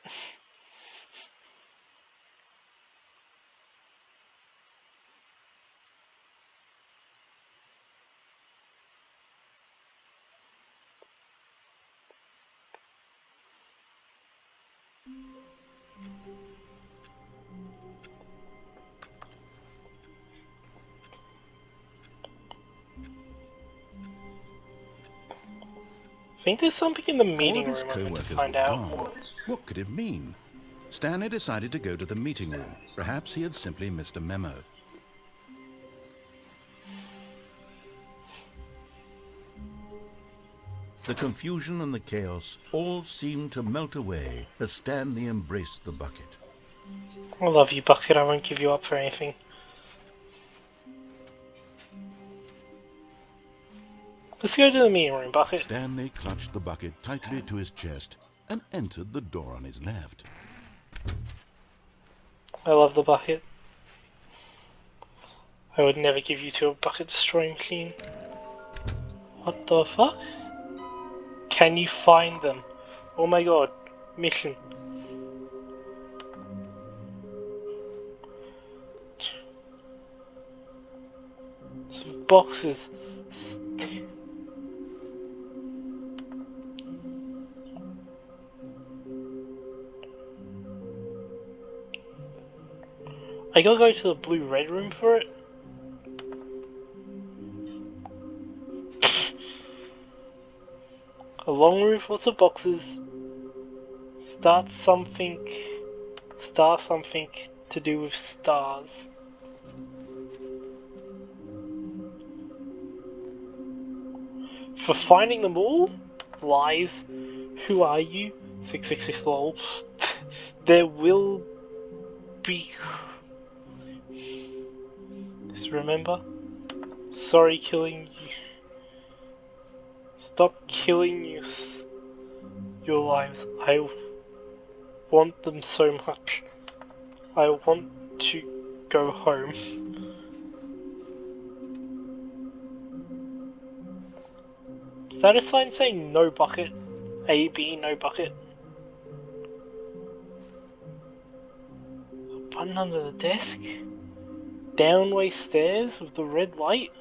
I think there's something in the All meeting of his room I need to co-workers find were out. gone. What could it mean? Stanley decided to go to the meeting room. Perhaps he had simply missed a memo. The confusion and the chaos all seemed to melt away as Stanley embraced the bucket. I love you, Bucket. I won't give you up for anything. Let's go to the meeting room, Bucket. Stanley clutched the bucket tightly to his chest and entered the door on his left. I love the bucket. I would never give you to a bucket destroying machine. What the fuck? Can you find them? Oh my god. Mission. Some boxes. I gotta go to the blue-red room for it. A long roof, lots of boxes. Start something to do with stars. For finding them all? Lies. Who are you? 666 lol. There will be... Just remember? Sorry killing you. Stop killing your lives. I want them so much. I want to go home. Is that a sign saying no bucket? A, B, no bucket. A button under the desk? Downway stairs with the red light?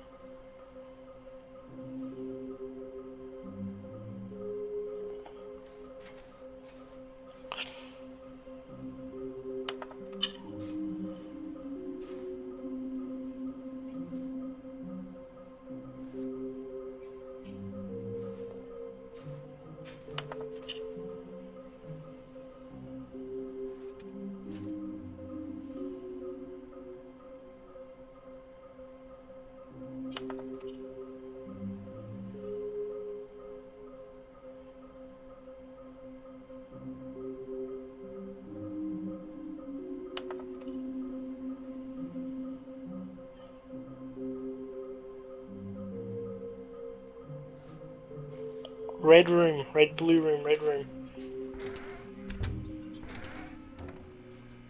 Red room, red blue room, red room.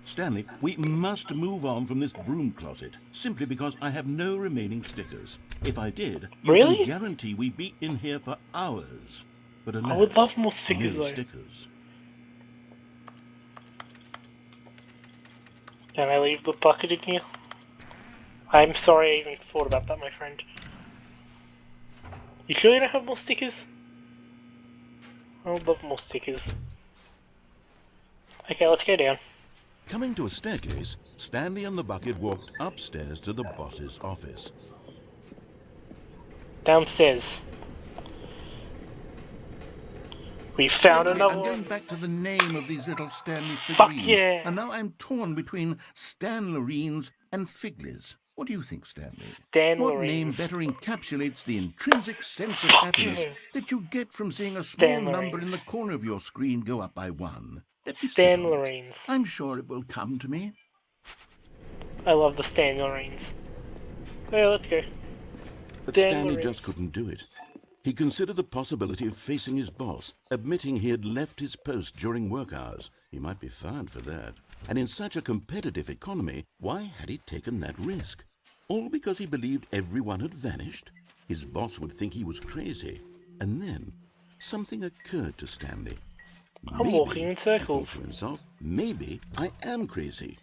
Stanley, we must move on from this broom closet, simply because I have no remaining stickers. If I did, you Really? can guarantee we'd be in here for hours. But I alas, would love more stickers no though. stickers. Can I leave the bucket in here? I'm sorry I even thought about that, my friend. You sure you don't have more stickers? I would love more stickers. Okay, let's go down. Coming to a staircase, Stanley and the bucket walked upstairs to the boss's office. Downstairs. We found Lately, another I'm going one. back to the name of these little Stanley Fuck figurines. yeah. And now I'm torn between Stanlerines and Figlies. What do you think, Stanley? What name Stanlerines. better encapsulates the intrinsic sense of Fuck happiness yeah. that you get from seeing a small number Stanlerines. in the corner of your screen go up by 1? Let me sit on it. Stanlerines. I'm sure it will come to me. I love the Stanlerines. Okay, let's go. But Stanley Stanley. just couldn't do it. He considered the possibility of facing his boss, admitting he had left his post during work hours. He might be fired for that. And in such a competitive economy, why had he taken that risk? All because he believed everyone had vanished? His boss would think he was crazy. And then, something occurred to Stanley. I'm walking in circles. He thought to himself, maybe I am crazy.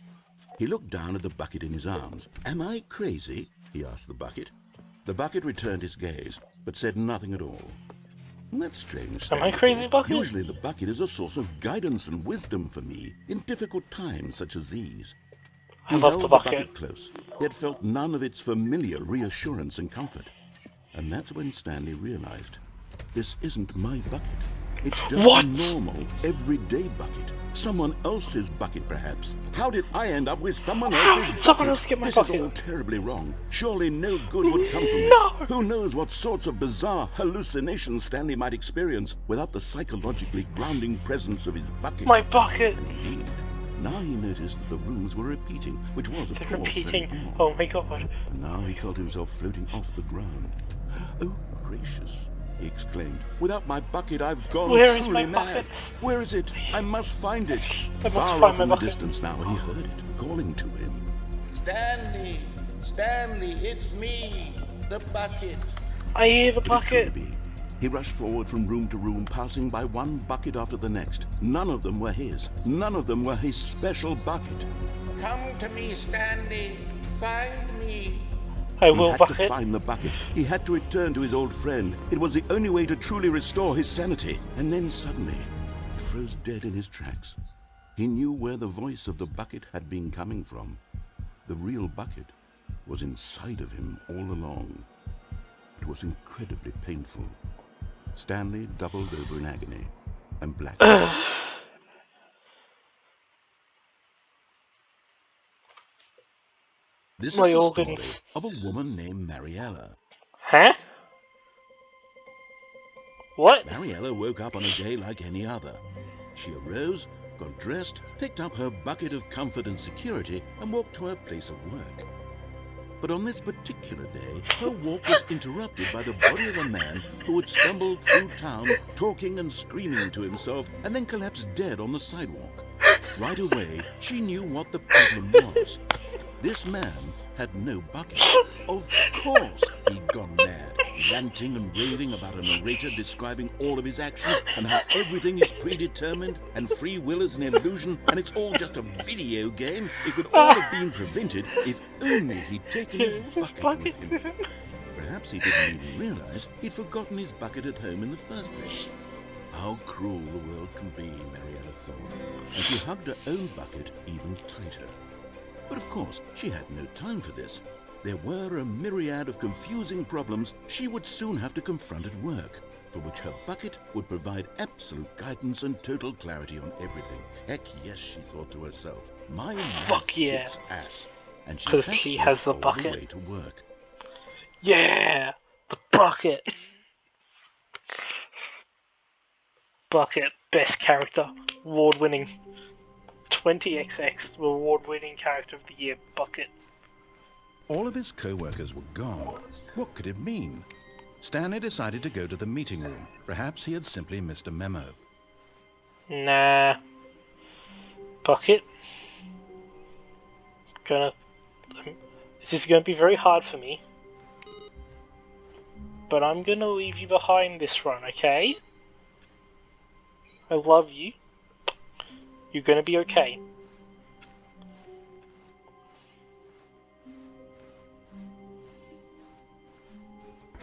He looked down at the bucket in his arms. Am I crazy? He asked the bucket. The bucket returned his gaze, but said nothing at all. That's strange, Am I Stanley crazy, thought. bucket? Usually the bucket is a source of guidance and wisdom for me in difficult times such as these. I He love held the the bucket. bucket close, yet felt none of its familiar reassurance and comfort. And that's when Stanley realized, this isn't my bucket. It's just What? a normal, everyday bucket. Someone else's bucket, perhaps. How did I end up with someone else's bucket? Someone else get my This bucket. is all terribly wrong. Surely no good would come from this. No. Who knows what sorts of bizarre hallucinations Stanley might experience without the psychologically grounding presence of his bucket. My bucket. Indeed. Now he noticed that the rooms were repeating, which was, of They're course, repeating. very odd. Oh my god. And now he felt himself floating off the ground. Oh, gracious, he exclaimed. Without my bucket, I've gone Where is truly my mad. bucket? Where is it? I must find it. must Far find off my in the bucket. distance now, he heard it, calling to him. Stanley! Stanley, it's me! The bucket! I hear the Could it truly bucket. be? He rushed forward from room to room, passing by one bucket after the next. None of them were his. None of them were his special bucket. Come to me, Stanley! Find me! I He will had to bucket. find the bucket. He had to return to his old friend. It was the only way to truly restore his sanity. And then suddenly, he froze dead in his tracks. He knew where the voice of the bucket had been coming from. The real bucket was inside of him all along. It was incredibly painful. Stanley doubled over in agony and blacked out. This My is the organs. story of a woman named Mariella. Huh? What? Mariella woke up on a day like any other. She arose, got dressed, picked up her bucket of comfort and security, and walked to her place of work. But on this particular day, her walk was interrupted by the body of a man who had stumbled through town, talking and screaming to himself, and then collapsed dead on the sidewalk. Right away, she knew what the problem was. This man had no bucket. Of course he'd gone mad, ranting and raving about a narrator describing all of his actions and how everything is predetermined and free will is an illusion and it's all just a video game. It could all have been prevented if only he'd taken his bucket with him. Perhaps he didn't even realize he'd forgotten his bucket at home in the first place. How cruel the world can be, Mariella thought, and she hugged her own bucket even tighter. But of course, she had no time for this. There were a myriad of confusing problems she would soon have to confront at work, for which her bucket would provide absolute guidance and total clarity on everything. Heck yes, she thought to herself. My life Fuck yeah. kicks ass. And 'Cause packed she it has the all bucket. the way to work. Yeah! The bucket! Bucket, best character, award-winning. 20XX, award-winning character of the year, Bucket. All of his co-workers were gone. What could it mean? Stanley decided to go to the meeting room. Perhaps he had simply missed a memo. Nah. Bucket. This is gonna be very hard for me. But I'm gonna leave you behind this run, okay? I love you. You're gonna be okay.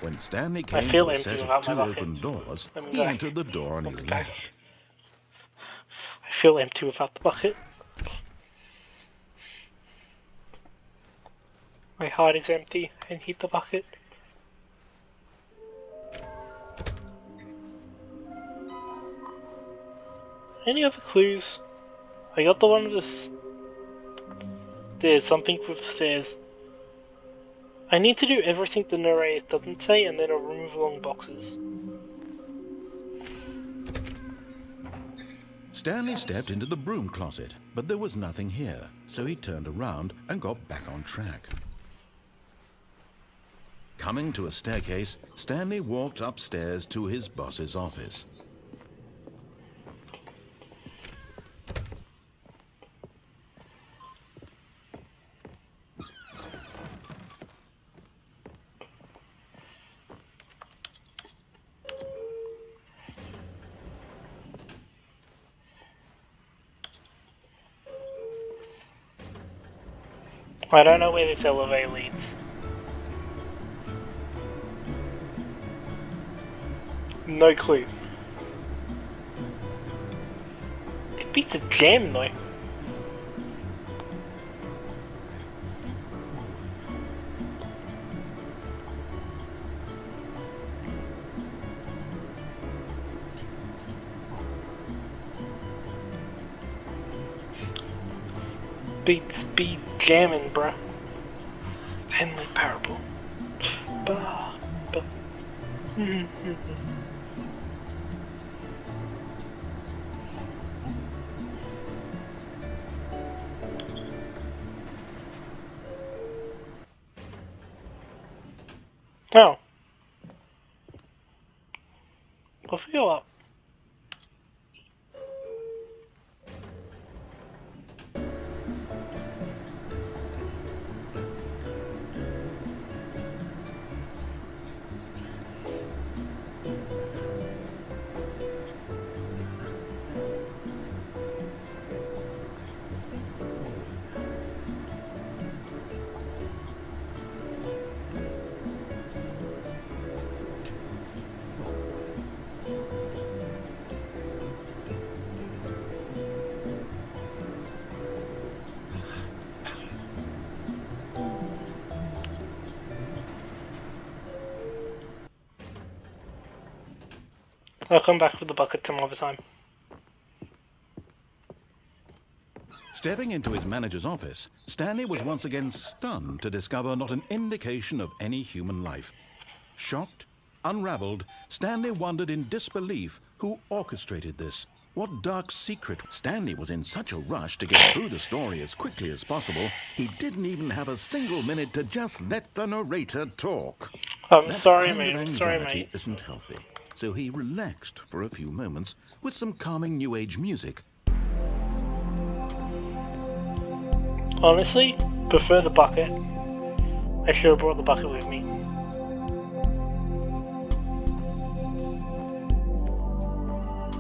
When Stanley I came feel to a empty set of without my 2 bucket. open doors, Let me he go. entered the door on his Let me go. left. I feel empty without the bucket. My heart is empty. I need the bucket. Any other clues? I got the one with the stairs, something with the stairs. I need to do everything the narrator doesn't say and then I'll remove long boxes. Stanley stepped into the broom closet, but there was nothing here, so he turned around and got back on track. Coming to a staircase, Stanley walked upstairs to his boss's office. I don't know where this elevator leads. No clue. It beats a jam though. Beats speed jamming, bruh. Stanley Parable. Bah, bah. Oh. I'll feel up. I'll come back with the bucket some other time. Stepping into his manager's office, Stanley was once again stunned to discover not an indication of any human life. Shocked, unraveled, Stanley wondered in disbelief who orchestrated this. What dark secret? Stanley was in such a rush to get through the story as quickly as possible, he didn't even have a single minute to just let the narrator talk. I'm That sorry, kind mate. of I'm sorry, anxiety mate. isn't healthy, so he relaxed for a few moments with some calming New Age music. Honestly, prefer the bucket. I should have brought the bucket with me.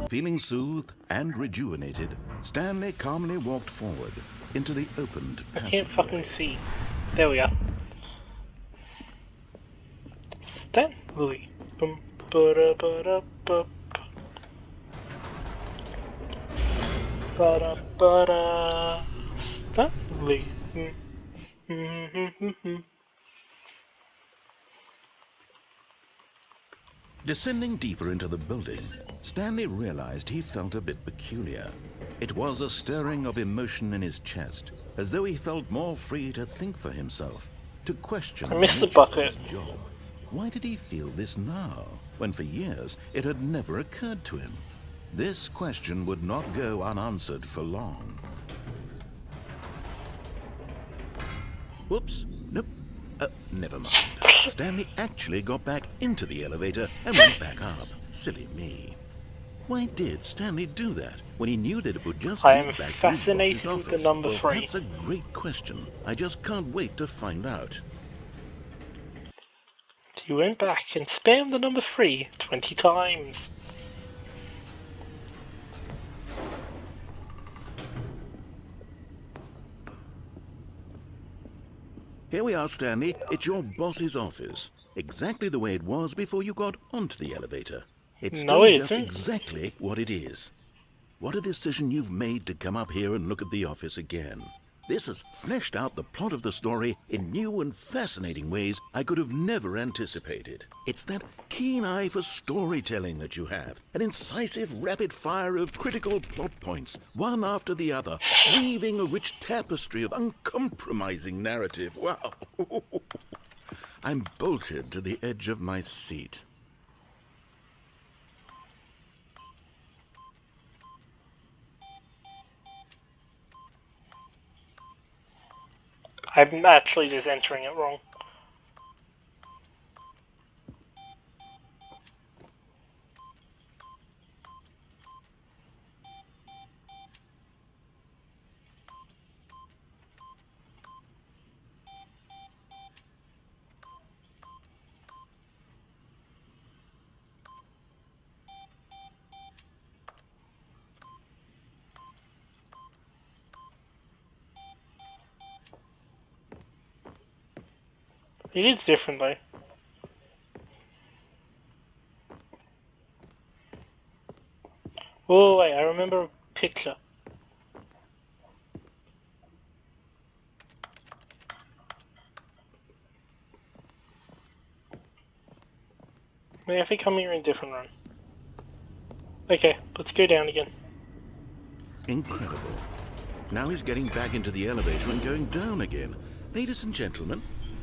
Feeling soothed and rejuvenated, Stanley calmly walked forward into the opened I can't fucking passageway. see. There we are. Stanley. Bum, ba-da, ba-da, ba, ba-da, ba-da. Stanley. Descending deeper into the building, Stanley realized he felt a bit peculiar. It was a stirring of emotion in his chest, as though he felt more free to think for himself, to question I missed the nature of bucket. his job. Why did he feel this now, when for years it had never occurred to him? This question would not go unanswered for long. Whoops, nope, never mind. Stanley actually got back into the elevator and went back up. Silly me. Why did Stanley do that when he knew that it would just I lead am back to his fascinated boss's with the office? number Well, 3. that's a great question. I just can't wait to find out. You went back and spammed the number 3 20 times. Here we are, Stanley. It's your boss's office. Exactly the way it was before you got onto the elevator. It's No, still it just isn't. exactly what it is. What a decision you've made to come up here and look at the office again. This has fleshed out the plot of the story in new and fascinating ways I could have never anticipated. It's that keen eye for storytelling that you have, an incisive rapid fire of critical plot points, one after the other, weaving a rich tapestry of uncompromising narrative. Wow! I'm bolted to the edge of my seat. I'm actually just entering it wrong. It is different though. Oh wait, I remember a picture. I think I'm here in a different run. Okay, let's go down again. Incredible. Now he's getting back into the elevator and going down again. Ladies and gentlemen,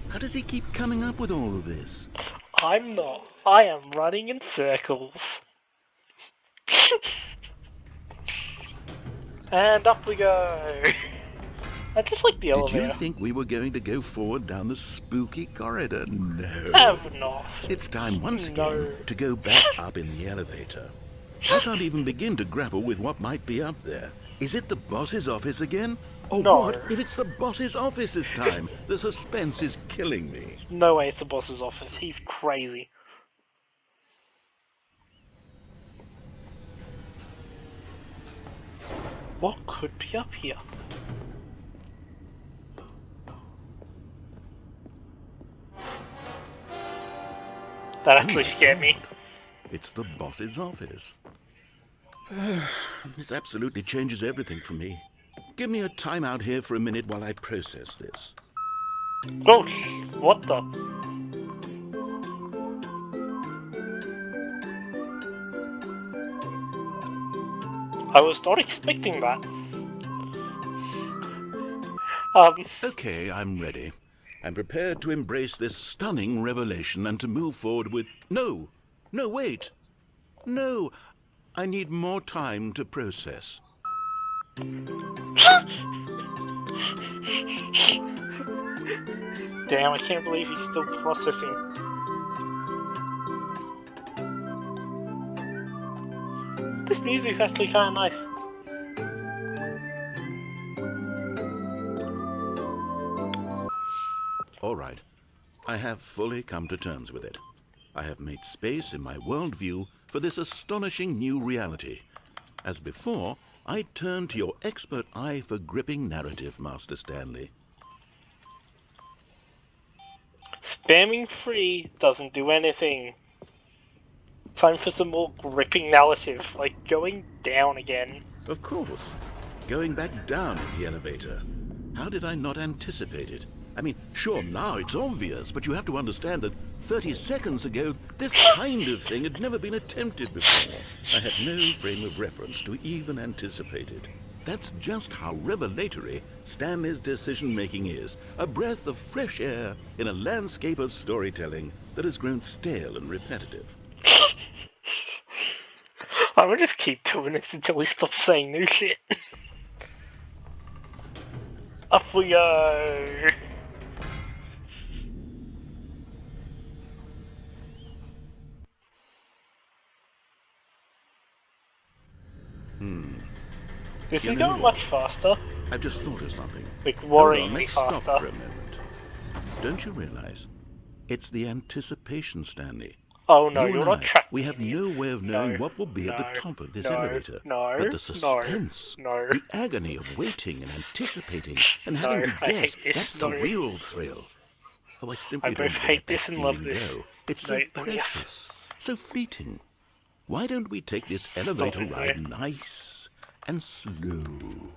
how does he keep coming up with all of this? I'm not. I am running in circles. And up we go. I just like the Did elevator. you think we were going to go forward down the spooky corridor? No. Have not. It's time once No. again to go back up in the elevator. I can't even begin to grapple with what might be up there. Is it the boss's office again? Or No. what if it's the boss's office this time? The suspense is killing me. No way it's the boss's office. He's crazy. What could be up here? That actually scared me. It's the boss's office. This absolutely changes everything for me. Give me a time out here for a minute while I process this. Oh, what the? I was not expecting that. Okay, I'm ready. I'm prepared to embrace this stunning revelation and to move forward with... No! No, wait! No! I need more time to process. Damn, I can't believe he's still processing. This music's actually kind of nice. All right. I have fully come to terms with it. I have made space in my worldview for this astonishing new reality. As before, I turn to your expert eye for gripping narrative, Master Stanley. Spamming free doesn't do anything. Time for some more gripping narrative, like going down again. Of course. Going back down in the elevator. How did I not anticipate it? I mean, sure, now it's obvious, but you have to understand that 30 seconds ago, this kind of thing had never been attempted before. I had no frame of reference to even anticipate it. That's just how revelatory Stanley's decision-making is. A breath of fresh air in a landscape of storytelling that has grown stale and repetitive. I will just keep doing this until he stops saying new shit. Up we go! This You is know going what? much faster. I've just thought of something. Like, Hold on, worryingly let's stop faster. for a moment. Don't you realize? It's the anticipation, Stanley. Oh no, You you're and not I, tracking we have me. no way of knowing No, what will be at no, the top of this no, elevator. no, But the no, suspense, no. the agony of waiting and anticipating and having No, to I hate guess, this. that's the No. real thrill. Oh, I simply I don't both want to hate let that this and love feeling this. go. It's so No, yeah. precious, so fleeting. Why don't we take this Stop elevator it, ride no. nice and slow?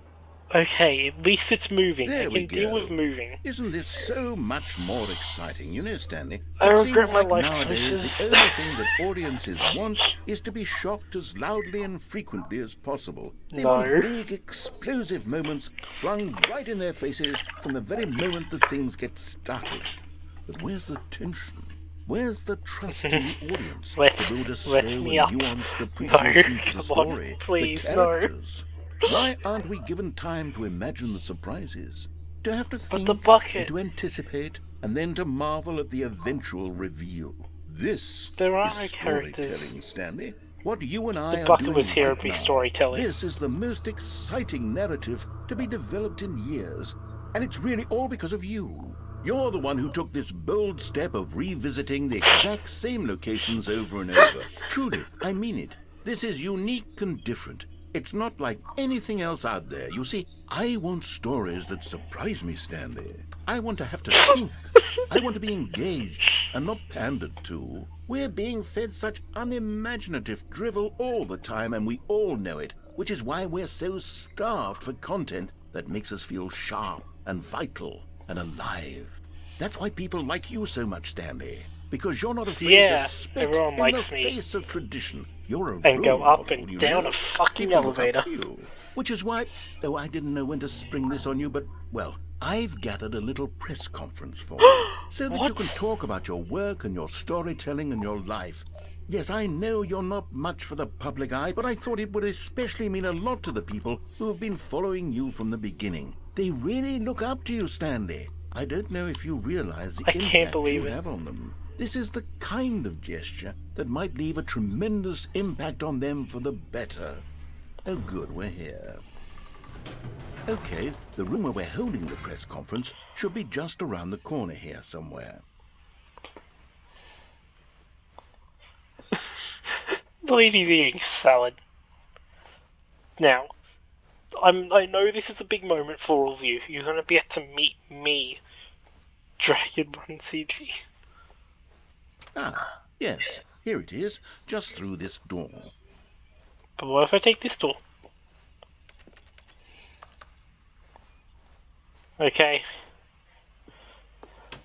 Okay, at least it's moving. I There we can deal with go. moving. Isn't this so much more exciting? You know, Stanley, I it regret seems my like life nowadays choices. the only thing that audiences want is to be shocked as loudly and frequently as possible. They want No. big, explosive moments flung right in their faces from the very moment that things get started. But where's the tension? Where's the trust in the audience to build a Let slow me and up. nuanced No, appreciation for the come on, story, the please, no. characters? Why aren't we given time to imagine the surprises? To have to But the think and bucket. to anticipate and then to marvel at the eventual reveal. This There are is no characters. storytelling, Stanley. What you and If I the are bucket was doing here, right it'd be now. storytelling. This is the most exciting narrative to be developed in years. And it's really all because of you. You're the one who took this bold step of revisiting the exact same locations over and over. Truly, I mean it. This is unique and different. It's not like anything else out there. You see, I want stories that surprise me, Stanley. I want to have to think. I want to be engaged and not pandered to. We're being fed such unimaginative drivel all the time, and we all know it, which is why we're so starved for content that makes us feel sharp and vital and alive. That's why people like you so much, Stanley. Because you're not afraid to Yeah, spit everyone in the likes me. face of tradition. You're a And role go up model, and you down know. a fucking People look up elevator. to you. Which is why, oh, I didn't know when to spring this on you, but, well, I've gathered a little press conference for you. So that you What? can talk about your work and your storytelling and your life. Yes, I know you're not much for the public eye, but I thought it would especially mean a lot to the people who have been following you from the beginning. They really look up to you, Stanley. I don't know if you realize the I can't impact believe you it. have on them. This is the kind of gesture that might leave a tremendous impact on them for the better. Oh, good, we're here. Okay, the room where we're holding the press conference should be just around the corner here somewhere. The lady's eating salad. Now, I know this is a big moment for all of you. You're gonna be able to meet me, Dragon Run CG. Ah, yes, here it is, just through this door. But what if I take this door? Okay.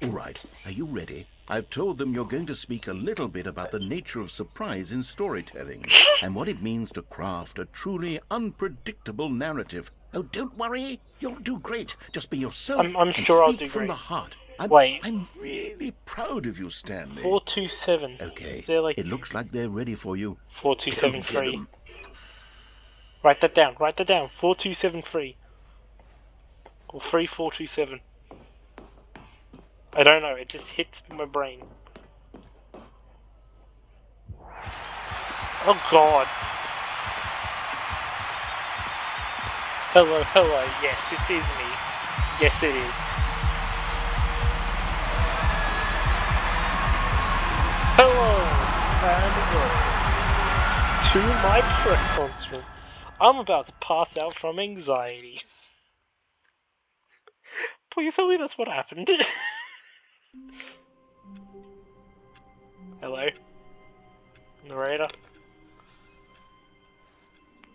All right, are you ready? I've told them you're going to speak a little bit about the nature of surprise in storytelling and what it means to craft a truly unpredictable narrative. Oh, don't worry, you'll do great. Just be yourself I'm and sure I'll speak do from great. the heart. Wait. I'm really proud of you, Stanley. 427. Okay, They're like it looks like they're ready for you. 4273. Go get 'em. Write that down. Write that down. 4273. Or 3427. I don't know. It just hits my brain. Oh God. Hello, hello. Yes, it is me. Yes, it is. Hello, and welcome to my press conference. I'm about to pass out from anxiety. Please tell me that's what happened. Hello? Narrator?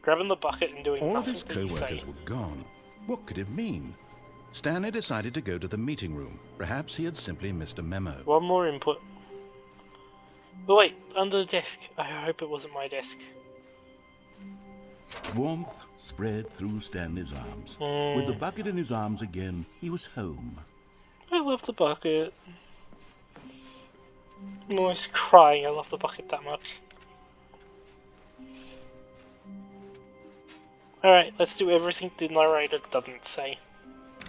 Grabbing the bucket and doing All of nothing his that you co-workers say. were gone. What could it mean? Stanley decided to go to the meeting room. Perhaps he had simply missed a memo. One more input. Oh wait, under the desk. I hope it wasn't my desk. Warmth spread through Stanley's arms. With the bucket in his arms again, he was home. I love the bucket. I'm always crying, I love the bucket that much. Alright, let's do everything the narrator doesn't say.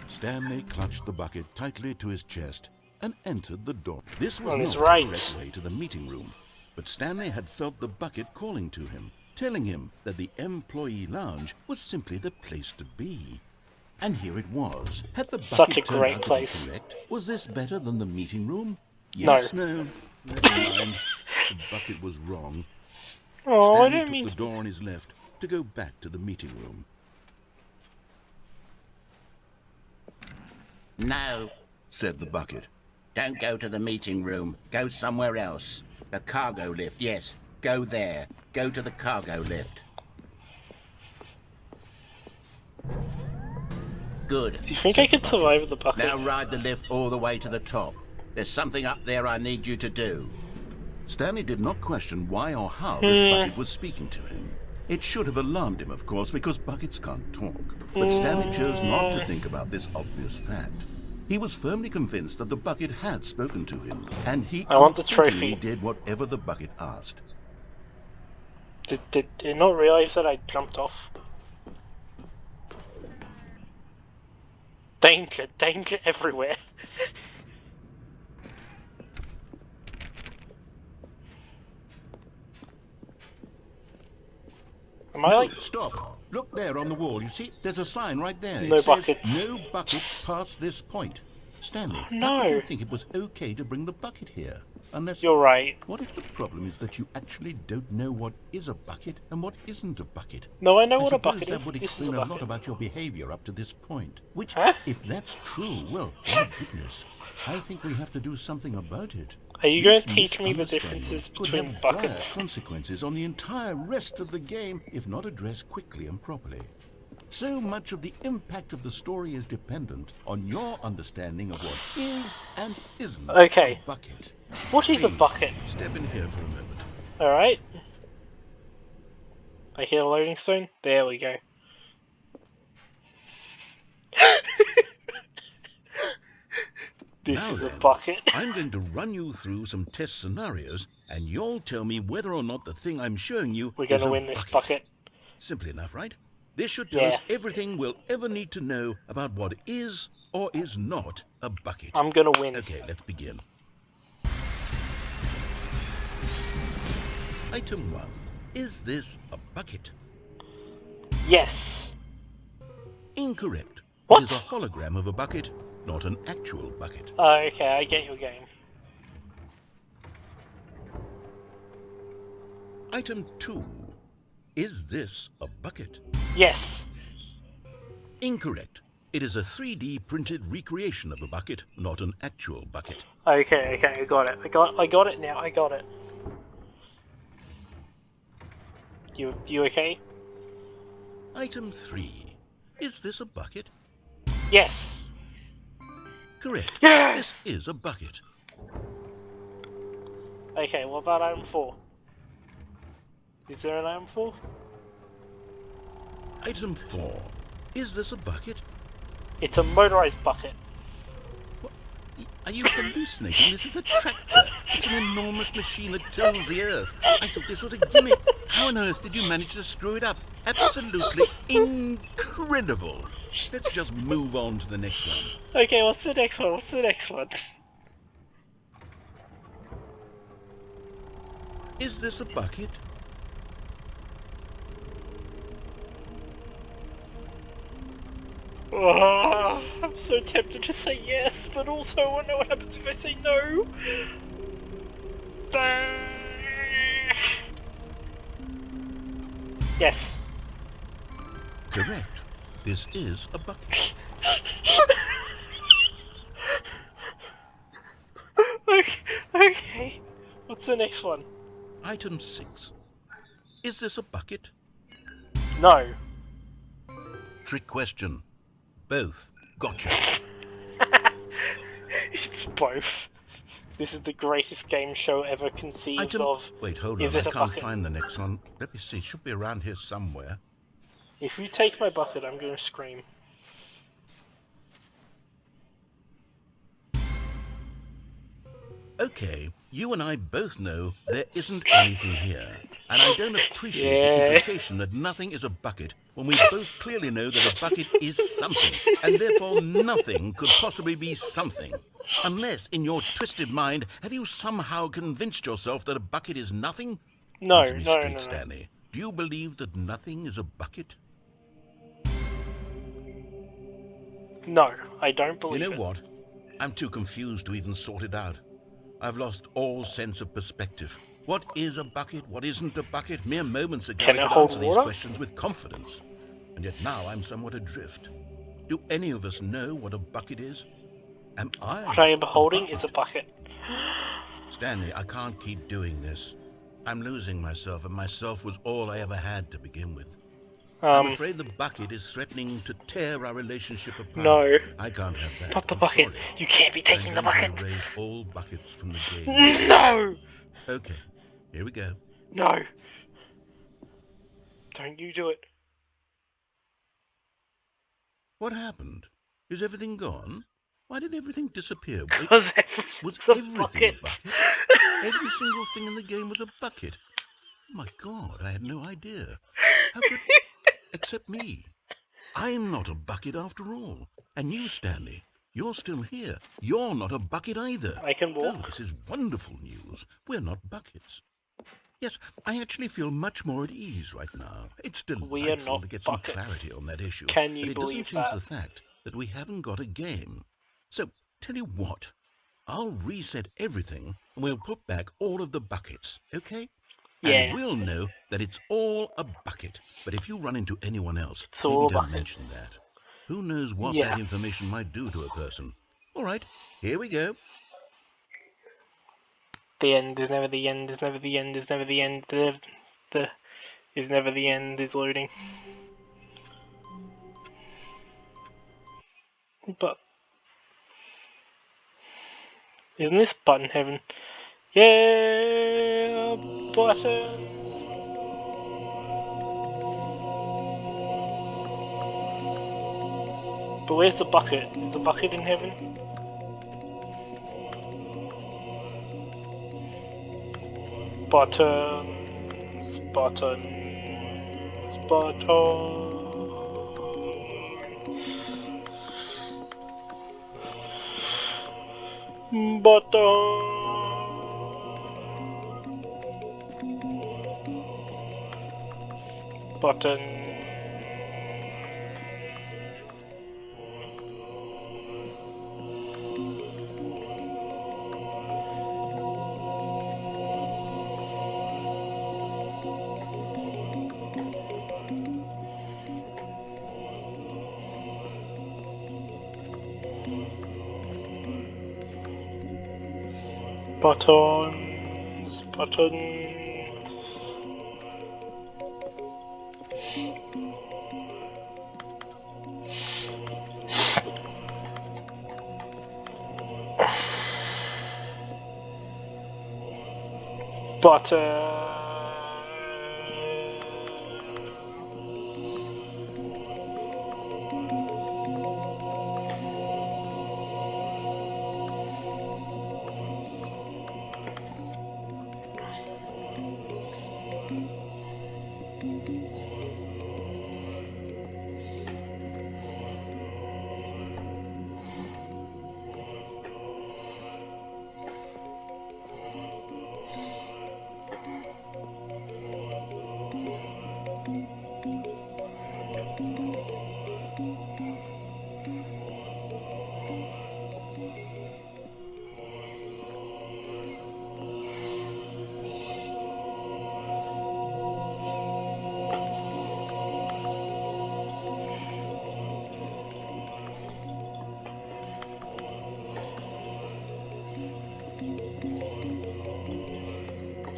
Stanley clutched the bucket tightly to his chest and entered the door. This was On his not right. the correct way to the meeting room, but Stanley had felt the bucket calling to him, telling him that the employee lounge was simply the place to be. And here it was. Had the Such bucket a turned great out place. to be correct? Was this better than the meeting room? No. Yes, no, never mind. The bucket was wrong. Oh, I Stanley didn't took mean the door on his left to go back to the meeting room. No, said the bucket. Don't go to the meeting room. Go somewhere else. The cargo lift, yes. Go there. Go to the cargo lift. Good. Do you think said I could the bucket. survive with the bucket? Now ride the lift all the way to the top. There's something up there I need you to do. Stanley did not question why or how this bucket was speaking to him. It should have alarmed him, of course, because buckets can't talk. But Stanley chose not to think about this obvious fact. He was firmly convinced that the bucket had spoken to him, and he I want the unthinkingly trophy. did whatever the bucket asked. Did it not realise that I jumped off? Danger, danger everywhere. Am I No, like... stop. Look there on the wall. You see, there's a sign right there. No It says, buckets. no buckets past this point. Stanley, No. how could you think it was okay to bring the bucket here? Unless... You're right. What if the problem is that you actually don't know what is a bucket and what isn't a bucket? No, I know what a suppose bucket that is. would This is explain a a lot bucket. about your behavior up to this point. Which, Huh? if that's true, well, my goodness, I think we have to do something about it. Are you going This to teach me the misunderstanding differences could between have dire buckets? consequences on the entire rest of the game if not addressed quickly and properly. So much of the impact of the story is dependent on your understanding of what is and isn't Okay. a bucket. What is a Please, bucket? step in here for a moment. Alright. I hear a loading stone. There we go. This Now is a then, bucket. I'm going to run you through some test scenarios, and you'll tell me whether or not the thing I'm showing you We're is gonna a win this bucket. Simple enough, right? This should tell Yeah. us everything we'll ever need to know about what is or is not a bucket. I'm gonna win. Okay, let's begin. Item 1. Is this a bucket? Yes. Incorrect. What? It is a hologram of a bucket, not an actual bucket. Okay, I get your game. Item 2. Is this a bucket? Yes. Incorrect. It is a 3D printed recreation of a bucket, not an actual bucket. Okay, I got it. I got it now. I got it. You okay? Item 3. Is this a bucket? Yes. Correct. Yes! This is a bucket. Okay, what about item 4? Is there an item 4? Item 4. Is this a bucket? It's a motorized bucket. Are you hallucinating? This is a tractor. It's an enormous machine that tills the earth. I thought this was a gimmick. How on earth did you manage to screw it up? Absolutely incredible. Let's just move on to the next one. Okay, what's the next one? What's the next one? Is this a bucket? Oh, I'm so tempted to say yes, but also I wonder what happens if I say no. Yes. Correct. This is a bucket. Okay. What's the next one? Item 6. Is this a bucket? No. Trick question. Both. Gotcha. It's both. This is the greatest game show ever conceived Item... of. Wait, hold Is on. it I a can't bucket? find the next one. Let me see. It should be around here somewhere. If you take my bucket, I'm going to scream. Okay, you and I both know there isn't anything here. And I don't appreciate the Yeah. implication that nothing is a bucket when we both clearly know that a bucket is something, and therefore nothing could possibly be something. Unless, in your twisted mind, have you somehow convinced yourself that a bucket is nothing? No, Answer me no, straight, no, no. Stanley. Do you believe that nothing is a bucket? No, I don't believe You know it. what? I'm too confused to even sort it out. I've lost all sense of perspective. What is a bucket? What isn't a bucket? Mere moments ago Can I it could hold answer these water? questions with confidence. And yet now I'm somewhat adrift. Do any of us know what a bucket is? Am What I I am a holding is a bucket? bucket. Stanley, I can't keep doing this. I'm losing myself, and myself was all I ever had to begin with. I'm afraid the bucket is threatening to tear our relationship apart. No. I can't have that. Not the I'm bucket. sorry. You can't be But I'm taking the going to bucket. erase all buckets from the game entirely. No! Okay, here we go. No. Don't you do it. What happened? Is everything gone? Why did everything disappear? Because Was everything's a everything a bucket. bucket? Every single thing in the game was a bucket. Oh my God, I had no idea. How could... Except me. I'm not a bucket after all. And you, Stanley, you're still here. You're not a bucket either. I can walk. Oh, this is wonderful news. We're not buckets. Yes, I actually feel much more at ease right now. It's We are delightful not to get some buckets. clarity on that issue. Can you But it doesn't believe change that? the fact that we haven't got a game. So, tell you what. I'll reset everything and we'll put back all of the buckets, okay? Yeah. And we'll know that it's all a bucket. But if you run into anyone else, It's maybe all a don't bucket. mention that. Who knows what Yeah. that information might do to a person. All right, here we go. The end is never the end, is never the end, is never the end, the is never the end is loading. But isn't this button heaven? Yeah, button. But where's the bucket? Is the bucket in heaven? Buttons, buttons, buttons. Button. Buttons, buttons.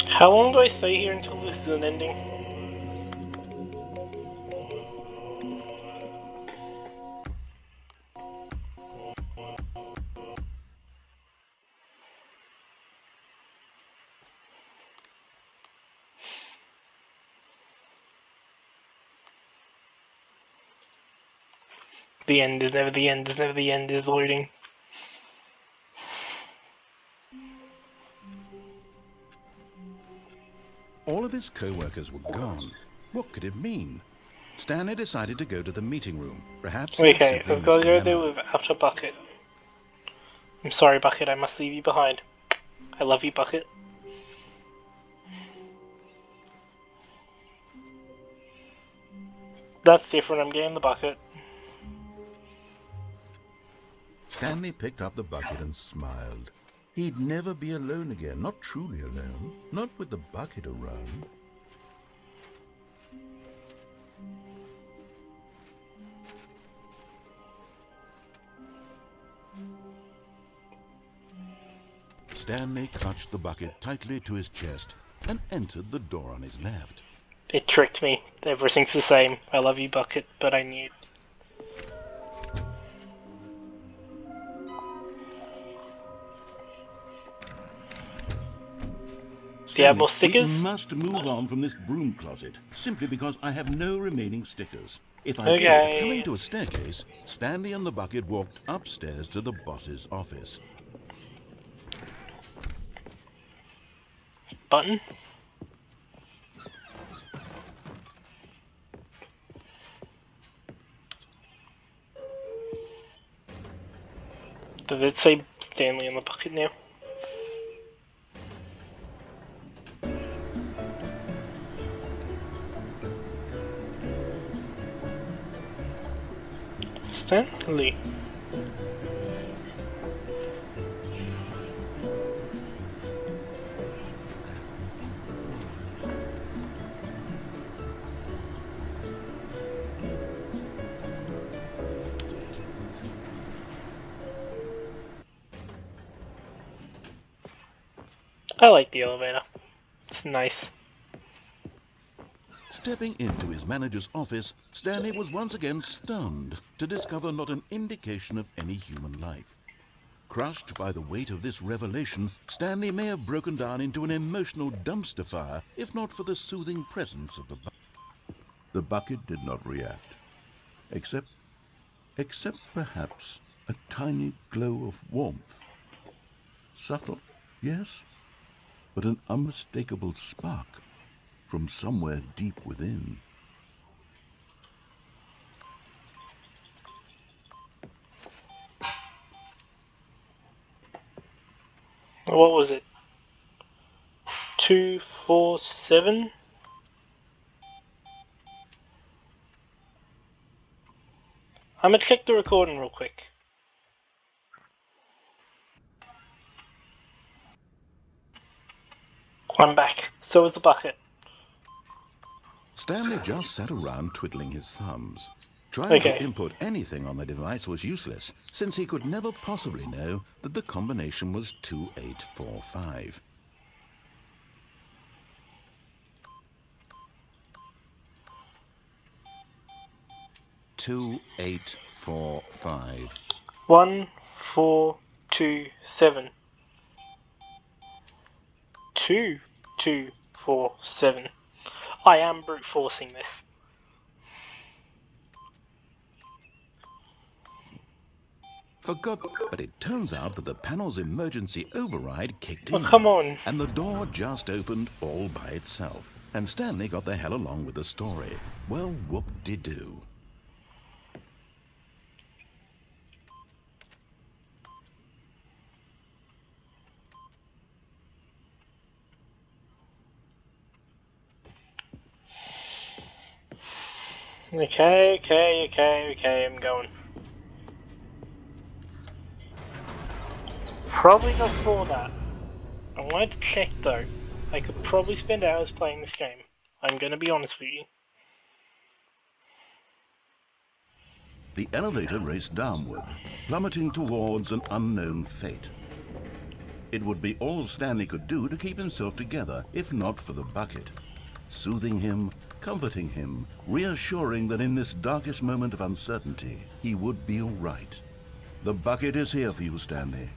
How long do I stay here until this is an ending? The end is never the end is never the end is loading. All of his co-workers were gone. What could it mean? Stanley decided to go to the meeting room. Perhaps he had Okay, simply I've got to missed a go there memo. without a bucket. I'm sorry, Bucket, I must leave you behind. I love you, Bucket. That's different, I'm getting the bucket. Stanley picked up the bucket and smiled. He'd never be alone again, not truly alone, not with the bucket around. Stanley clutched the bucket tightly to his chest and entered the door on his left. It tricked me. Everything's the same. I love you, Bucket, but I knew. Do you have more stickers? We must move on from this broom closet, simply because I have no remaining stickers. If I Okay. Coming to a staircase, Stanley and the bucket walked upstairs to the boss's office. Button? Does it say Stanley on the bucket now? Stanley. I like the elevator. It's nice. Stepping into his manager's office, Stanley was once again stunned to discover not an indication of any human life. Crushed by the weight of this revelation, Stanley may have broken down into an emotional dumpster fire if not for the soothing presence of the bucket. The bucket did not react, except perhaps a tiny glow of warmth. Subtle, yes, but an unmistakable spark from somewhere deep within. What was it? 247? I'm gonna check the recording real quick. I'm back. So is the bucket. Stanley just sat around twiddling his thumbs. Trying Okay. to input anything on the device was useless, since he could never possibly know that the combination was 2845. $2845. 1427. 2247. I am brute forcing this. Forgot, but it turns out that the panel's emergency override kicked Oh, in. come on. And the door just opened all by itself. And Stanley got the hell along with the story. Well, whoop-de-doo. Okay, I'm going. Probably not for that. I wanted to check though. I could probably spend hours playing this game. I'm gonna be honest with you. The elevator raced downward, plummeting towards an unknown fate. It would be all Stanley could do to keep himself together, if not for the bucket. Soothing him, comforting him, reassuring that in this darkest moment of uncertainty, he would be all right. The bucket is here for you, Stanley.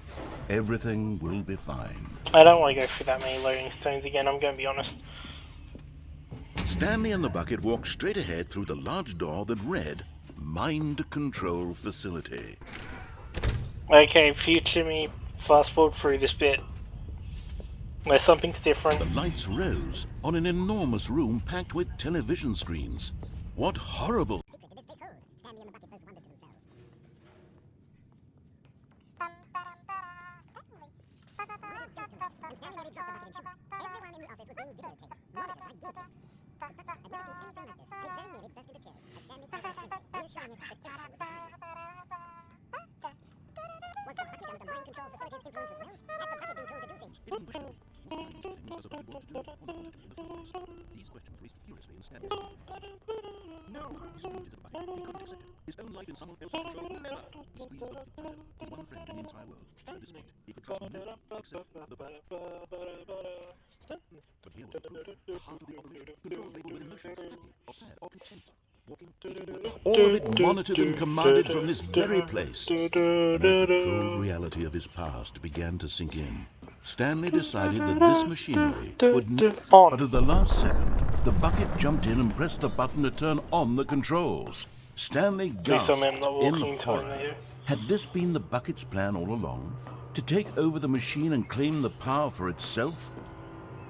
Everything will be fine. I don't want to go through that many loading stones again, I'm gonna be honest. Stanley and the bucket walked straight ahead through the large door that read, Mind Control Facility. Okay, future me, fast forward through this bit. There's something different. The lights rose on an enormous room packed with television screens. What horrible... Secret to this place hold. Stanley and the bucket both wondered to themselves. When Stanley made a drop the bucket and shoot, everyone in the office was being videotaped, monitored by guard dogs. I've never seen anything like this. It very nearly burst into tears as Stanley told Stanley, reassuring him that just would be fine. Was the bucket under the mind control facility's influence as well? Had the bucket been told to do things? does a bucket want to do? Or not to do in the first place? These questions raced furiously in Stanley's mind. No! He screamed into the bucket. He couldn't accept it. His own life in someone else's control, never! He squeezed the bucket tighter. His one friend in the entire world. At this point, he could trust no one except the bucket. But here was the proof. Part of the operation. Controls labeled with emotions, happy, or sad, or content. Walking, eating, all of it monitored and commanded from this very place. And as the cold reality of his past began to sink in, Stanley decided that this machinery would but at the last second, the bucket jumped in and pressed the button to turn on the controls. Stanley gasped in horror. Had this been the bucket's plan all along? To take over the machine and claim the power for itself?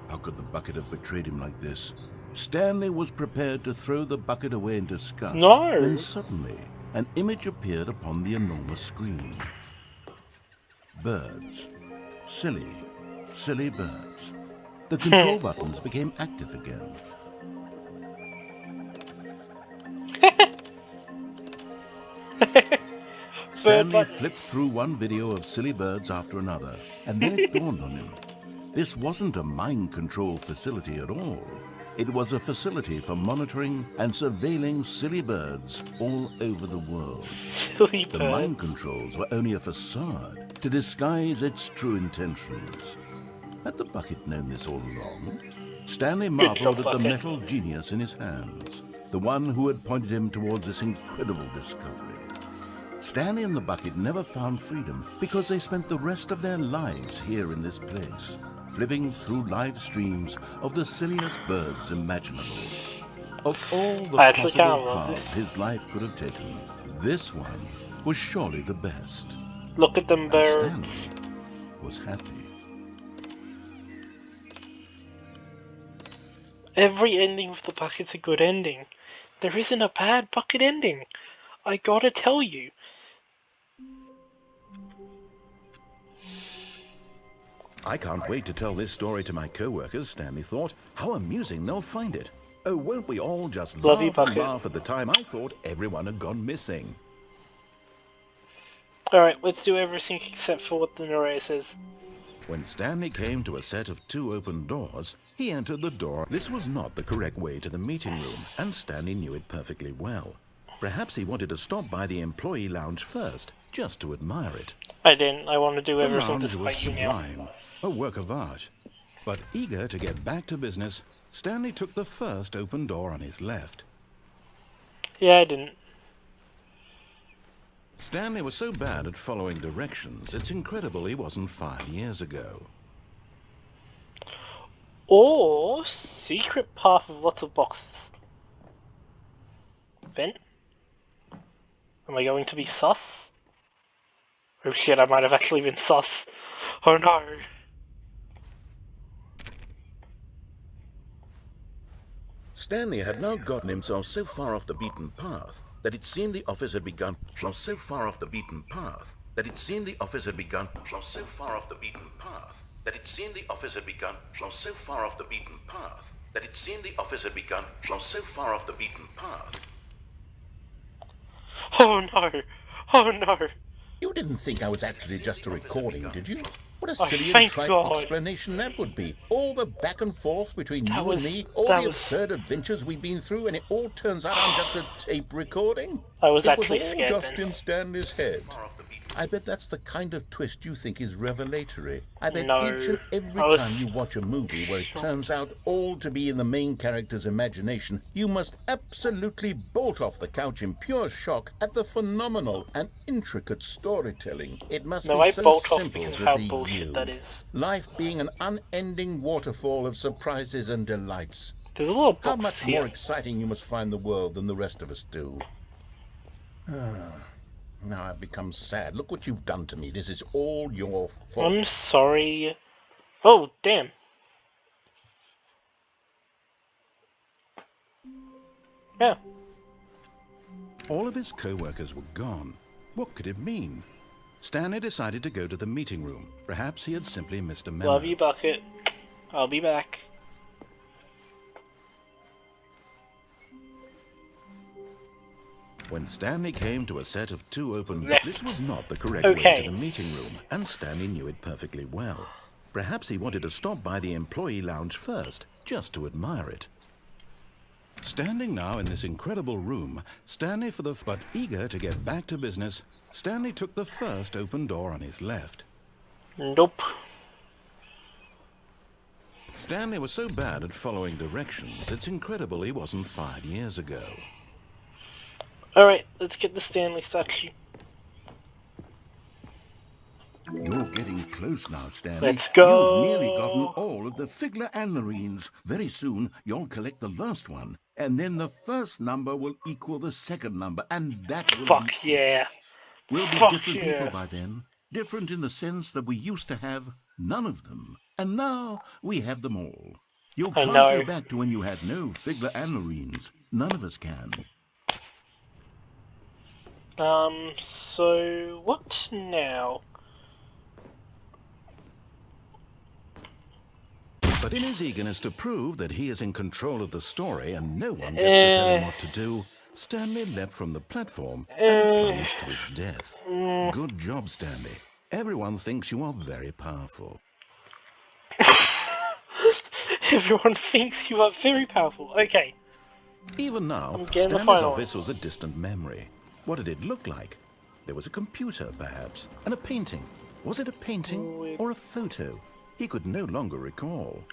How could the bucket have betrayed him like this? Stanley was prepared to throw the bucket away in disgust. No. When suddenly, an image appeared upon the enormous screen. Birds. Silly, silly birds. The control buttons became active again. Stanley flipped through one video of silly birds after another, and then it dawned on him. This wasn't a mind control facility at all. It was a facility for monitoring and surveilling silly birds all over the world. The mind controls were only a facade to disguise its true intentions. Had the bucket known this all along? Stanley marveled at the metal genius in his hands, the one who had pointed him towards this incredible discovery. Stanley and the bucket never found freedom because they spent the rest of their lives here in this place, flipping through live streams of the silliest birds imaginable. Of all the possible paths his life could have taken, this one was surely the best. Look at them birds. Stanley was happy. Every ending with the bucket's a good ending. There isn't a bad bucket ending. I gotta tell you. I can't wait to tell this story to my co-workers, Stanley thought. How amusing they'll find it. Oh, won't we all just laugh and laugh at the time I thought everyone had gone missing. Alright, let's do everything except for what the narrator says. When Stanley came to a set of 2 open doors, he entered the door. This was not the correct way to the meeting room, and Stanley knew it perfectly well. Perhaps he wanted to stop by the employee lounge first, just to admire it. I didn't. I want to do The everything lounge was despite you now. sublime, a work of art. But eager to get back to business, Stanley took the first open door on his left. Yeah, I didn't. Stanley was so bad at following directions, it's incredible he wasn't fired years ago. Or secret path with lots of boxes. Vent? Am I going to be sus? Oh shit, I might have actually been sus. Oh no. Stanley had now gotten himself so far off the beaten path that it seemed the office had begun. So far off the beaten path that it seemed the office had begun. So far off the beaten path that it seemed the office had begun. So far off the beaten path that it seemed the office had begun. So far off the beaten path. Oh no. Oh no. You didn't think I was actually just a recording, did you? What a Oh, silly and thank trite God. explanation that would be. All the back and forth between you was- and me, all that the was- absurd adventures we've been through, and it all turns out I'm just a tape recording. I was It actually was all scared just then. in Stanley's head. I bet that's the kind of twist you think is revelatory. I bet No, each and every I was- time you watch a movie where it turns out all to be in the main character's imagination, you must absolutely bolt off the couch in pure shock at the phenomenal and intricate storytelling. It must No, be I so bolt off simple because of to how be bullshit you. that is. Life being an unending waterfall of surprises and delights. There's a little box How much here. more exciting you must find the world than the rest of us do. Now I've become sad. Look what you've done to me. This is all your fault. I'm sorry. Oh, damn. Yeah. All of his co-workers were gone. What could it mean? Stanley decided to go to the meeting room. Perhaps he had simply missed a memo. Love you, Bucket. I'll be back. When Stanley came to a set of 2 open Left. this was not the correct way Okay. to the meeting room, and Stanley knew it perfectly well. Perhaps he wanted to stop by the employee lounge first, just to admire it. Standing now in this incredible room, but eager to get back to business, Stanley took the first open door on his left. Nope. Stanley was so bad at following directions, it's incredible he wasn't fired years ago. Alright, let's get the Stanley statue. You're getting close now, Stanley. Let's go. You've nearly gotten all of the Figler Anarines. Very soon, you'll collect the last one, and then the first number will equal the second number, and that will Fuck be yeah. it. We'll be Fuck different yeah. people by then. Different in the sense that we used to have none of them, and now we have them all. You I can't know. go back to when you had no Figler Anarines. None of us can. So what now? But in his eagerness to prove that he is in control of the story and no one gets to tell him what to do, Stanley leapt from the platform and plunged to his death. Good job, Stanley. Everyone thinks you are very powerful. Everyone thinks you are very powerful. Okay. Even now, I'm getting the Stanley's final office was a distant memory. What did it look like? There was a computer, perhaps, and a painting. Was it a painting or a photo? He could no longer recall.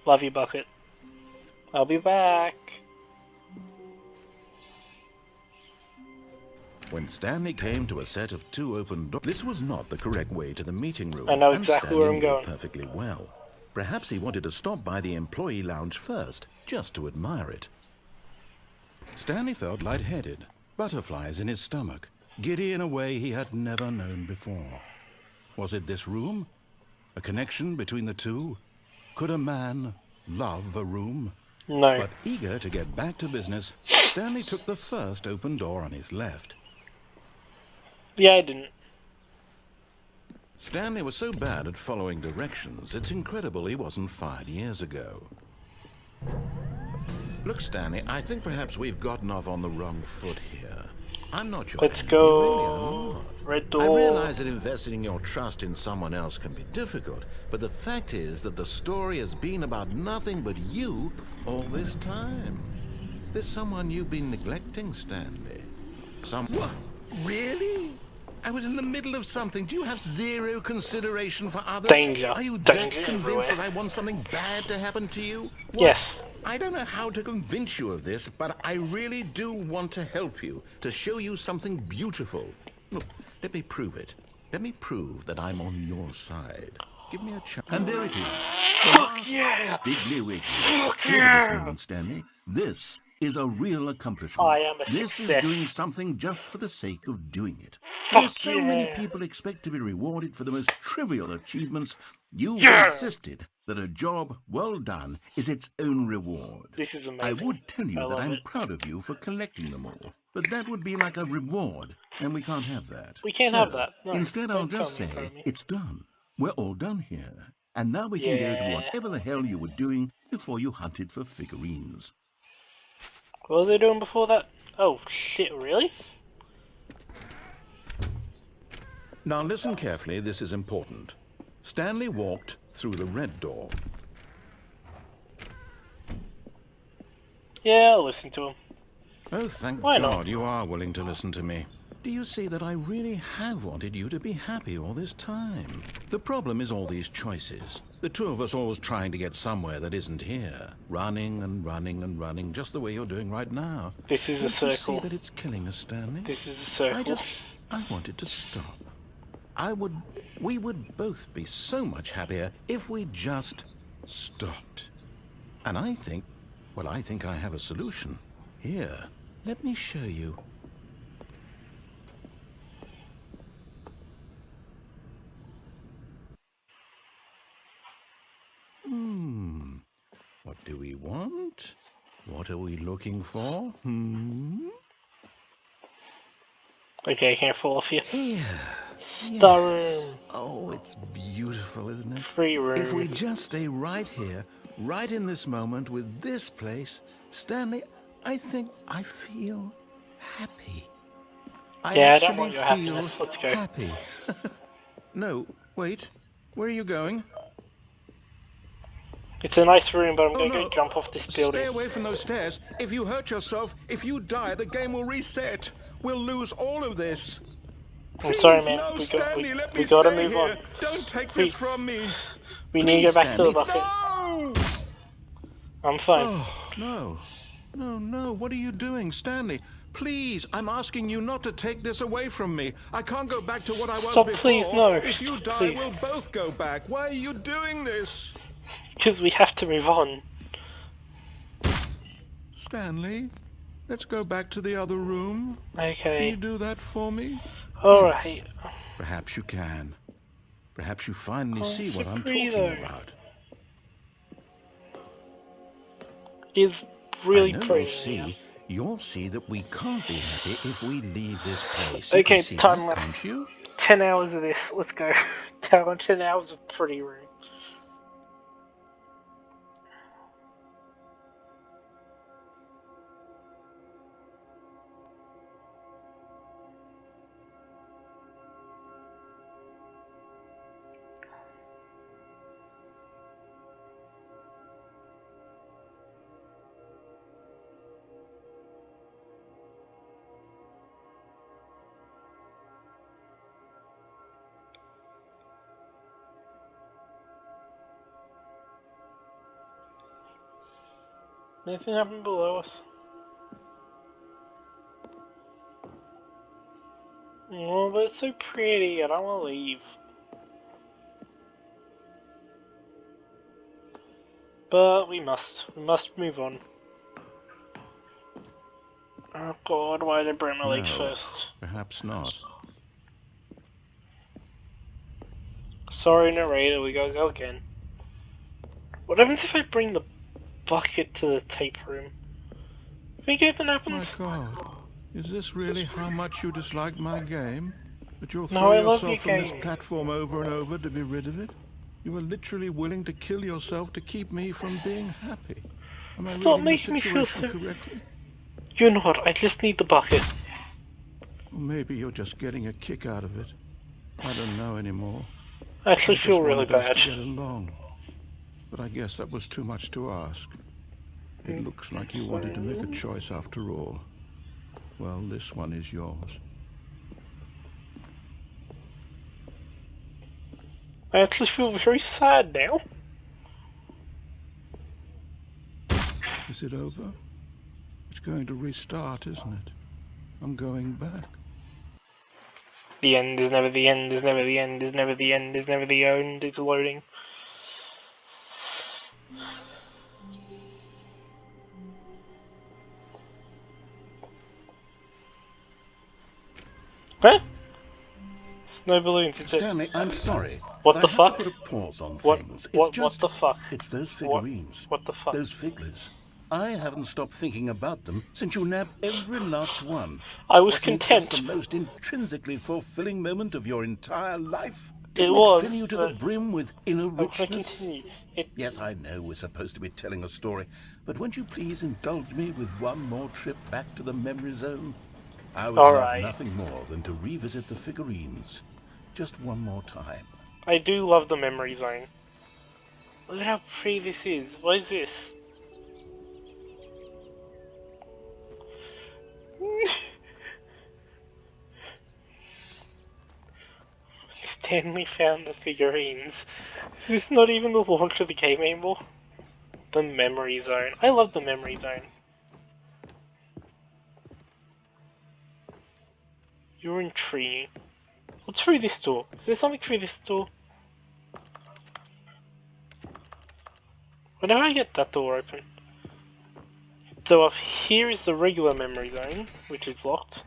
Love you, Bucket. I'll be back. When Stanley came to a set of two open doors, this was not the correct way to the meeting room. I know and exactly Stanley where I'm knew it going. perfectly well. Perhaps he wanted to stop by the employee lounge first, just to admire it. Stanley felt lightheaded, butterflies in his stomach, giddy in a way he had never known before. Was it this room? A connection between the two? Could a man love a room? No. But eager to get back to business, Stanley took the first open door on his left. Yeah, I didn't. Stanley was so bad at following directions, it's incredible he wasn't fired years ago. Look, Stanley, I think perhaps we've gotten off on the wrong foot here. I'm not your Let's enemy, go. really, I'm not. Red I door. realize that investing your trust in someone else can be difficult, but the fact is that the story has been about nothing but you all this time. There's someone you've been neglecting, Stanley. What? Really? I was in the middle of something. Do you have zero consideration for others? Danger. Are you Danger that convinced everywhere. that I want something bad to happen to you? What? Yes. I don't know how to convince you of this, but I really do want to help you, to show you something beautiful. Look, let me prove it. Let me prove that I'm on your side. Give me a chance. And there it is. Fuck yeah. Stiggly Wiggly. Fuck Savor this yeah. moment, Stanley. This is a real accomplishment. I am a This success. is doing something just for the sake of doing it. Fuck There's so many yeah. people expect to be rewarded for the most trivial achievements. You've Yeah. insisted that a job well done is its own reward. This is amazing. I would tell you I that love I'm it. proud of you for collecting them all, but that would be like a reward, and we can't have that. We can't So, have that. No, instead, I'll don't tell just me, say tell me. it's done. We're all done here. And now we can go to Yeah. whatever the hell you were doing before you hunted for figurines. What was I doing before that? Oh, shit, really? Now listen carefully, this is important. Stanley walked through the red door. Yeah, I'll listen to him. Oh, thank Why not? God you are willing to listen to me. Do you see that I really have wanted you to be happy all this time? The problem is all these choices. The two of us always trying to get somewhere that isn't here. Running and running and running, just the way you're doing right now. This is a Don't you see circle. that it's killing us, Stanley? This is a circle. I wanted to stop. We would both be so much happier if we just stopped. And I think I have a solution. Here, let me show you. What do we want? What are we looking for? Okay, I can't fall off you. Here. Star room. Oh, it's beautiful, isn't it? Free room. If we just stay right here, right in this moment with this place, Stanley, I think I feel happy. Yeah, I don't actually want your feel happiness. Let's go. happy. No, wait. Where are you going? It's a nice room, but I'm Oh gonna no! go jump off this building. Stay away from those stairs. If you hurt yourself, if you die, the game will reset. We'll lose all of this. I'm sorry, Please, man. no, We Stanley, let me gotta stay move here. on. Don't take We- this from me. We need to Please, go back to the Stanley. bucket. No! I'm fine. Oh, no. No, no. What are you doing, Stanley? Please, I'm asking you not to take this away from me. I can't go back to what I was Stop, before. please, no. If you die, Please. we'll both go back. Why are you doing this? Because we have to move on. Stanley, let's go back to the other room. Can Okay. you do that for me? Alright. Perhaps you can. Perhaps you finally see what I'm agree, talking though. about. It's really I know pretty. you'll see that we can't be happy if we leave this place. Okay, You can see time that, lapse. can't you? 10 hours of this. Let's go. 10 hours of pretty room. Anything happen below us? Oh, but it's so pretty. I don't want to leave. But we must. We must move on. Oh god, why did I break my legs No, first? perhaps not. Sorry, narrator, we gotta go again. What happens if I bring the bucket to the tape room? Think anything happens? My God, is this really how much you dislike my game? That you'll No, throw I love yourself your from this game. platform over and over to be rid of it? You are literally willing to kill yourself to keep me from being happy. Am I Stop reading the making me feel situation so- correctly? You're not, I just need the bucket. Or maybe you're just getting a kick out of it. I don't know anymore. I actually I feel just really wanted us bad. to get along. But I guess that was too much to ask. It looks like you wanted to make a choice after all. Well, this one is yours. I actually feel very sad now. Is it over? It's going to restart, isn't it? I'm going back. The end is never the end, is never the end, is never the end, is never the end, it's loading. Huh? No balloons, it's it. Stanley, I'm sorry. What but the I have fuck? to put a pause on What- things. what- It's just, what the fuck? It's those What- figurines. what the fuck? Those figglers. I haven't stopped thinking about them since you nabbed every last one. I was Wasn't it content. just the most intrinsically fulfilling moment of your entire life? It Didn't was, fill you to the but brim with inner I'm gonna richness? continue. It, Yes, I know we're supposed to be telling a story, but won't you please indulge me with one more trip back to the memory zone? I would All love right. nothing more than to revisit the figurines. Just one more time. I do love the memory zone. Look at how pretty this is. What is this? Stanley found the figurines. Is this not even the launch of the game anymore? The memory zone. I love the memory zone. You're intriguing. What's through this door? Is there something through this door? Whenever I get that door open. So up here is the regular memory zone, which is locked.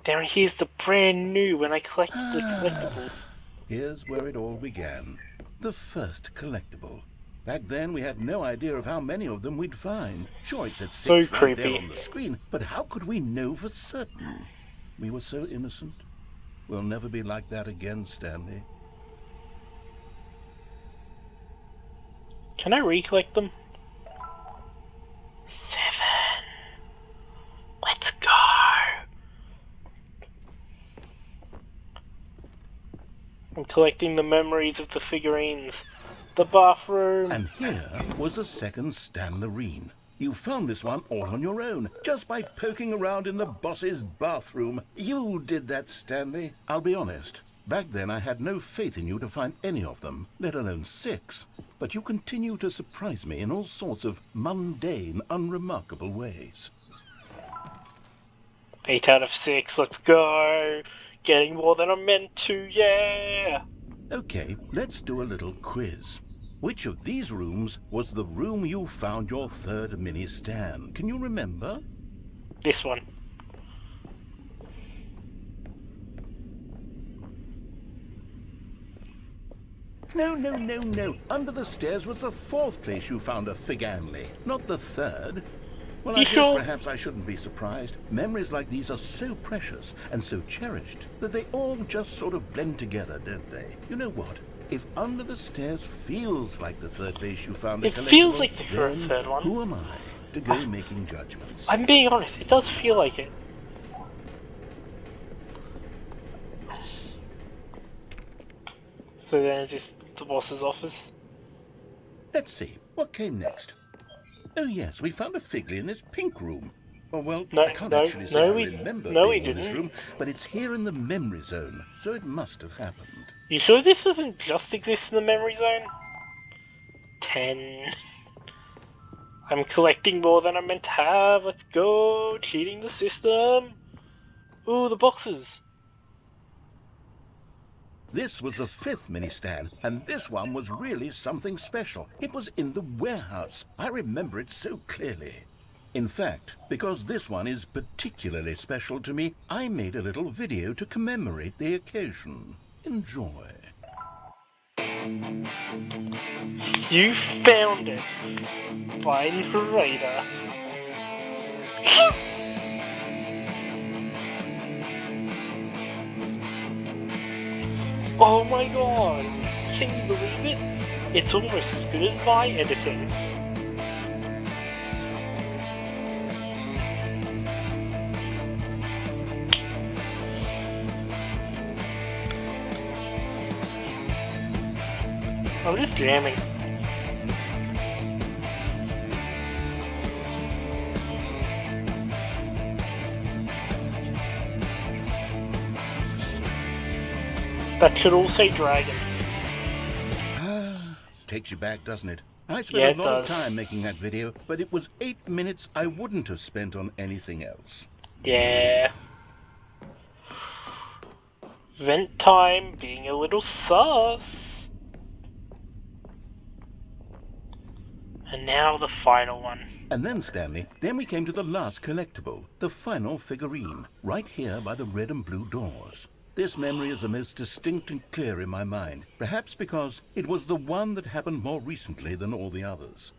Down here's the brand new when I collected the collectibles. Here's where it all began. The first collectible. Back then, we had no idea of how many of them we'd find. Sure, it said So 6 right there creepy. on the screen, but how could we know for certain? We were so innocent. We'll never be like that again, Stanley. Can I recollect them? 7. Let's go. I'm collecting the memories of the figurines. The bathroom. And here was a second Stanlerine. You found this one all on your own, just by poking around in the boss's bathroom. You did that, Stanley. I'll be honest. Back then I had no faith in you to find any of them, let alone 6. But you continue to surprise me in all sorts of mundane, unremarkable ways. 8 out of 6, let's go! Getting more than I'm meant to, yeah! Okay, let's do a little quiz. Which of these rooms was the room you found your third mini Stan? Can you remember? This one. No. Under the stairs was the 4th place you found a Figanley, not the 3rd. Well, I You guess sure? perhaps I shouldn't be surprised. Memories like these are so precious and so cherished that they all just sort of blend together, don't they? You know what? If under the stairs feels like the 3rd place you found It a collectible, feels like the then third one. who am I to go making judgments? I'm being honest, it does feel like it. So then is this the boss's office? Let's see, what came next? Oh yes, we found a Figley in this pink room. Oh well, No, I can't no, actually say no, I we- remember no, we being in this didn't. room, but it's here in the memory zone, so it must have happened. You sure this doesn't just exist in the memory zone? 10. I'm collecting more than I'm meant to have, let's go! Cheating the system! Ooh, the boxes! This was the 5th mini Stan, and this one was really something special. It was in the warehouse. I remember it so clearly. In fact, because this one is particularly special to me, I made a little video to commemorate the occasion. Enjoy. You found it! Find Raider. Oh my god! Can you believe it? It's almost as good as my editing. I'm just jamming. That should all say dragon. Takes you back, doesn't it? I spent Yeah, a it lot of does. time making that video, but it was 8 minutes I wouldn't have spent on anything else. Yeah. Vent time being a little sus. And now the final one. And then, Stanley, then we came to the last collectible, the final figurine, right here by the red and blue doors. This memory is the most distinct and clear in my mind, perhaps because it was the one that happened more recently than all the others.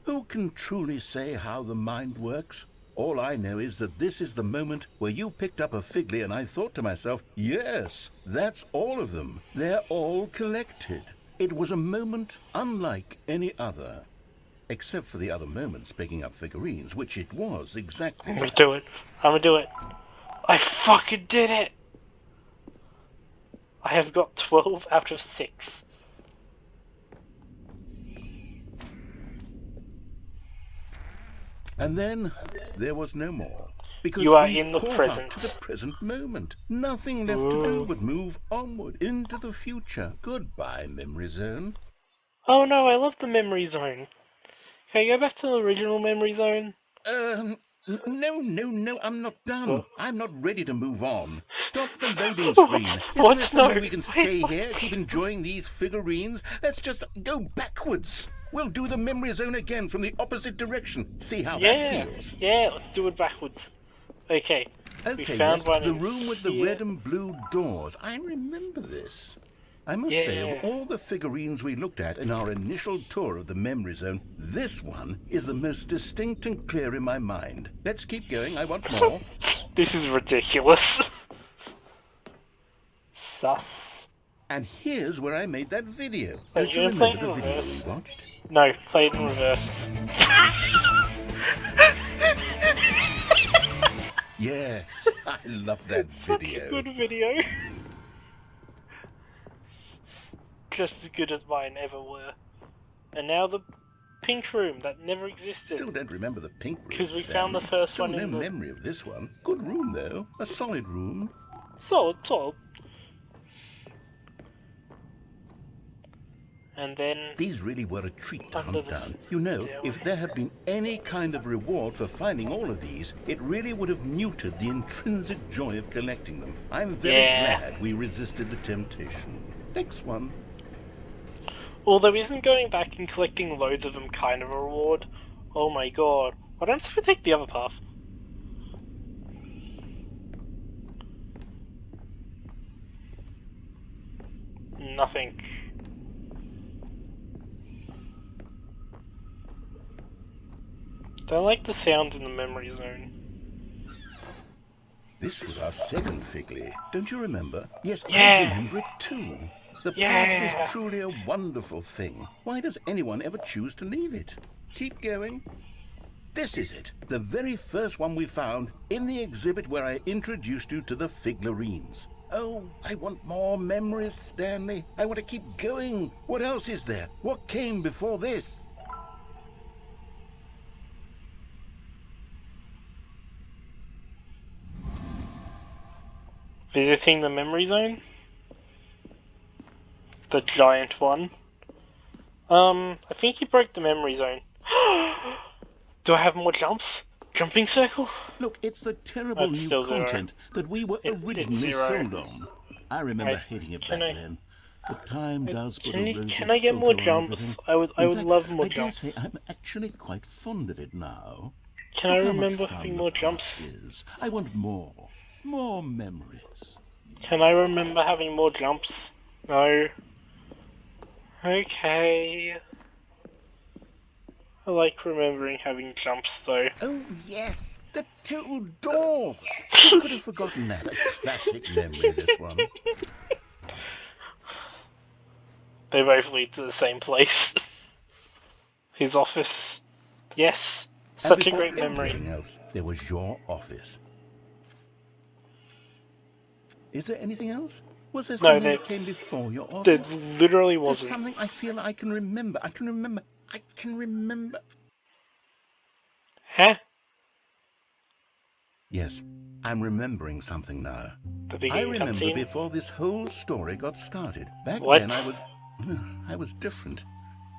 Who can truly say how the mind works? All I know is that this is the moment where you picked up a Figley and I thought to myself, yes, that's all of them. They're all collected. It was a moment unlike any other. Except for the other moments picking up figurines, which it was exactly I'm gonna that. do it. I'm gonna do it. I fucking did it! I have got 12 out of 6. And then there was no more. Because You are we in the caught present. up to the present moment. Nothing left to do but move onward into the future. Goodbye, memory zone. Oh no, I love the memory zone. Can I go back to the original memory zone? No, I'm not done. What? I'm not ready to move on. Stop the loading What? screen. What? Isn't there some way No. we can Wait, stay what? here, keep enjoying these figurines? Let's just go backwards. We'll do the memory zone again from the opposite direction. See how that feels. Yeah, let's do it backwards. Okay. Okay, found yes, one the in room with the here. red and blue doors. I remember this. I must say, Yeah. of all the figurines we looked at in our initial tour of the memory zone, this one is the most distinct and clear in my mind. Let's keep going, I want more. This is ridiculous. Sus. And here's where I made that video. Wait, Don't you you're remember playing the video reverse? we watched? No, play it in reverse. Yes, I love that Such a video. good video. just as good as mine ever were. And now the pink room that never existed. Still don't remember the pink room, Because we Stanley. found the first Still one no in the... memory of this one. Good room, though. A solid room. Solid. And then... These really were a treat to Under hunt the down. You know, stairway. if there had been any kind of reward for finding all of these, it really would have muted the intrinsic joy of collecting them. I'm very glad we resisted the temptation. Next one. Although isn't going back and collecting loads of them kind of a reward? Oh my god. Why don't we take the other path? Nothing. Don't like the sound in the memory zone. This was our second Figley. Don't you remember? Yes, Yeah. I remember it too. The Yeah. past is truly a wonderful thing. Why does anyone ever choose to leave it? Keep going. This is it. The very first one we found in the exhibit where I introduced you to the figlarines. Oh, I want more memories, Stanley. I want to keep going. What else is there? What came before this? Visiting the memory zone? The giant one. I think he broke the memory zone. Do I have more jumps? Jumping circle? Look, it's the terrible That's new still zero. content that we were It's originally zero. sold on. I remember Right, hating it back can I- then. But time does put Can a you- rosy can I get more filter on jumps? everything. I would In would fact, love more I dare jumps. say I'm actually quite fond of it now. Can I Look how much remember fun having the more jumps? past is. I want more. More memories. Can I remember having more jumps? No. Okay. I like remembering having jumps though. Oh, yes. The two doors. Who could have forgotten that? A classic memory, this one. They both lead to the same place. His office. Yes. And Such a before great memory. everything else, there was your office. Is there anything else? Was there No, something there- that came before your There office? literally There's wasn't. something I feel I can remember. I can remember. Huh? Yes, I'm remembering something now. The I beginning remember cutscene? before this whole story got started. Back What? then I was different.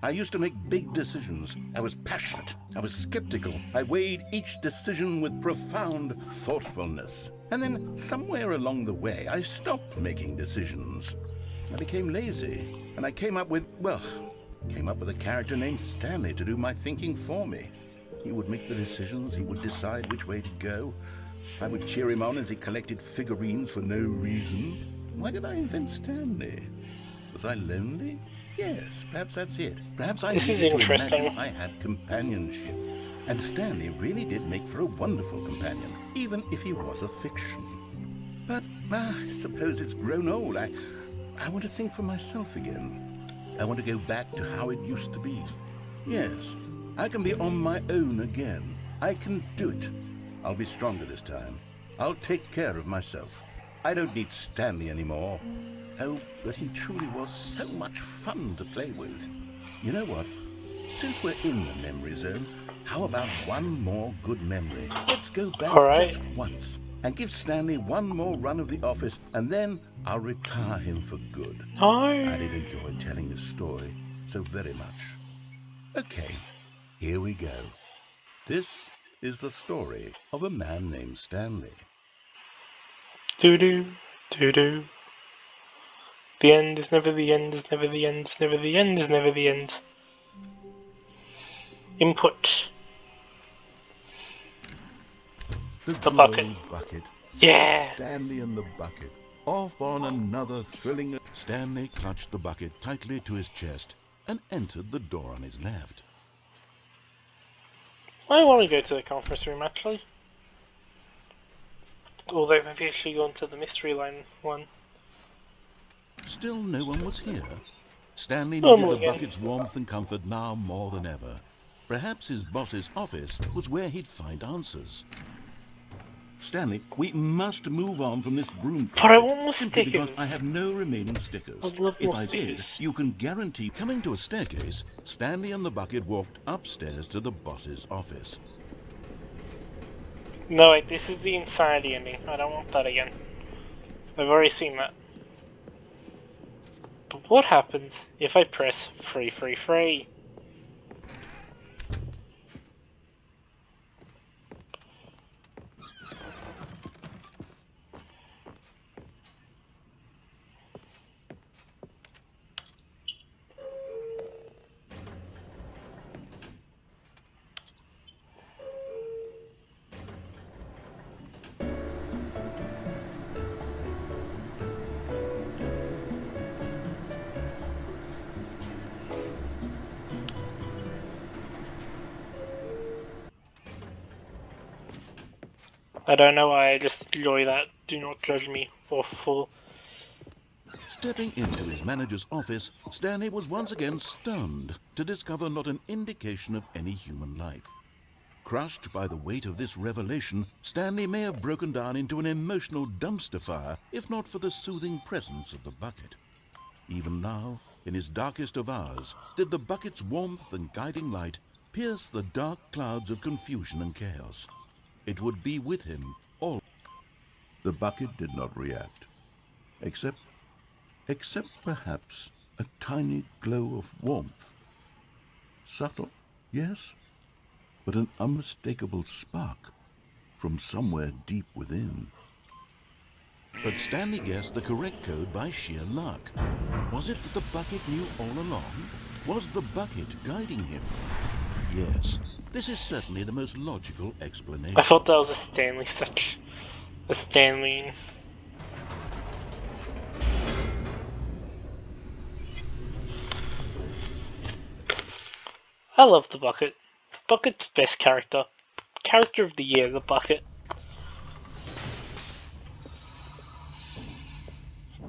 I used to make big decisions. I was passionate. I was skeptical. I weighed each decision with profound thoughtfulness. And then somewhere along the way, I stopped making decisions. I became lazy, and I came up with a character named Stanley to do my thinking for me. He would make the decisions, he would decide which way to go. I would cheer him on as he collected figurines for no reason. Why did I invent Stanley? Was I lonely? Yes, perhaps that's it. Perhaps I This is needed to interesting. imagine I had companionship. And Stanley really did make for a wonderful companion, even if he was a fiction. But I suppose it's grown old. I want to think for myself again. I want to go back to how it used to be. Yes, I can be on my own again. I can do it. I'll be stronger this time. I'll take care of myself. I don't need Stanley anymore. Oh, but he truly was so much fun to play with. You know what? Since we're in the memory zone, how about one more good memory? Let's go back All right. just once and give Stanley one more run of the office, and then I'll retire him for good. I No. did enjoy telling this story so very much. Okay, here we go. This is the story of a man named Stanley. Doo-doo. Doo-doo. The end is never the end, is never the end, is never the end, is never the end. Input. The good bucket. old bucket. Yeah. Stanley and the bucket. Off on another thrilling... Stanley clutched the bucket tightly to his chest and entered the door on his left. I want to go to the conference room actually. Although maybe I should go into the mystery line one. Still no one was here. Stanley Normal needed the again. bucket's warmth and comfort now more than ever. Perhaps his boss's office was where he'd find answers. Stanley, we must move on from this broom But I closet want more simply stickers. because I have no remaining stickers. I'd love If more I did, stickers. you can guarantee... Coming to a staircase, Stanley and the bucket walked upstairs to the boss's office. No, wait, this is the insanity ending. I don't want that again. I've already seen that. But what happens if I press free, free, free? I don't know why, I just enjoy that. Do not judge me, awful. Stepping into his manager's office, Stanley was once again stunned to discover not an indication of any human life. Crushed by the weight of this revelation, Stanley may have broken down into an emotional dumpster fire if not for the soothing presence of the bucket. Even now, in his darkest of hours, did the bucket's warmth and guiding light pierce the dark clouds of confusion and chaos. It would be with him all. The bucket did not react, except perhaps a tiny glow of warmth. Subtle, yes, but an unmistakable spark from somewhere deep within. But Stanley guessed the correct code by sheer luck. Was it that the bucket knew all along? Was the bucket guiding him? Yes, this is certainly the most logical explanation. I thought that was a Stanley such. A Stanley. I love the bucket. Bucket's best character. Character of the year, the bucket.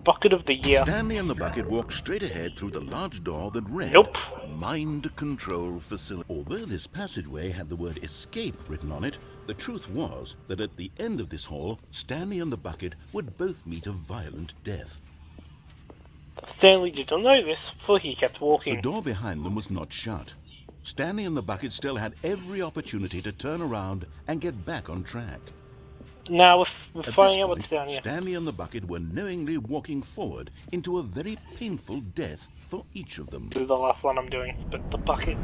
Bucket of the year. Stanley and the bucket walked straight ahead through the large door that read Nope. Mind Control Facility. Although this passageway had the word escape written on it, the truth was that at the end of this hall, Stanley and the bucket would both meet a violent death. Stanley did not know this, for he kept The walking. door behind them was not shut. Stanley and the bucket still had every opportunity to turn around and get back on track. Now we're At finding this out what's point, down here. Stanley and the bucket were knowingly walking forward into a very painful death for each of them. This is the last one I'm doing, but the bucket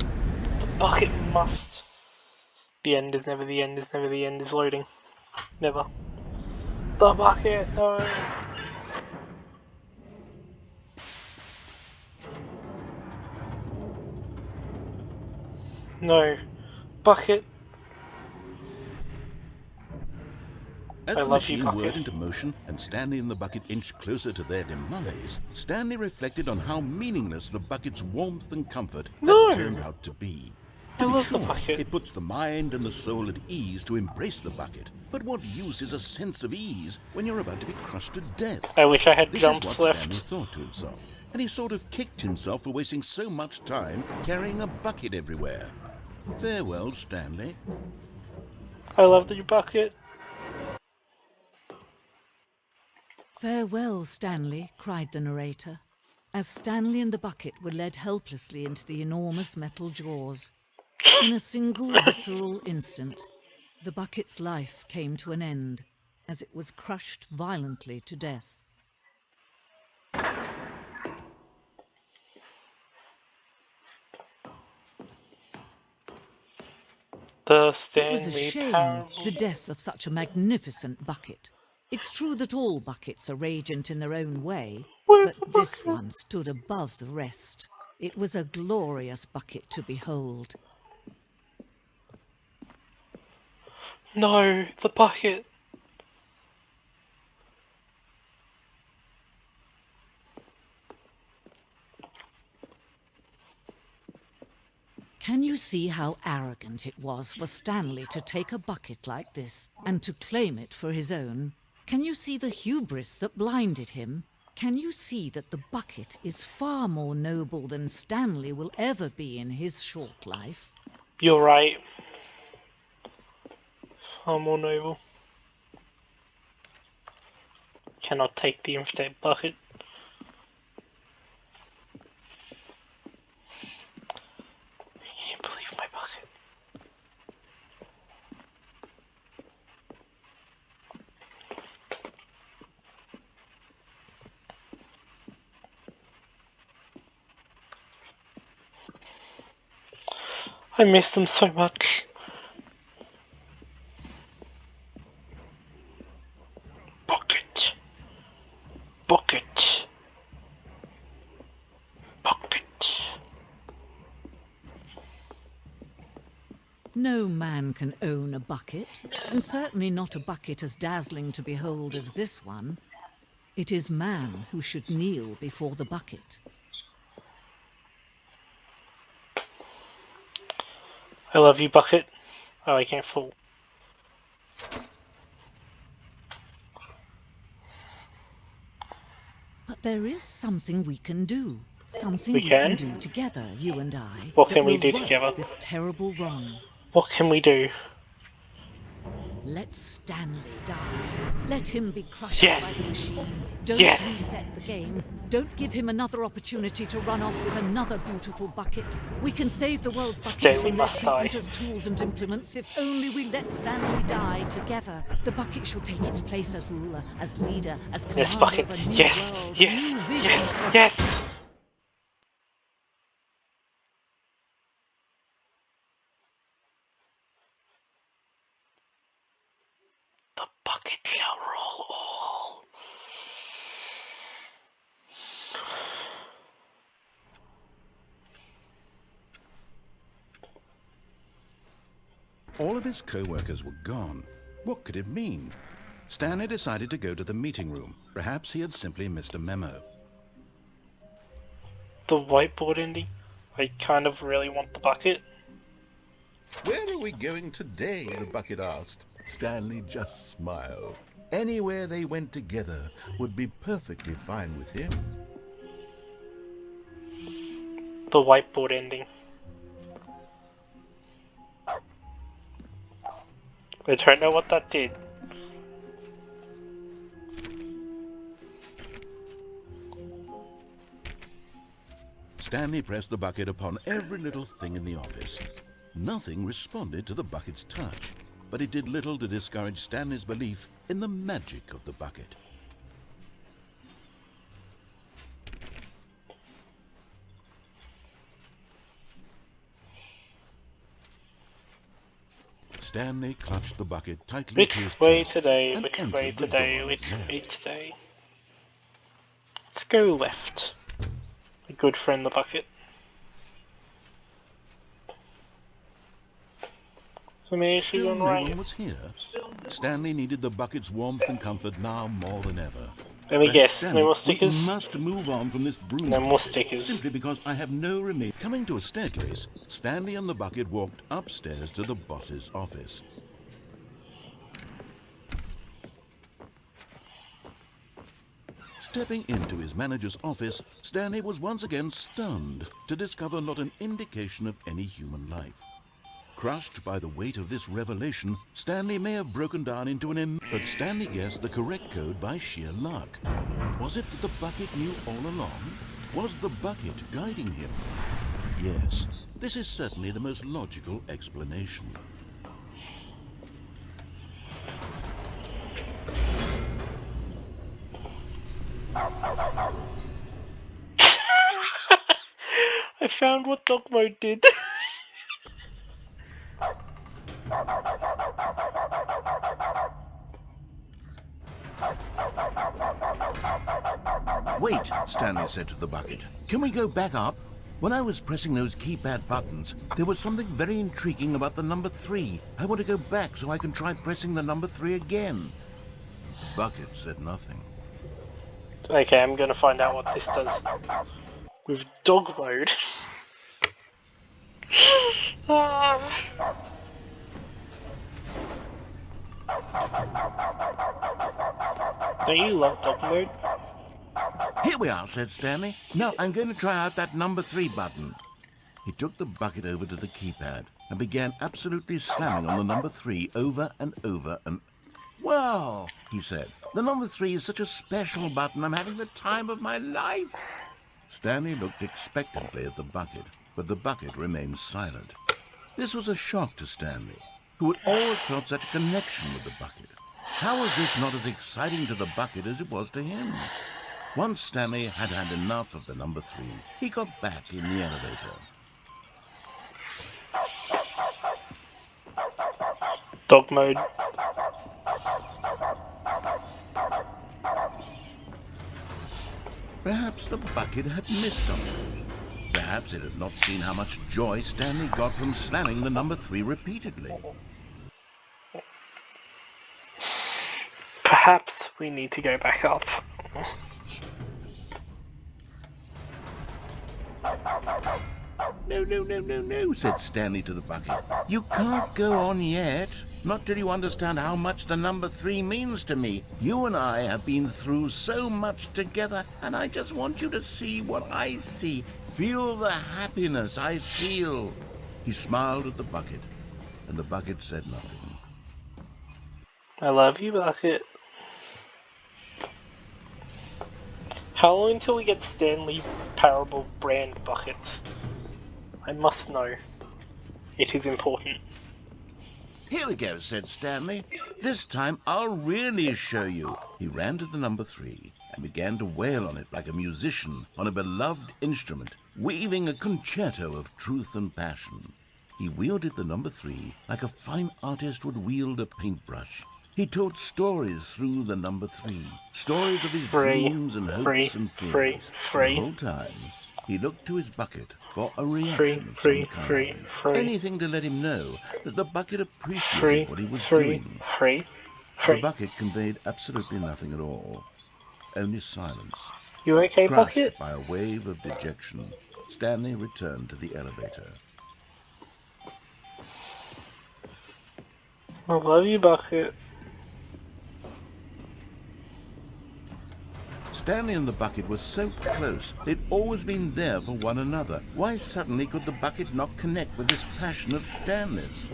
must. The end is never the end, is never the end, is loading. Never. The bucket, no. No. Bucket. As I the love you, machine Bucket. whirred into motion and Stanley and the bucket inched closer to their demise, Stanley reflected on how meaningless the bucket's warmth and comfort No. had turned out to be. I To be love the sure, bucket. it puts the mind and the soul at ease to embrace the bucket, but what use is a sense of ease when you're about to be crushed to death? I wish I had This jumps is what left. Stanley thought to himself, and he sort of kicked himself for wasting so much time carrying a bucket everywhere. Farewell, Stanley. I love the bucket. "Farewell, Stanley," cried the narrator, as Stanley and the bucket were led helplessly into the enormous metal jaws. In a single visceral instant, the bucket's life came to an end as it was crushed violently to death. The It was a Stanley shame, Parable. the death of such a magnificent bucket. It's true that all buckets are radiant in their own way, but this one stood above the rest. It was a glorious bucket to behold. No, the bucket. Can you see how arrogant it was for Stanley to take a bucket like this and to claim it for his own? Can you see the hubris that blinded him? Can you see that the bucket is far more noble than Stanley will ever be in his short life? You're right. Far more noble. cannot take the empty bucket. I can't believe my bucket. I miss them so much. Bucket. Bucket. Bucket. No man can own a bucket, and certainly not a bucket as dazzling to behold as this one. It is man who should kneel before the bucket. I love you, bucket. Oh, I can't fall. But there is something we can do. Something We we can can? do together, you and I. What that can we will do right together? this terrible wrong. What can we do? Let Stanley die. Let him be crushed Yes. by the machine. Don't Yes. reset the game. Don't give him another opportunity to run off with another beautiful bucket. We can save the world's buckets Stanley from their must treatment die. as tools and implements if only we let Stanley die together. The bucket shall take its place as ruler, as leader, as commander Yes, bucket. of a new Yes. world, a Yes. new vision. Yes. Yes. The bucket shall rule all. All of his co-workers were gone. What could it mean? Stanley decided to go to the meeting room. Perhaps he had simply missed a memo. The whiteboard ending? I kind of really want the bucket. Where are we going today? The bucket asked. Stanley just smiled. Anywhere they went together would be perfectly fine with him. The whiteboard ending. I don't know what that did. Stanley pressed the bucket upon every little thing in the office. Nothing responded to the bucket's touch, but it did little to discourage Stanley's belief in the magic of the bucket. Stanley clutched the bucket tightly to his Which way chest today? and Which entered way the today? door on Which his way left. today? Let's go left. A good friend, the bucket. So maybe she's Still on no right. one was here. Stanley needed the bucket's warmth and comfort now more than ever. Let me But guess. Stanley, No more we stickers? must move on from this broom. No more bucket, stickers. Simply because I have no remain. Coming to a staircase, Stanley and the bucket walked upstairs to the boss's office. Stepping into his manager's office, Stanley was once again stunned to discover not an indication of any human life. Crushed by the weight of this revelation, Stanley may have broken down into but Stanley guessed the correct code by sheer luck. Was it that the bucket knew all along? Was the bucket guiding him? Yes, this is certainly the most logical explanation. I found what dog mode did. Wait, Stanley said to the bucket. Can we go back up? When I was pressing those keypad buttons, there was something very intriguing about the number 3. I want to go back so I can try pressing the number 3 again. The bucket said nothing. Okay, I'm gonna find out what this does. With dog mode. Don't you love dog mode? Here we are, said Stanley. Now I'm going to try out that number 3 button. He took the bucket over to the keypad and began absolutely slamming on the number 3 over and over and... Well, he said, the number 3 is such a special button. I'm having the time of my life. Stanley looked expectantly at the bucket, but the bucket remained silent. This was a shock to Stanley, who had always felt such a connection with the bucket. How was this not as exciting to the bucket as it was to him? Once Stanley had had enough of the number 3, he got back in the elevator. Dog mode. Perhaps the bucket had missed something. Perhaps it had not seen how much joy Stanley got from slamming the number 3 repeatedly. Perhaps we need to go back up. No, said Stanley to the bucket. You can't go on yet. Not till you understand how much the number 3 means to me. You and I have been through so much together, and I just want you to see what I see. Feel the happiness I feel. He smiled at the bucket, and the bucket said nothing. I love you, Bucket. How long until we get Stanley Parable brand buckets? I must know. It is important. Here we go, said Stanley. This time I'll really show you. He ran to the number 3 and began to wail on it like a musician on a beloved instrument, weaving a concerto of truth and passion. He wielded the number 3 like a fine artist would wield a paintbrush. He told stories through the number 3, stories of his dreams and hopes and fears. The whole time, he looked to his bucket for a reaction of some kind. Anything to let him know that the bucket appreciated what he was doing. The bucket conveyed absolutely nothing at all, only silence. You okay, Crushed Bucket? by a wave of dejection, Stanley returned to the elevator. I love you, Bucket. Stanley and the bucket were so close, they'd always been there for one another. Why suddenly could the bucket not connect with this passion of Stanley's?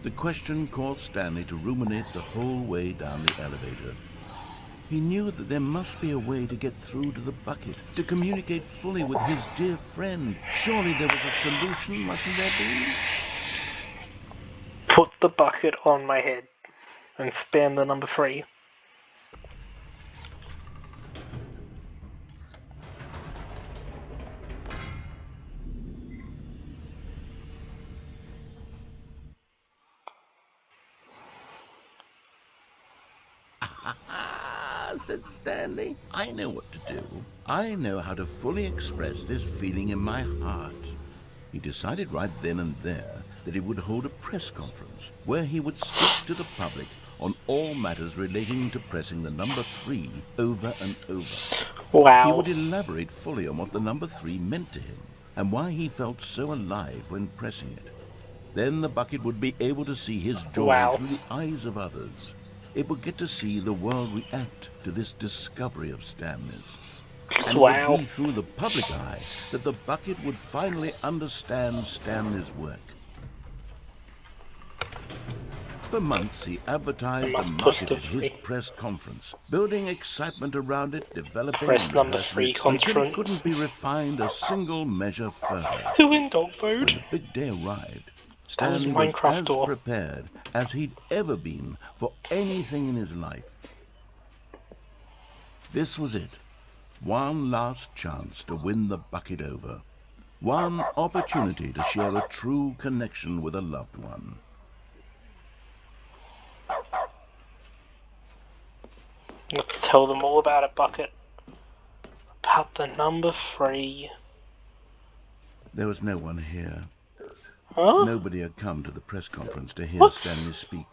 The question caused Stanley to ruminate the whole way down the elevator. He knew that there must be a way to get through to the bucket, to communicate fully with his dear friend. Surely there was a solution, mustn't there be? Put the bucket on my head and spam the number 3. Said Stanley. I know what to do. I know how to fully express this feeling in my heart. He decided right then and there that he would hold a press conference where he would speak to the public on all matters relating to pressing the number 3 over and over. Wow. He would elaborate fully on what the number 3 meant to him and why he felt so alive when pressing it. Then the bucket would be able to see his joy through the eyes of others. It would get to see the world react to this discovery of Stanley's. And it would be through the public eye that the bucket would finally understand Stanley's work. For months, he advertised and marketed his press conference, building excitement around it, developing and rehearsing it, until it couldn't be refined a single measure further. Still in dog mode. When the big day arrived, Stanley was as prepared as he'd ever been for anything in his life. This was it. One last chance to win the bucket over. One opportunity to share a true connection with a loved one. Let's tell them all about it, Bucket. About the number 3. There was no one here. Huh? Nobody had come to the press conference to hear Stanley speak,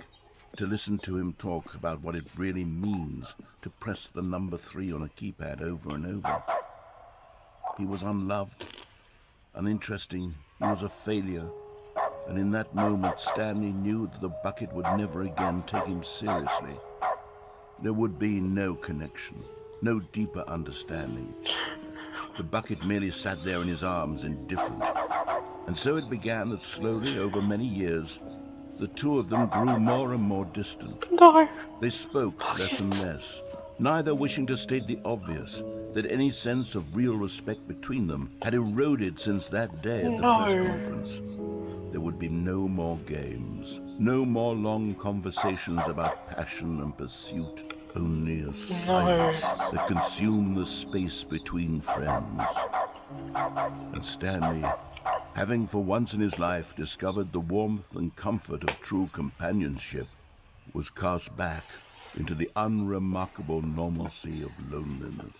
to listen to him talk about what it really means to press the number 3 on a keypad over and over. He was unloved, uninteresting, he was a failure, and in that moment Stanley knew that the bucket would never again take him seriously. There would be no connection, no deeper understanding. The bucket merely sat there in his arms, indifferent. And so it began that slowly, over many years, the two of them grew more and more distant. No. They spoke less and less, neither wishing to state the obvious, that any sense of real respect between them had eroded since that day at the press No. conference. There would be no more games, no more long conversations about passion and pursuit, only a silence that consumed the space between friends. And Stanley, having for once in his life discovered the warmth and comfort of true companionship, was cast back into the unremarkable normalcy of loneliness.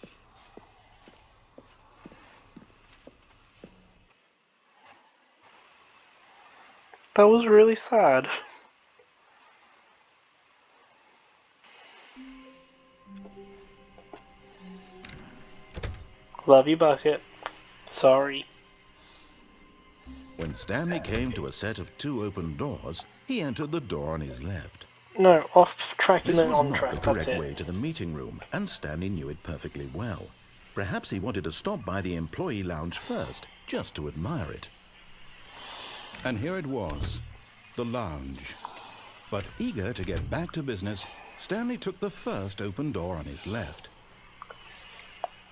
That was really sad. Love you, Bucket. Sorry. When Stanley came to a set of 2 open doors, he entered the door on his left. No, off track and This then was on not track, the that's correct it. way to the meeting room, and Stanley knew it perfectly well. Perhaps he wanted to stop by the employee lounge first, just to admire it. And here it was, the lounge. But eager to get back to business, Stanley took the first open door on his left.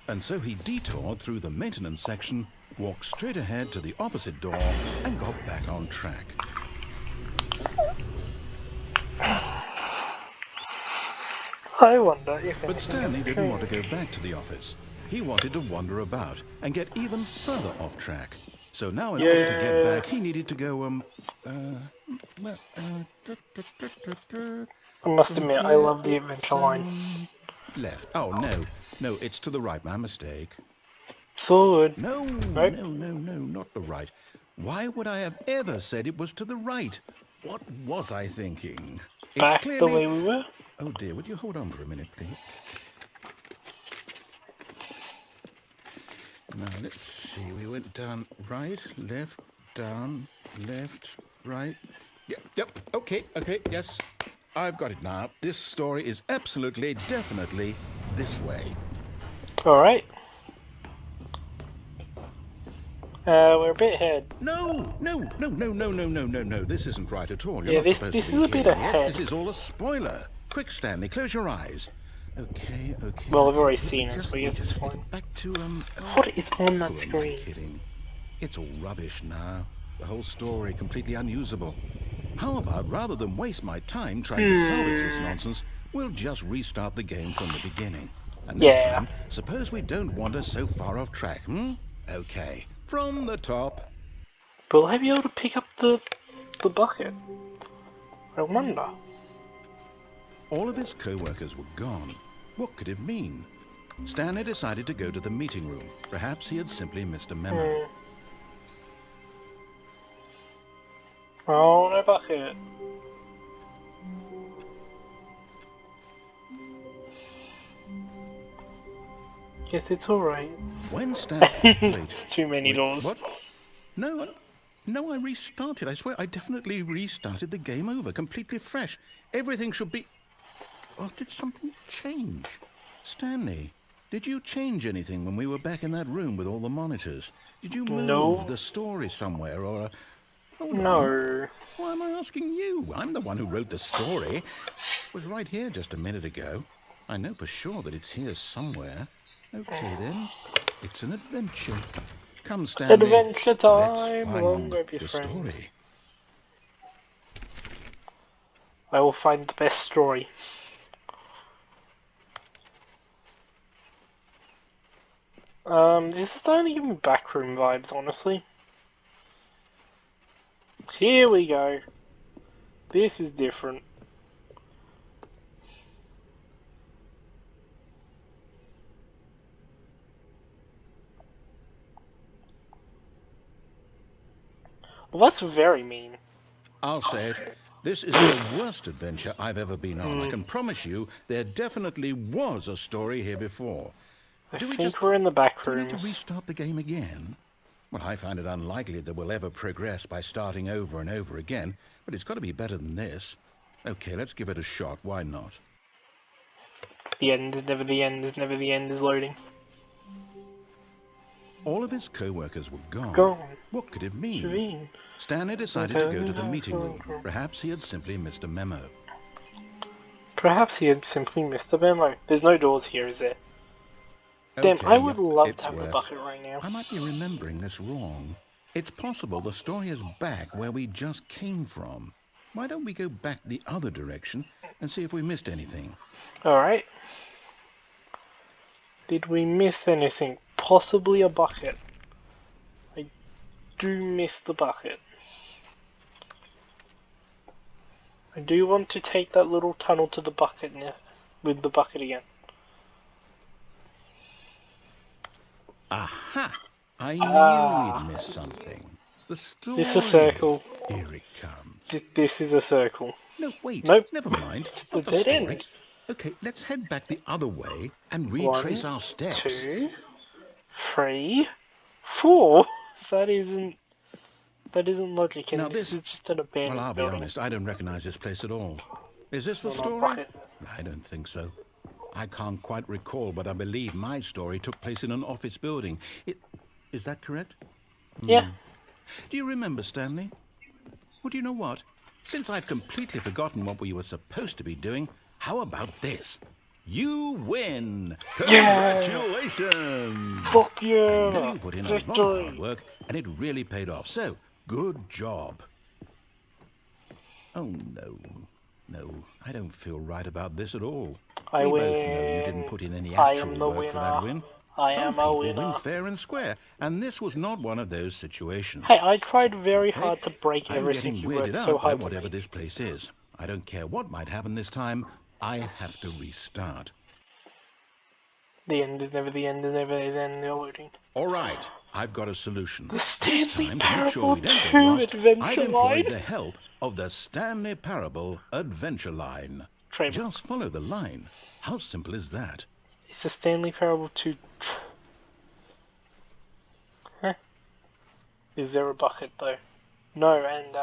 And so he detoured through the maintenance section, walked straight ahead to the opposite door, and got back on track. I wonder if But Stanley didn't want to go back to the office. He wanted to wander about and get even further off track. So now in order to get back, he needed to go, I must from admit, I here, love the it's, adventure line. left. Oh, no, it's to the right, my mistake. Sword. No, Right? no, not the right. Why would I have ever said it was to the right? What was I thinking? It's Back clearly... the way we were. Oh dear, would you hold on for a minute, please? Now, let's see. We went down right, left, down, left, right. Yep, okay, yes. I've got it now. This story is absolutely, definitely this way. Alright. We're a bit ahead. No. This isn't right at all. You're Yeah, not this supposed to is be a bit here ahead. yet. This is all a spoiler. Quick, Stanley, close your eyes. Okay. Well, I've okay, already we seen it, so yes, it's just fine. back to, What is on that Who am I screen? kidding? It's all rubbish now. The whole story completely unusable. How about, rather than waste my time trying to salvage this nonsense, we'll just restart the game from the beginning. And this Yeah. time, suppose we don't wander so far off track, Okay, from the top. Will I be able to pick up the bucket? I wonder. All of his co-workers were gone. What could it mean? Stanley decided to go to the meeting room. Perhaps he had simply missed a memo. Oh, no bucket. Guess it's alright. When Stanley... Wait. Too many doors. What? No, I restarted. I swear, I definitely restarted the game over, completely fresh. Everything should be... Oh, did something change? Stanley, did you change anything when we were back in that room with all the monitors? Did you move the story somewhere, or... Hold on. No. Why am I asking you? I'm the one who wrote the story. It was right here just a minute ago. I know for sure that it's here somewhere. Okay, then. It's an adventure. Come, Stanley. Adventure time. Let's Long find live your the friend. story. I will find the best story. This is only giving me backroom vibes, honestly. Here we go. This is different. Well, that's very mean. I'll say it. This is the worst adventure I've ever been on. I can promise you there definitely was a story here before. I think we're in the back Do we need rooms. to restart the game again? Well, I find it unlikely that we'll ever progress by starting over and over again, but it's got to be better than this. Okay, let's give it a shot. Why not? The end is never the end, is never the end, is loading. All of his co-workers were gone. Gone. What could it What do you mean? mean? Stanley decided to go to the meeting room. Perhaps he had simply missed a memo. Perhaps he had simply missed a memo. There's no doors here, is there? Damn, Okay, I would yep, love it's to have the worse. bucket right now. I might be remembering this wrong. It's possible the story is back where we just came from. Why don't we go back the other direction and see if we missed anything? Alright. Did we miss anything? Possibly a bucket. I do miss the bucket. I do want to take that little tunnel to the bucket now, with the bucket again. Aha! I knew we'd missed something. The story. This is a circle. Here it comes. This is a circle. No, wait. Nope. Never mind. It's a Not the dead story. end. Okay, let's head back the other way and retrace our steps. 2, 3, 4. That isn't logic. Now this this- is just an abandoned Well, I'll be building. honest, I don't recognize this place at all. Is this the Well, not story? bucket. I don't think so. I can't quite recall, but I believe my story took place in an office building. Is that correct? Yeah. Do you remember, Stanley? Well, do you know what? Since I've completely forgotten what we were supposed to be doing, how about this? You win! Congratulations! Fuck I yeah! know you put in a lot of Victory! hard work, and it really paid off. So, good job. Oh, no. No, I don't feel right about this at all. I we win. both know you didn't put in any I actual am the work for that winner. win. I Some am a people winner. win fair and square, and this was not one of those situations. Hey, I tried very Okay? hard to break I'm everything getting you weirded worked out so by hard to whatever make. this place is. I don't care what might happen this time. I have to restart. The end is never the end, is never the end, the loading. All right, I've got a solution. The This Stanley time, to make sure we don't get Parable lost, 2 Adventure I've employed Line. the help of the Stanley Parable Adventure Line. Trademark. Just follow the line. How simple is that? It's a Stanley Parable 2. Huh? Is there a bucket though? No, and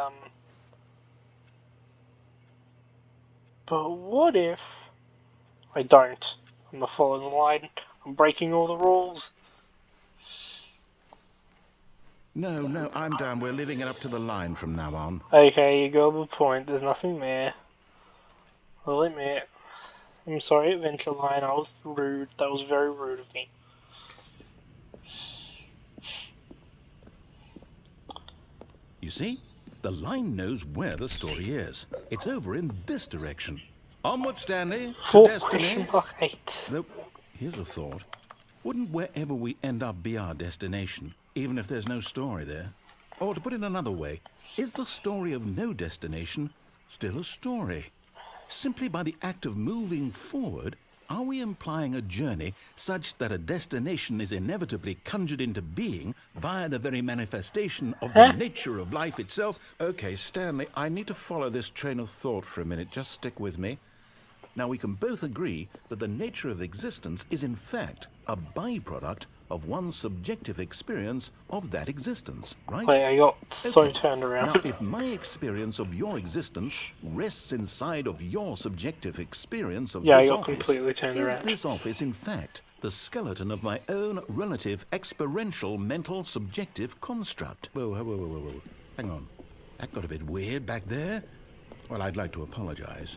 but what if I don't? I'm not following the line. I'm breaking all the rules. No, I'm down. We're leaving it up to the line from now on. Okay, you got the point. There's nothing there. I'll admit. I'm sorry, Adventure Line. I was rude. That was very rude of me. You see? The line knows where the story is. It's over in this direction. Onward, Stanley, to 4 destiny. question mark 8. Though, here's a thought. Wouldn't wherever we end up be our destination, even if there's no story there? Or to put it another way, is the story of no destination still a story? Simply by the act of moving forward, are we implying a journey such that a destination is inevitably conjured into being via the very manifestation of the nature of life itself? Okay, Stanley, I need to follow this train of thought for a minute. Just stick with me. Now, we can both agree that the nature of existence is in fact a byproduct of one's subjective experience of that existence, right? Wait, I got so Okay. turned around. Now, if my experience of your existence rests inside of your subjective experience of Yeah, I this got office, completely turned is around. this office, in fact, the skeleton of my own relative experiential mental subjective construct? Whoa. Hang on. That got a bit weird back there. Well, I'd like to apologize.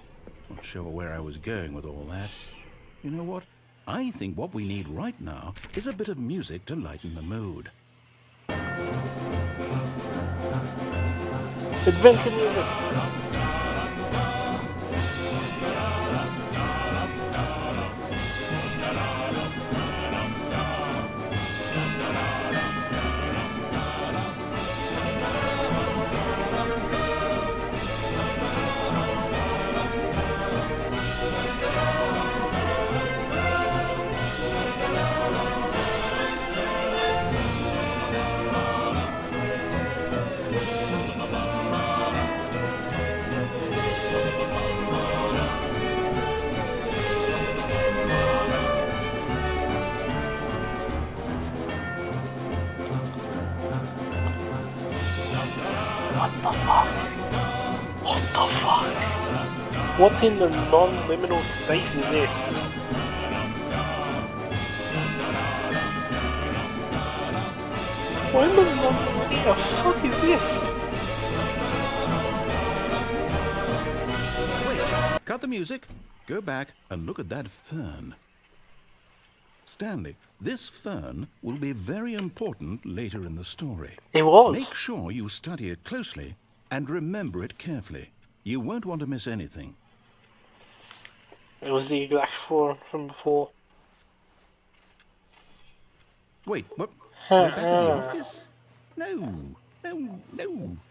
Not sure where I was going with all that. You know what? I think what we need right now is a bit of music to lighten the mood. Adventure music. What the fuck? What in the non-liminal space is this? What in the fuck is this? Wait, cut the music, go back and look at that fern. Stanley, this fern will be very important later in the story. It was. Make sure you study it closely and remember it carefully. You won't want to miss anything. It was the exact form from before. Wait, what? We're back at the office? No.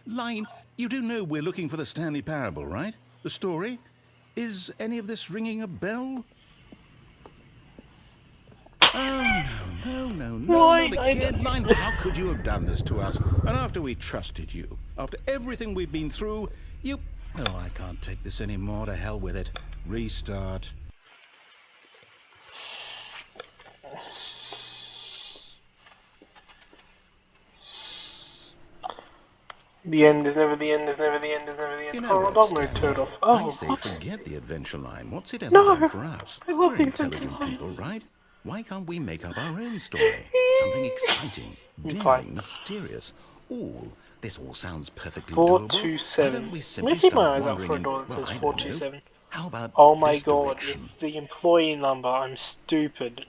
Line, you do know we're looking for the Stanley Parable, right? The story? Is any of this ringing a bell? Oh, no, not again. Line, how could you have done this to us? And after we trusted you, after everything we've been through, you... Oh, I can't take this anymore. To hell with it. Restart. The end is never the end, is never the end, is never the end. You know Oh, what, don't move, Stanley? turtle. I Oh, say what? forget the adventure line. What's it ever No, done for us? I love We're the adventure intelligent line. people, right? Why can't we make up our own story? Something exciting, daring, Fine. mysterious. Ooh, this all sounds perfectly 427. doable. Why don't we Let simply me keep my start eyes out wondering for a in, door that well, says I don't know. 427. How about Oh my this god, direction? it's the employee number. I'm stupid.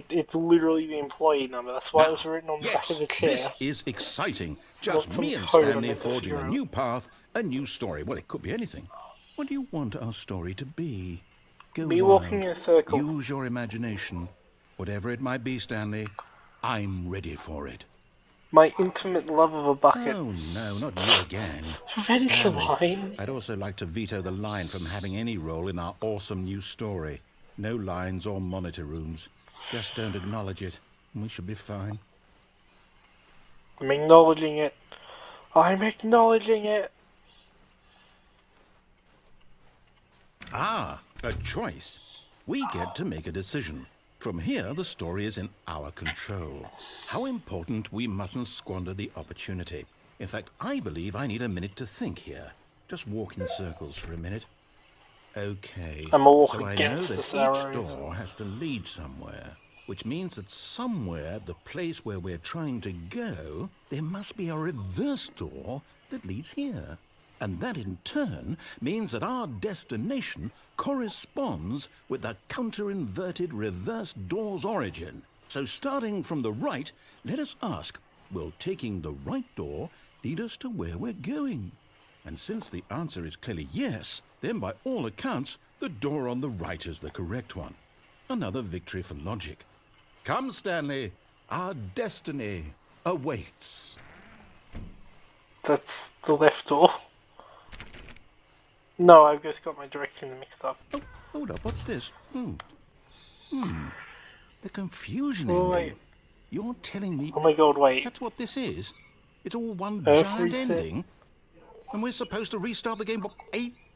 It's literally the employee number. That's why it was written on the back of the chair. This is exciting. Just Got some me and code I Stanley meant to forging a figure new path, a new story. Well, it could be anything. What do you want our story to be? Go Me wild. walking in a circle. Use your imagination. Whatever it might be, Stanley, I'm ready for it. My intimate love of a bucket. Oh, no, not you again. Adventure Stanley, line. I'd also like to veto the line from having any role in our awesome new story. No lines or monitor rooms. Just don't acknowledge it, and we should be fine. I'm acknowledging it. I'm acknowledging it. Ah, a choice. We get to make a decision. From here, the story is in our control. How important we mustn't squander the opportunity. In fact, I believe I need a minute to think here. Just walk in circles for a minute. Okay, I'm a walk so I against know that this arrow. each door has to lead somewhere, which means that somewhere, the place where we're trying to go, there must be a reverse door that leads here. And that in turn means that our destination corresponds with the counter-inverted reverse door's origin. So starting from the right, let us ask, will taking the right door lead us to where we're going? And since the answer is clearly yes, then by all accounts, the door on the right is the correct one. Another victory for logic. Come, Stanley, our destiny awaits. That's the left door. No, I've just got my directions mixed up. Oh, hold up, what's this? The confusion Oh, ending. wait. You're telling me Oh my god, wait. that's what this is? It's all one Earth giant reset. ending? And we're supposed to restart the game, what,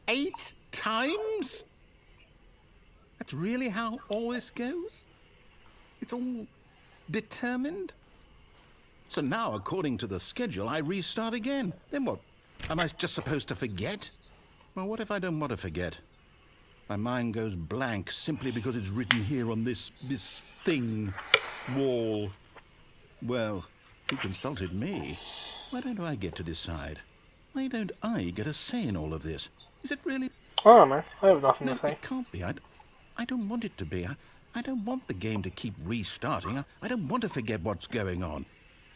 eight times? That's really how all this goes? It's all determined? So now, according to the schedule, I restart again. Then what? Am I just supposed to forget? Well, what if I don't want to forget? My mind goes blank simply because it's written here on this thing, wall. Well, who consulted me? Why don't I get to decide? Why don't I get a say in all of this? Is it really... I don't know. I have nothing No, to say. it can't be. I don't want it to be. I don't want the game to keep restarting. I don't want to forget what's going on.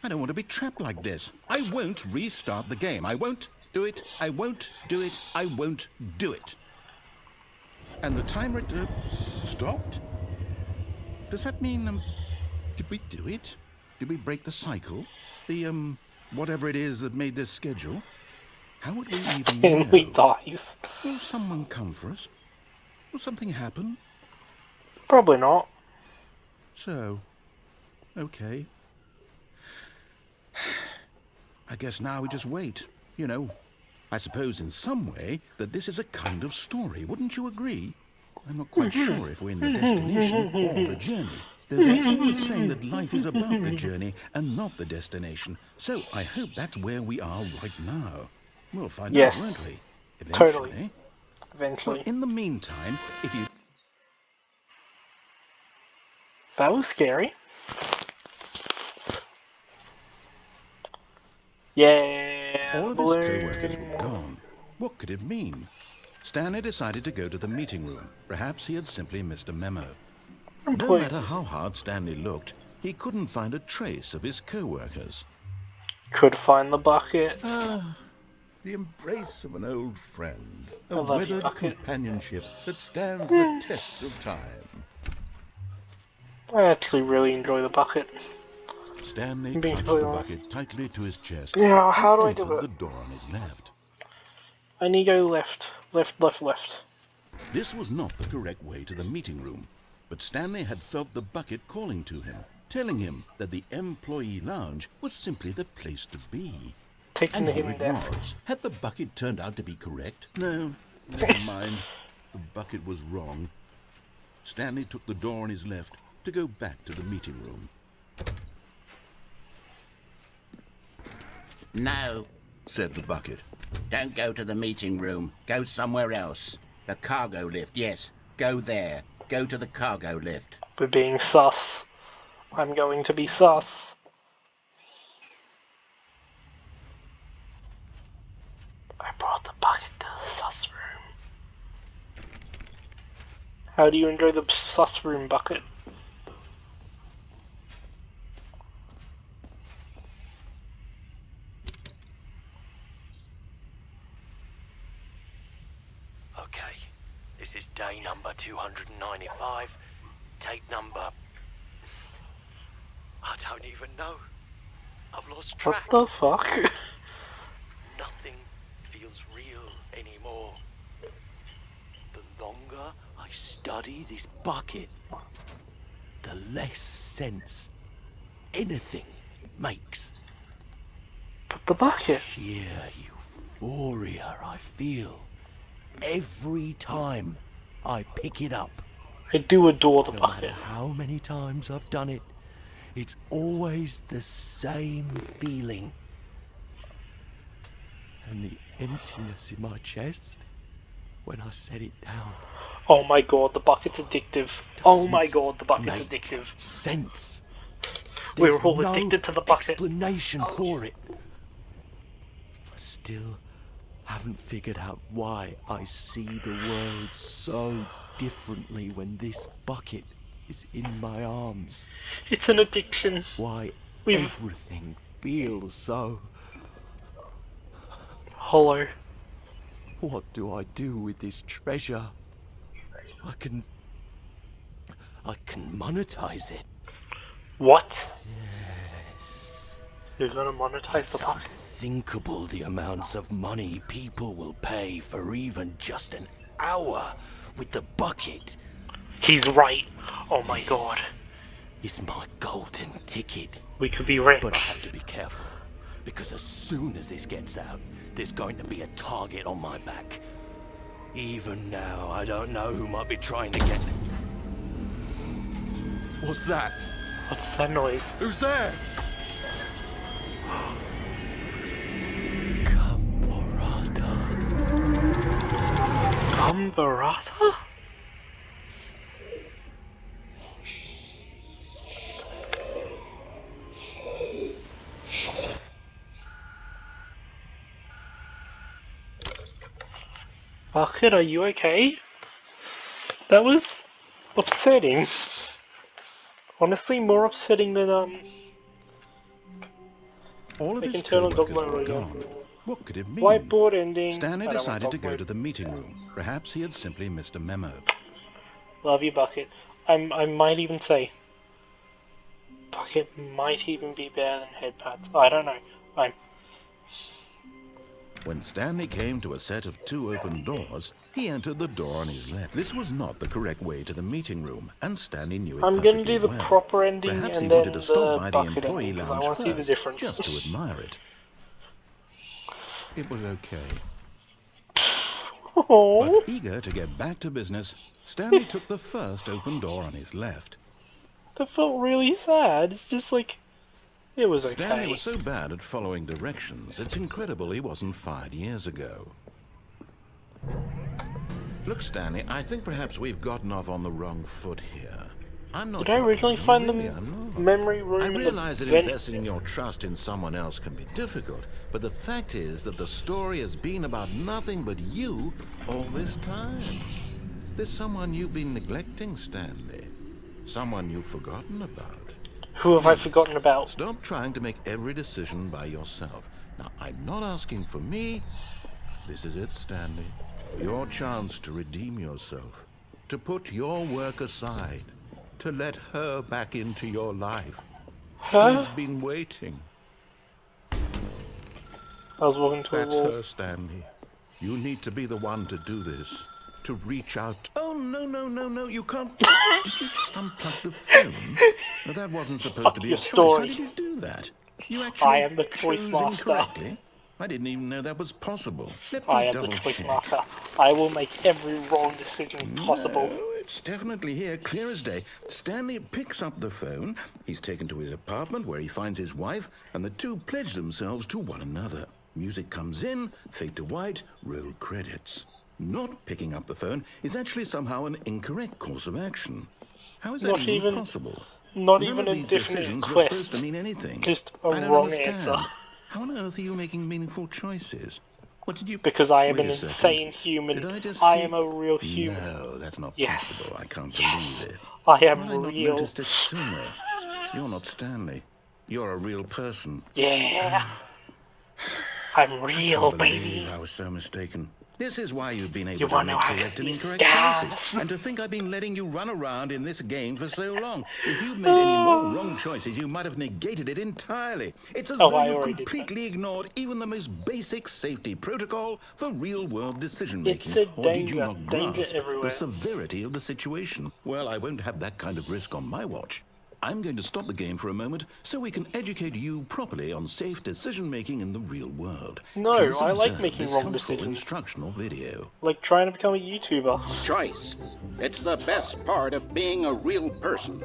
I don't want to be trapped like this. I won't restart the game. I won't do it. I won't do it. I won't do it. And the timer stopped? Does that mean, did we do it? Did we break the cycle? The, whatever it is that made this schedule? How would we even And we know? dies. Will someone come for us? Will something happen? Probably not. So, okay. I guess now we just wait, you know. I suppose in some way that this is a kind of story, wouldn't you agree? I'm not quite sure if we're in the destination or the journey. Though they're always saying that life is about the journey and not the destination. So I hope that's where we are right now. We'll find Yes. out, won't we? Eventually. Totally. Eventually. Well, in the meantime, if you... That was scary. Yeah, All of his balloon. co-workers were gone. What could it mean? Stanley decided to go to the meeting room. Perhaps he had simply missed a memo. No matter how hard Stanley looked, he couldn't find a trace of his co-workers. Could find the bucket. The embrace of an old friend, I a love you, weathered Bucket. companionship that stands the test of time. I actually really enjoy the bucket. Stanley Being clutched totally the honest. bucket tightly to his chest Now, how do I and do entered it? the door on his left. I need to go left. Left, left, left. This was not the correct way to the meeting room, but Stanley had felt the bucket calling to him, telling him that the employee lounge was simply the place to be. Taking And the here hidden it death. was. Had the bucket turned out to be correct? No, never mind. The bucket was wrong. Stanley took the door on his left to go back to the meeting room. No, Said the bucket. don't go to the meeting room. Go somewhere else. The cargo lift, yes. Go there. Go to the cargo lift. We're being sus. I'm going to be sus. I brought the bucket to the sus room. How do you enjoy the sus room, Bucket? Okay, this is day number 295. Tape number... I don't even know. I've lost What track. the fuck? Nothing feels real anymore. The longer I study this bucket, the less sense anything makes. But the bucket. Sheer euphoria I feel every time I pick it up. I do adore the No bucket. matter how many times I've done it, it's always the same feeling. And the emptiness in my chest when I set it down. Oh my god, the bucket's addictive. Oh my god, the bucket's Make addictive. sense. We're There's all no addicted to the bucket. explanation for it. I still haven't figured out why I see the world so differently when this bucket is in my arms. It's an addiction. Why We've- everything feels so... Hollow. What do I do with this treasure? I can monetize it. What? Yes. You're gonna monetize It's the bucket? unthinkable the amounts of money people will pay for even just an hour with the bucket. He's right. Oh my god. It's my golden ticket. We could be rich. But I have to be careful, because as soon as this gets out, there's going to be a target on my back. Even now, I don't know who might be trying to get... What's that? What's that noise? Who's there? Umberata? Bucket, are you okay? That was upsetting. Honestly, more upsetting than All of I his can turn on co-workers dog were mode again. gone. What could it mean? Whiteboard ending. Stanley I don't want decided to dog go mode. to the meeting room. Perhaps he had simply missed a memo. Love you, Bucket. I might even say Bucket might even be better than head pads. I don't know. When Stanley came to a set of 2 open doors, he entered the door on his left. This was not the correct way to the meeting room, and Stanley knew it I'm perfectly gonna do the well. proper ending Perhaps and he then wanted to stop by the the bucket employee ending, 'cause I lounge want to see the first, difference. just to admire it. It was okay. Oh, But eager to get back to business, Stanley took the first open door on his left. that felt really sad. It's just like it was okay. Stanley was so bad at following directions, it's incredible he wasn't fired years ago. Look, Stanley, I think perhaps we've gotten off on the wrong foot here. I'm not Did I sure. originally find Really, the I'm not. memory room I in the realize that vent? investing your trust in someone else can be difficult, but the fact is that the story has been about nothing but you all this time. There's someone you've been neglecting, Stanley. Someone you've forgotten about. Who have I Please, forgotten about? stop trying to make every decision by yourself. Now, I'm not asking for me. This is it, Stanley. Your chance to redeem yourself. To put your work aside. To let her back into your life. Huh? She's been waiting. I was walking to a That's wall. her, Stanley. You need to be the one to do this. To reach out. Oh, no, you can't. Did you just unplug the phone? No, that wasn't supposed to Fuck be your a choice. story. How did you do that? You I actually am the choice chose master. incorrectly? I didn't even know that was possible. Let I me am the double choice check. master. I will make every wrong decision possible. No, it's definitely here, clear as day. Stanley picks up the phone. He's taken to his apartment where he finds his wife, and the two pledge themselves to one another. Music comes in, fade to white, roll credits. Not picking up the phone is actually somehow an incorrect course of action. How is that Not even even- possible? Not None even of a these definite decisions were quest. supposed to mean anything. Just a I don't wrong understand. answer. How on earth are you making meaningful choices? What did you... Because I am Wait an a second. insane human. Did I just I see... am a real human. No, that's not Yes. possible. I can't believe it. I Why am had I not real. noticed it sooner? You're not Stanley. You're a real person. Yeah. I'm I real, can't believe baby. I was so mistaken. This is why you've been able You to wanna know make how correct to and be incorrect scams? choices. And to think I've been letting you run around in this game for so long. If you'd made any more wrong choices, you might have negated it entirely. It's as Oh, though I you already did that. completely ignored even the most basic safety protocol for real-world decision-making. It's a Or did you danger. not Danger grasp the everywhere. severity of the situation? Well, I won't have that kind of risk on my watch. I'm going to stop the game for a moment so we can educate you properly on safe decision-making in the real world. No, Please I like observe making this wrong helpful decisions. instructional video. Like trying to become a YouTuber. Choice. It's the best part of being a real person.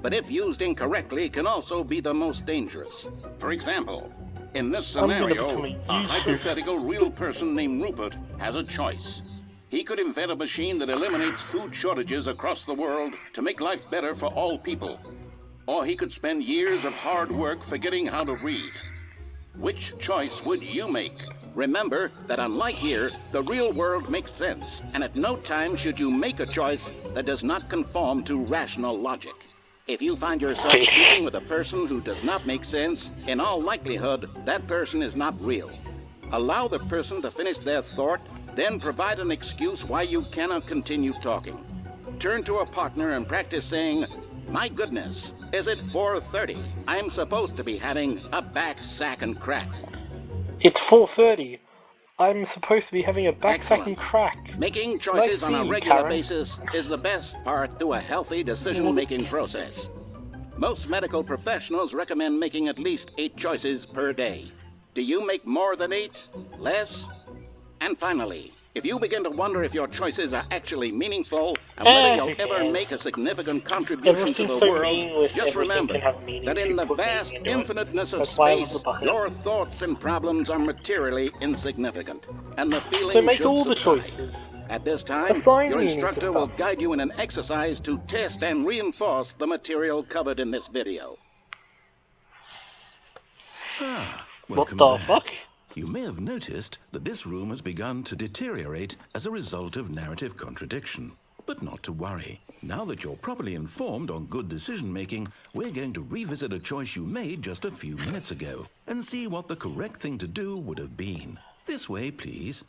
But if used incorrectly, can also be the most dangerous. For example, in this I'm gonna scenario, become a a YouTuber. hypothetical real person named Rupert has a choice. He could invent a machine that eliminates food shortages across the world to make life better for all people. Or he could spend years of hard work forgetting how to read. Which choice would you make? Remember that unlike here, the real world makes sense, and at no time should you make a choice that does not conform to rational logic. If you find yourself speaking with a person who does not make sense, in all likelihood, that person is not real. Allow the person to finish their thought, then provide an excuse why you cannot continue talking. Turn to a partner and practice saying, "My goodness, is it 4:30? I'm supposed to be having a back sack and crack." It's 4:30. I'm supposed to be having a backpack Excellent. and crack. Making choices on a see, regular Karen. basis is the best part to a healthy decision-making process. Most medical professionals recommend making at least 8 choices per day. Do you make more than 8? Less? And finally, if you begin to wonder if your choices are actually meaningful and whether who you'll ever cares? make a significant contribution to Everything's the so world, meaningless, just everything remember can have meaning that if in you the put meaning vast into it. infiniteness of That's why I love space, the bucket. your thoughts and problems are materially insignificant, and the feeling So make should all the subside. choices. At this time, Assign your meaning to instructor will stuff. guide you in an exercise to test and reinforce the material covered in this video. Welcome What the back. fuck? You may have noticed that this room has begun to deteriorate as a result of narrative contradiction. But not to worry. Now that you're properly informed on good decision-making, we're going to revisit a choice you made just a few minutes ago and see what the correct thing to do would have been. This way, please.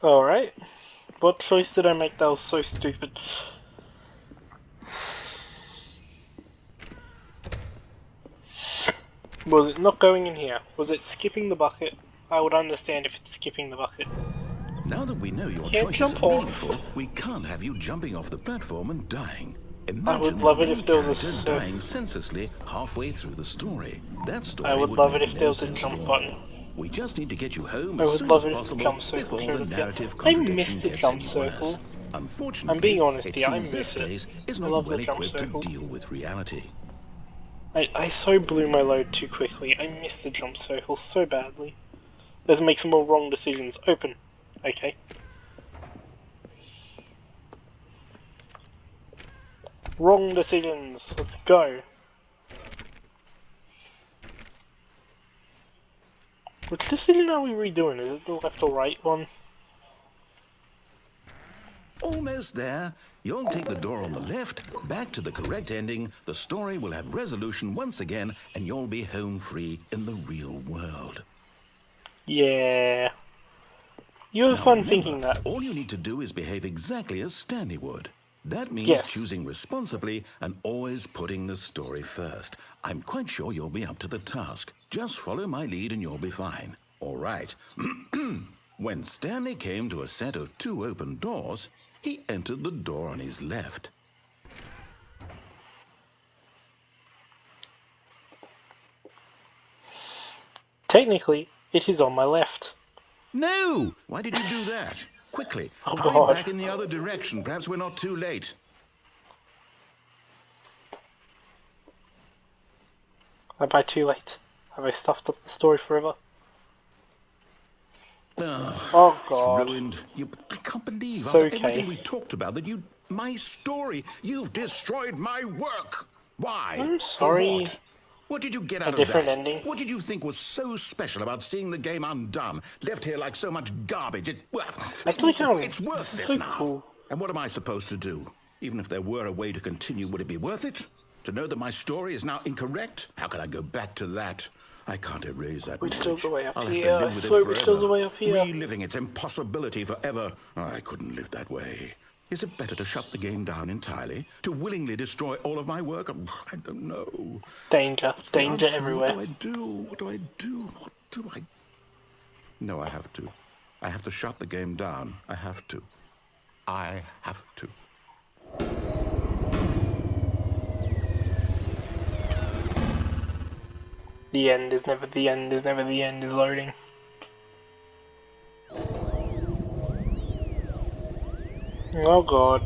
Alright. What choice did I make that was so stupid? Was it not going in here? Was it skipping the bucket? I would understand if it's skipping the bucket. Now that we know your Can't choices jump are off. meaningful, we can't have you jumping off the platform and dying. I would Imagine love the it main if there was character a dying senselessly halfway through the story. That story I would would love make it if no there was a sense jump at all. button. We just need to get you home I as would soon love as it if the possible jump circle before showed the up again. narrative I contradiction miss the gets jump any circle. worse. Unfortunately, I'm being honest it here, I seems this miss it. place is I not love the well jump equipped to circle. deal with reality. I so blew my load too quickly. I missed the jump circle so badly. Let's make some more wrong decisions. Open. Okay. Wrong decisions. Let's go. Which decision are we redoing? Is it the left or right one? Almost there. You'll take the door on the left, back to the correct ending, the story will have resolution once again, and you'll be home free in the real world. Yeah. You have Now fun remember, thinking that. all you need to do is behave exactly as Stanley would. That means Yes. choosing responsibly and always putting the story first. I'm quite sure you'll be up to the task. Just follow my lead and you'll be fine. All right. When Stanley came to a set of 2 open doors, he entered the door on his left. Technically, it is on my left. No! Why did you do that? Quickly, Oh, hurry God. back in the other direction. Perhaps we're not too late. Am I too late? Have I stuffed up the story forever? Oh God. It's ruined. I can't believe It's after okay. everything we talked about that my story, you've destroyed my work. Why? I'm For sorry. what? What did you get out of different that? ending. What did you think was so special about seeing the game undone, left here like so much garbage? It's worthless so now. cool. And what am I supposed to do? Even if there were a way to continue, would it be worth it? To know that my story is now incorrect? How can I go back to that? I can't erase that We're still knowledge. the way up I'll have here. to live with I it swear forever. we're still the way up here. Reliving its impossibility forever. I couldn't live that way. Is it better to shut the game down entirely? To willingly destroy all of my work? I don't know. Danger. What's the Danger answer? everywhere. What do? What do I do? What do I... No, I have to. I have to shut the game down. I have to. I have to. The end is never the end is never the end is loading. Oh God.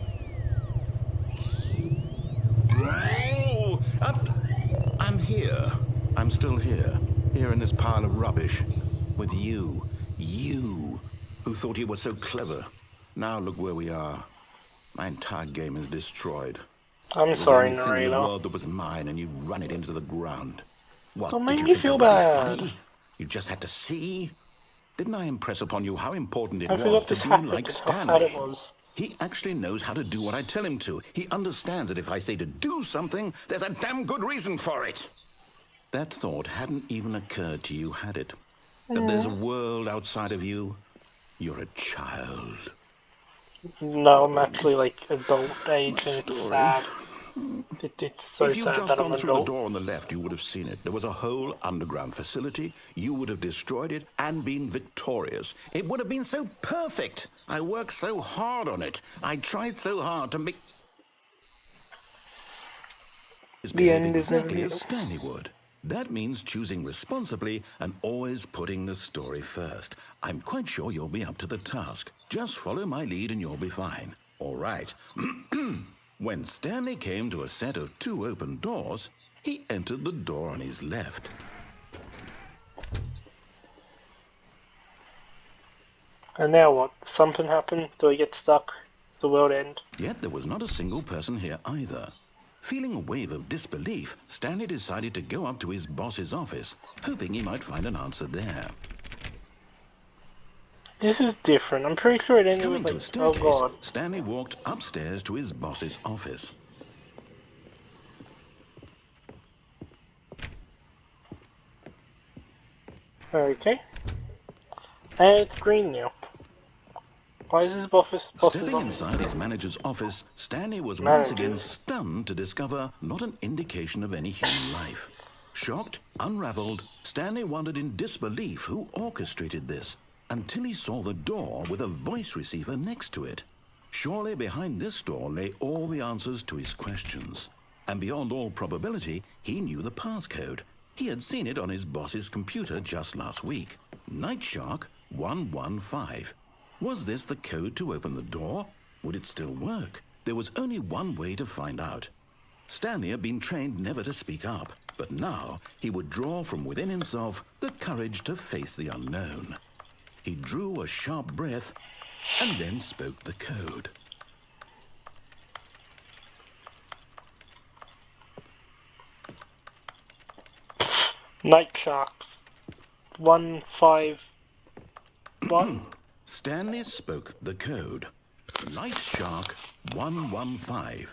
Oh, I'm here. I'm still here. Here in this pile of rubbish. With you. You. Who thought you were so clever. Now look where we are. My entire game is destroyed. I'm It was sorry, the only thing in the Narita. world that was mine, and you've run it into the ground. What, Don't did make you me think feel that would bad. be funny? You just had to see? Didn't I impress upon you how important it I was forgot to this be happened like and how sad it Stanley? was. He actually knows how to do what I tell him to. He understands that if I say to do something, there's a damn good reason for it. That thought hadn't even occurred to you, had it? That there's a world outside of you? You're a child. No, I'm actually like adult age and it's Story. sad. It's so If you'd sad just that I'm gone an through the adult. door on the left, you would have seen it. There was a whole underground facility. You would have destroyed it and been victorious. It would have been so perfect. I worked so hard on it. I tried so hard to make... The end is never exactly the as end. Stanley would. That means choosing responsibly and always putting the story first. I'm quite sure you'll be up to the task. Just follow my lead and you'll be fine. All right. When Stanley came to a set of 2 open doors, he entered the door on his left. And now what? Something happened? Do I get stuck? The world end? Yet there was not a single person here either. Feeling a wave of disbelief, Stanley decided to go up to his boss's office, hoping he might find an answer there. This is different. I'm pretty sure it ended Coming with to a like, oh staircase, God. Stanley walked upstairs to his boss's office. Okay. And it's green now. Why is his boss's Stepping office? inside his manager's office, Stanley was once again stunned to discover not an indication of any human life. Shocked, unraveled, Stanley wondered in disbelief who orchestrated this, until he saw the door with a voice receiver next to it. Surely behind this door lay all the answers to his questions. And beyond all probability, he knew the passcode. He had seen it on his boss's computer just last week. Nightshark 115. Was this the code to open the door? Would it still work? There was only one way to find out. Stanley had been trained never to speak up, but now he would draw from within himself the courage to face the unknown. He drew a sharp breath and then spoke the code. Night Shark 151. Stanley spoke the code. Night Shark 115.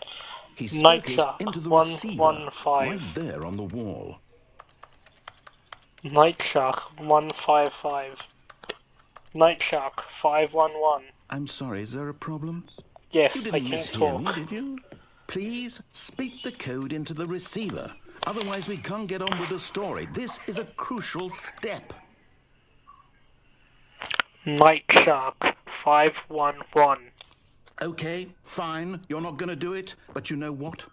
He Night spoke it Shark into the 115. receiver, right there on the wall. Night Shark 155. Night Shark 511. I'm sorry, is there a problem? Yes, You I didn't can't mishear talk. me, did you? Please speak the code into the receiver. Otherwise, we can't get on with the story. This is a crucial step. Night Shark 511. Okay, fine. You're not going to do it. But you know what?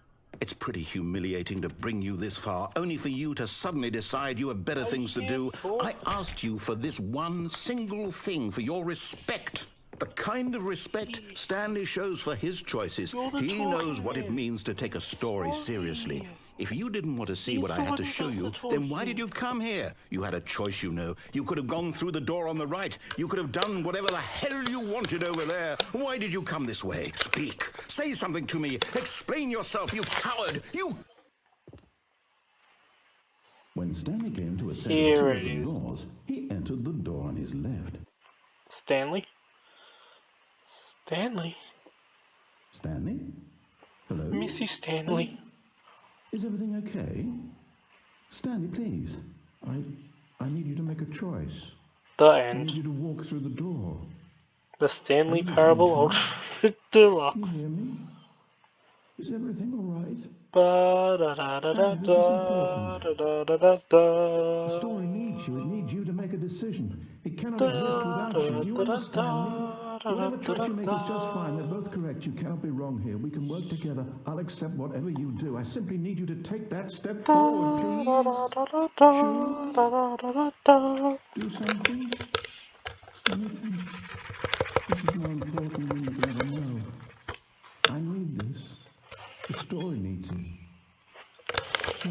It's pretty humiliating to bring you this far, only for you to suddenly decide you have better things to do. I asked you for this one single thing, for your respect. The kind of respect Stanley shows for his choices. He knows what it means to take a story seriously. If you didn't want to see what I had to show you, then why did you come here? You had a choice, you know. You could have gone through the door on the right. You could have done whatever the hell you wanted over there. Why did you come this way? Speak. Say something to me. Explain yourself, you coward. You... When Stanley came to a set of Here two it of the is. doors, he entered the door on his left. Stanley? Stanley? Stanley? Hello? I miss you, Stanley. Is everything okay? Stanley, please. I need you to make a choice. The I end. need you to walk through the door. The Stanley Are you Parable listening Ultra Deluxe. Can you hear me? Is everything all right? Ba da da da da Stanley, this is da important. da da da The da. story needs you. It needs you to make a decision. It cannot Da exist without da you. Do you da da understand me? da Whatever da choice you make is just da. fine. They're both correct. You cannot be wrong here. We can work together. I'll accept whatever you do. I simply need you to take that step forward, please. Choose. Do something. Anything. This is more important than you can ever know. I need this. The story needs it. So,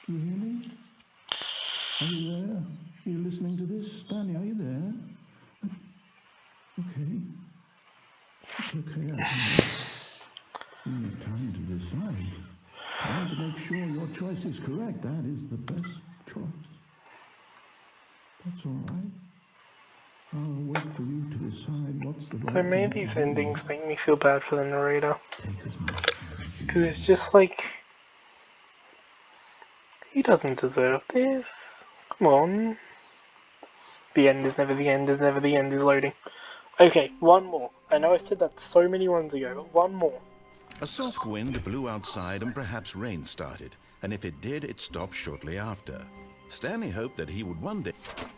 you hear me? Are you there? Are you listening to this? Stanley, are you there? Okay. It's okay, I think. You need time to decide. Time to make sure your choice is correct. That is the best choice. That's all right. I'll wait for you to decide what's the right So thing maybe to these do. endings make me feel bad for the narrator. Take as much time as you Because it's need. just like, he doesn't deserve this. Come on. The end is never the end is never the end is loading. Okay, one more. I know I said that so many ones ago, but one more. A soft wind blew outside and perhaps rain started, and if it did, it stopped shortly after. Stanley hoped that he would one day...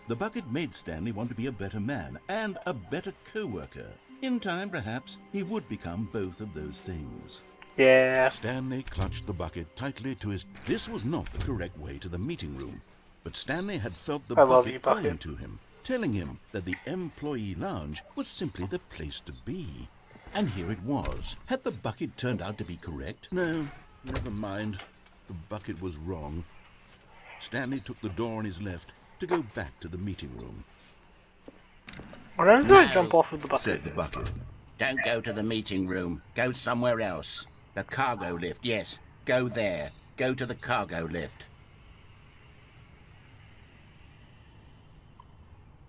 The bucket made Stanley want to be a better man and a better co-worker. In time, perhaps, he would become both of those things. Yeah. Stanley clutched the bucket tightly to his... This was not the correct way to the meeting room, but Stanley had felt the I love you, bucket calling Bucket. to him, telling him that the employee lounge was simply the place to be. And here it was. Had the bucket turned out to be correct? No, never mind. The bucket was wrong. Stanley took the door on his left to go back to the meeting room. Why don't I jump off of the bucket? Said the bucket. Don't go to the meeting room. Go somewhere else. The cargo lift, yes. Go there. Go to the cargo lift.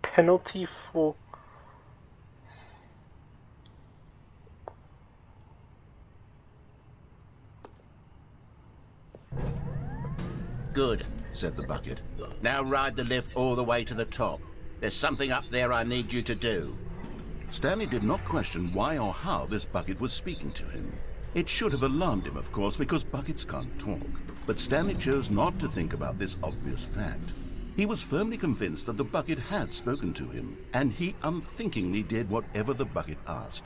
Penalty for... Good, said the bucket. Now ride the lift all the way to the top. There's something up there I need you to do. Stanley did not question why or how this bucket was speaking to him. It should have alarmed him, of course, because buckets can't talk. But Stanley chose not to think about this obvious fact. He was firmly convinced that the bucket had spoken to him, and he unthinkingly did whatever the bucket asked.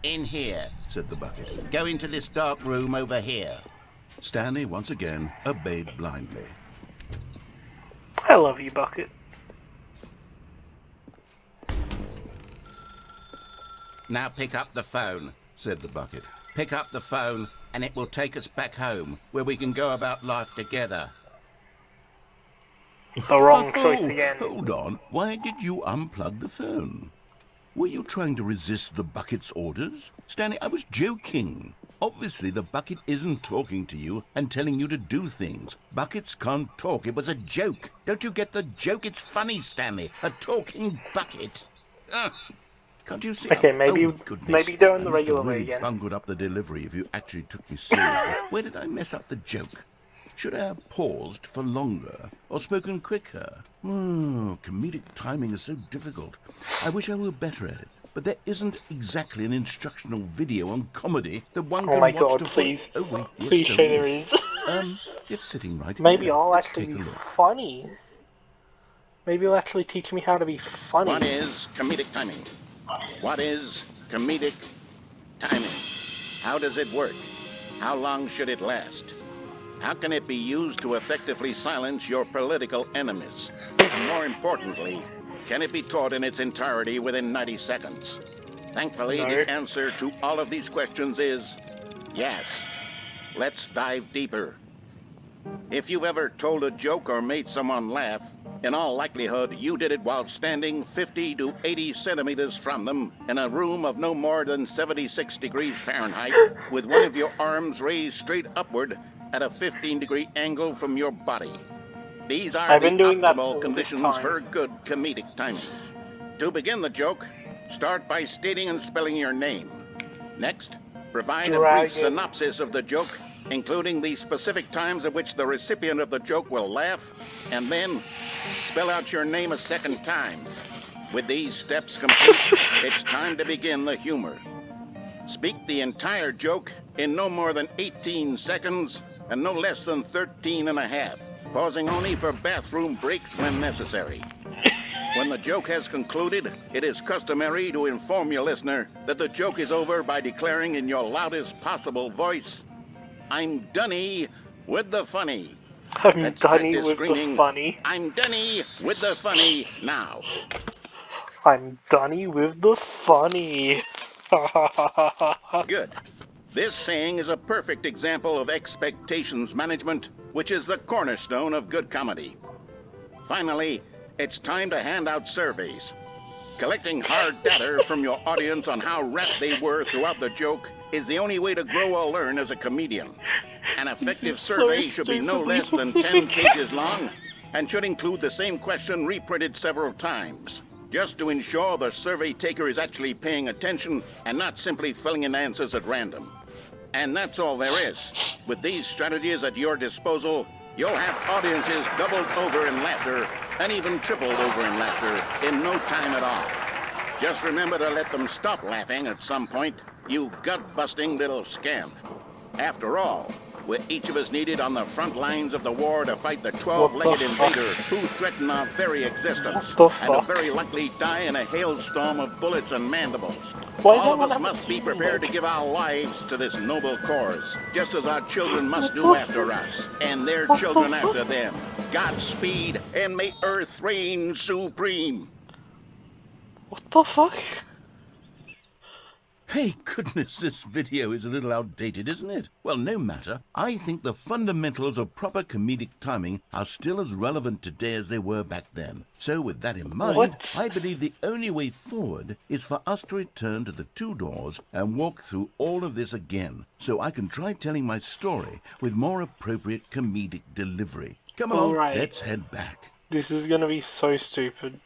In here, said the bucket. Go into this dark room over here. Stanley once again obeyed blindly. I love you, Bucket. Now pick up the phone, Said the bucket. pick up the phone, and it will take us back home, where we can go about life together. The wrong choice again. Hold on. Why did you unplug the phone? Were you trying to resist the bucket's orders? Stanley, I was joking. Obviously, the bucket isn't talking to you and telling you to do things. Buckets can't talk. It was a joke. Don't you get the joke? It's funny, Stanley. A talking bucket. Can't you see? Okay, maybe Oh, goodness. maybe do it in I the must have regular way really again. bungled up the delivery if you actually took me seriously. Where did I mess up the joke? Should I have paused for longer or spoken quicker? Comedic timing is so difficult. I wish I were better at it. But there isn't exactly an instructional video on comedy that one Oh can my watch god, to please. Oh, wait, yes, Please there show there is. is. It's sitting right Maybe here. I'll Let's actually take a be look. funny. Maybe it'll actually teach me how to be funny. What is comedic timing? What is comedic timing? How does it work? How long should it last? How can it be used to effectively silence your political enemies? And more importantly, can it be taught in its entirety within 90 seconds? Thankfully, No. the answer to all of these questions is yes. Let's dive deeper. If you've ever told a joke or made someone laugh, in all likelihood, you did it while standing 50 to 80 centimeters from them in a room of no more than 76 degrees Fahrenheit, with one of your arms raised straight upward at a 15-degree angle from your body. These are I've the been doing that all optimal this conditions time. for good comedic timing. To begin the joke, start by stating and spelling your name. Next, provide a brief Dragon. synopsis of the joke, including the specific times at which the recipient of the joke will laugh, and then spell out your name a second time. With these steps complete, it's time to begin the humor. Speak the entire joke in no more than 18 seconds and no less than 13 and a half, pausing only for bathroom breaks when necessary. When the joke has concluded, it is customary to inform your listener that the joke is over by declaring in your loudest possible voice, "I'm Dunny with the funny." I'm Let's Dunny practice with screaming, the funny. "I'm Dunny with the funny" now. I'm Dunny with the funny. Good. This saying is a perfect example of expectations management, which is the cornerstone of good comedy. Finally, it's time to hand out surveys. Collecting hard data from your audience on how rapt they were throughout the joke is the only way to grow or learn as a comedian. An effective survey should be no less than 10 pages long and should include the same question reprinted several times, just to ensure the survey taker is actually paying attention and not simply filling in answers at random. And that's all there is. With these strategies at your disposal, you'll have audiences doubled over in laughter and even tripled over in laughter in no time at all. Just remember to let them stop laughing at some point, you gut-busting little scamp. After all, we're each of us needed on the front lines of the war to fight the 12-legged invader who threaten our very existence and who very likely die in a hailstorm of bullets and mandibles. Why is All that of one us have a must be human prepared to leg? give our lives to this noble cause, just as our children must do after us, and their children after them. Godspeed, and may Earth reign supreme. What the fuck? Hey, goodness, this video is a little outdated, isn't it? Well, no matter. I think the fundamentals of proper comedic timing are still as relevant today as they were back then. So with that in mind, What? I believe the only way forward is for us to return to the two doors and walk through all of this again, so I can try telling my story with more appropriate comedic delivery. Come along, Alright. let's head back. This is gonna be so stupid.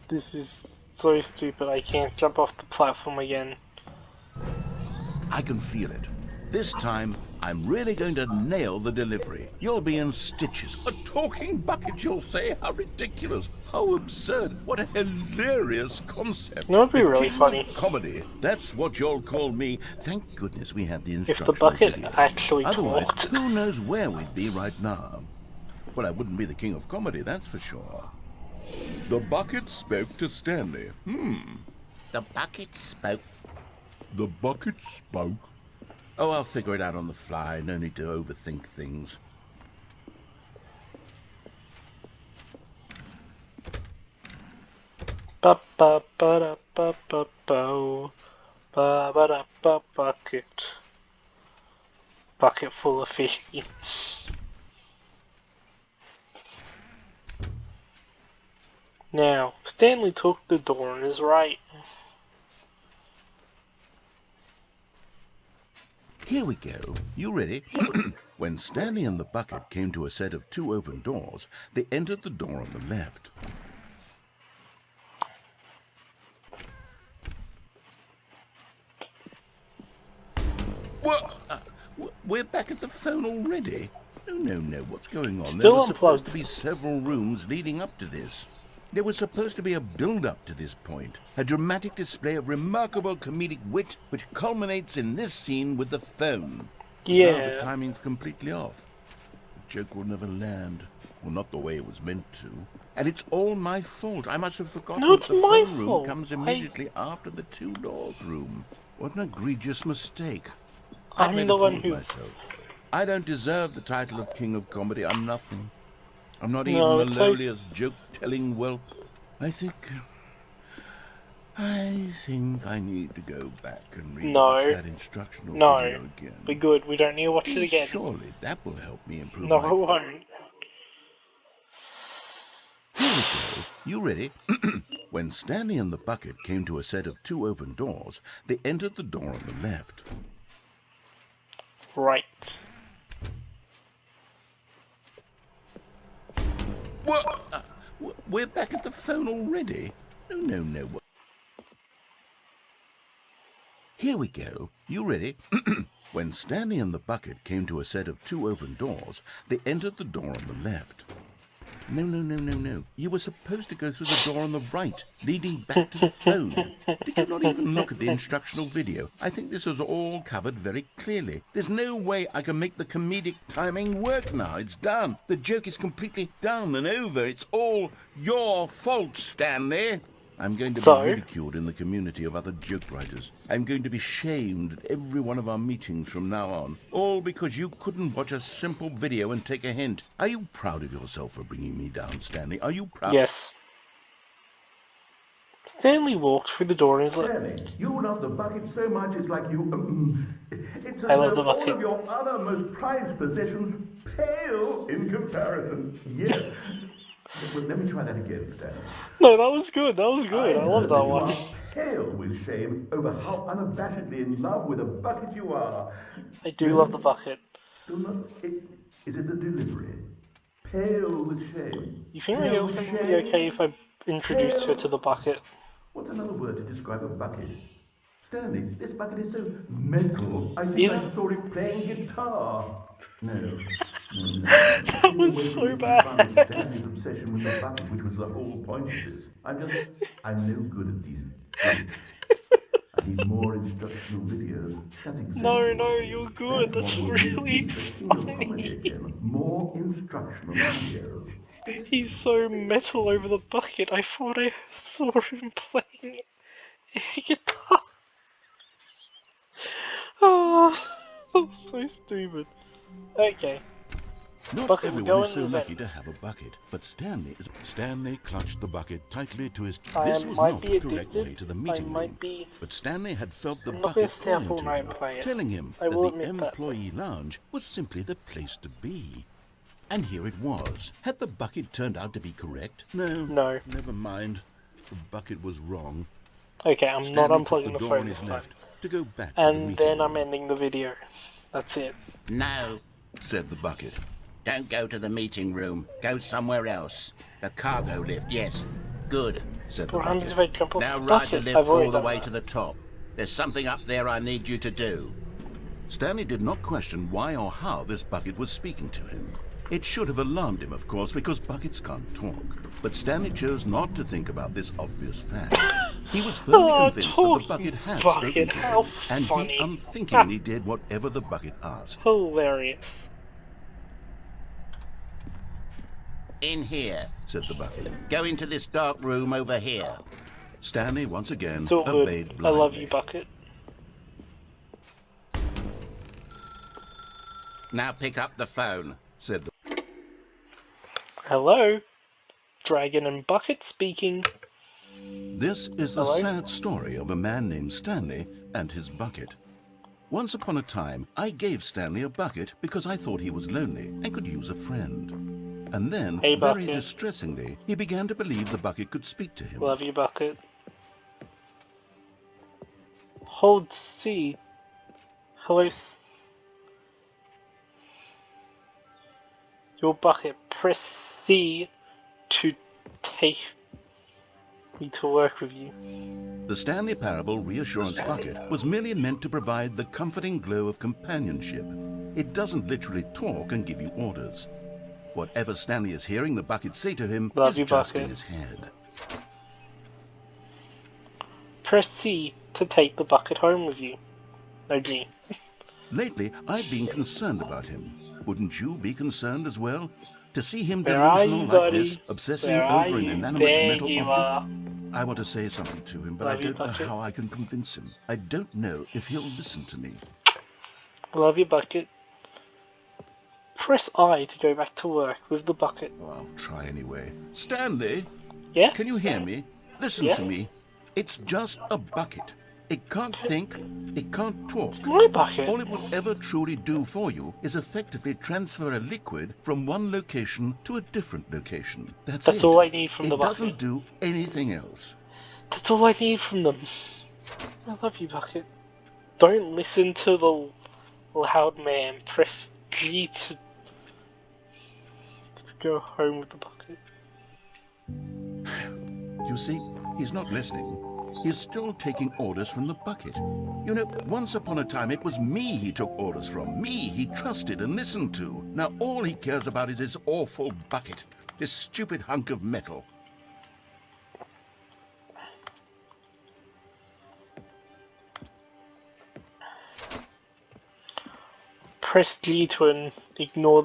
This is so stupid, I can't jump off the platform again. I can feel it. This time, I'm really going to nail the delivery. You'll be in stitches. A talking bucket, you'll say? How ridiculous. How absurd. What a hilarious concept. That would be The really king funny. of comedy. That's what you'll call me. Thank goodness we have the If the instructional bucket video. actually Otherwise, talked. who knows where we'd be right now. Well, I wouldn't be the king of comedy, that's for sure. The bucket spoke to Stanley. The bucket spoke. The bucket spoke. Oh, I'll figure it out on the fly. No need to overthink things. Ba ba ba da ba ba bo. Ba ba da ba bucket. Bucket full of fishy. Now, Stanley took the door and is right. Here we go. You ready? When Stanley and the bucket came to a set of 2 open doors, they entered the door on the left. What? We're back at the phone already? No, what's going on? There Still were supposed unplugged. to be several rooms leading up to this. There was supposed to be a build-up to this point, a dramatic display of remarkable comedic wit which culminates in this scene with the phone. But now the Yeah. timing's completely off. The joke will never land. Well, not the way it was meant to. And it's all my fault. I must have forgotten No, that it's the my phone room fault. comes immediately after the 2 doors room. What an egregious mistake. I'm I've made the a one fool of who- myself. I don't deserve the title of King of Comedy. I'm nothing. I'm not even No, the it's lowliest joke-telling whelp. I think I need to go back and read No. that instructional No. video again. We're good. We don't need to watch it again. Surely that will help me improve No, my... it won't. Here we go. You ready? When Stanley and the bucket came to a set of 2 open doors, they entered the door on the left. Right. What? We're back at the phone already? No. Here we go. You ready? When Stanley and the bucket came to a set of 2 open doors, they entered the door on the left. No. You were supposed to go through the door on the right, leading back to the phone. Did you not even look at the instructional video? I think this is all covered very clearly. There's no way I can make the comedic timing work now. It's done. The joke is completely done and over. It's all your fault, Stanley. I'm going to So? be ridiculed in the community of other joke writers. I'm going to be shamed at every one of our meetings from now on. All because you couldn't watch a simple video and take a hint. Are you proud of yourself for bringing me down, Stanley? Are you proud? Yes. Stanley walked through the door and is like, Stanley, you love the bucket so much it's like you... it's as I love though the all bucket. of your other most prized possessions pale in comparison. Yes. Well, let me try that again, Stanley. no, that was good. That was good. I love heard that you one. are pale with shame over how unabashedly in love with a bucket you are. I do love the bucket. Still not... Is it the delivery? Pale with shame. You think my Pale with girlfriend would be okay if I introduced her to the bucket? What's another word to describe a bucket? Stanley, this bucket is so metal, I think Yeah. I saw it playing guitar. No. That was so bad. Stanley's obsession with the bucket, which was the whole point of this. I'm no good at these jokes. I need more instructional videos. That's exactly No, what it is. you're good. That's what will make really me the king of comedy funny. again. More instructional videos. He's so metal over the bucket. I thought I saw him playing a guitar. Oh, that's so stupid. Okay. Not Bucket will go everyone is in so the lucky bin. to have a bucket, but Stanley clutched the bucket tightly to his... I This was might not be the correct addicted. way to the I meeting might room, be... but Stanley had felt the I'm not gonna bucket stay up calling all to night him, and play it. telling him I that will the admit that. employee lounge was simply the place to be. And here it was. Had the bucket turned out to be correct? No. Never mind. The bucket was wrong. Okay, I'm Stanley not took unplugging the the door on phone his this time. left to go back to the And meeting then I'm room. ending the video. That's it. No, Said the bucket. don't go to the meeting room. Go somewhere else. The cargo lift, yes. Good. Said the What happens bucket. if I jump off Now the ride the bucket? lift I've already all the done way that. to the top. There's something up there I need you to do. Stanley did not question why or how this bucket was speaking to him. It should have alarmed him, of course, because buckets can't talk. But Stanley chose not to think about this obvious fact. He was firmly Oh, convinced that the talking bucket had bucket, spoken to how him, and funny. he unthinkingly did whatever the bucket asked. Hilarious. In here. Said the bucket. Go into this dark room over here. Stanley once again It's all obeyed good. I blindly. love you, bucket. Now pick up the phone. Said the Hello? Dragon and Bucket speaking. This is the Hello? sad story of a man named Stanley and his bucket. Once upon a time, I gave Stanley a bucket because I thought he was lonely and could use a friend. And then, Hey, very Bucket. distressingly, he began to believe the bucket could speak to him. Love you, Bucket. Hold C. Hello. your bucket. Press C to take me to work with you. The Stanley Parable Reassurance Bucket was merely meant to provide the comforting glow of companionship. It doesn't literally talk and give you orders. Whatever Stanley is hearing the bucket say to him Love is you, just bucket. in his head. Press C to take the bucket home with you. No G. Lately, I've been concerned about him. Wouldn't you be concerned as well? To see him Where are delusional you, like buddy? this, obsessing Where are over an you? inanimate There metal you object? are. I want to say something to him, but I Love you, don't know bucket. how I can convince him. I don't know if he'll listen to me. Love you, bucket. Press I to go back to work with the bucket. Oh, I'll try anyway. Stanley? Yeah? Can you hear me? Listen Yeah? to me. It's just a bucket. It can't think. It can't talk. It's my bucket. All it will ever truly do for you is effectively transfer a liquid from one location to a different location. That's it. all I need from the It bucket. doesn't do anything else. That's all I need from them. I love you, bucket. Don't listen to the loud man. Press G to go home with the bucket. You see, he's not listening. He's still taking orders from the bucket. You know, once upon a time it was me he took orders from. Me he trusted and listened to. Now all he cares about is his awful bucket. This stupid hunk of metal. Press G to ignore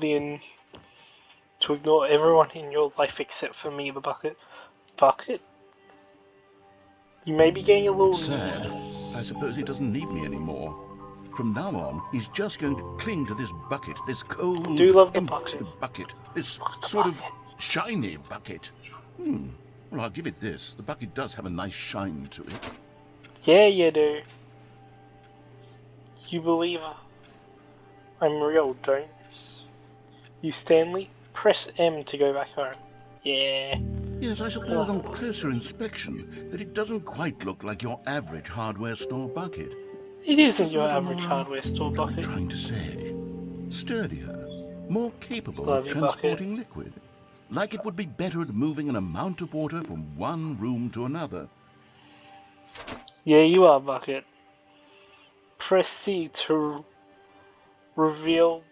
everyone in your life except for me, the bucket. Bucket? You may be getting a little Sad. I suppose he doesn't need me anymore. From now on, he's just going to cling to this bucket, this cold, Do love the empty bucket, this sort of shiny bucket. Well, I'll give it this. The bucket does have a nice shine to it. Yeah, you do. You believe I'm real, don't you, Stanley? Press M to go back home. Yeah. Yes, I suppose on closer inspection that it doesn't quite look like your average hardware store bucket. It It's isn't just a your little average more, hardware store what am I bucket. trying to say? Sturdier, more capable Love of you, bucket. transporting liquid. Like it would be better at moving an amount of water from one room to another. Yeah, you are, bucket. Press C to relive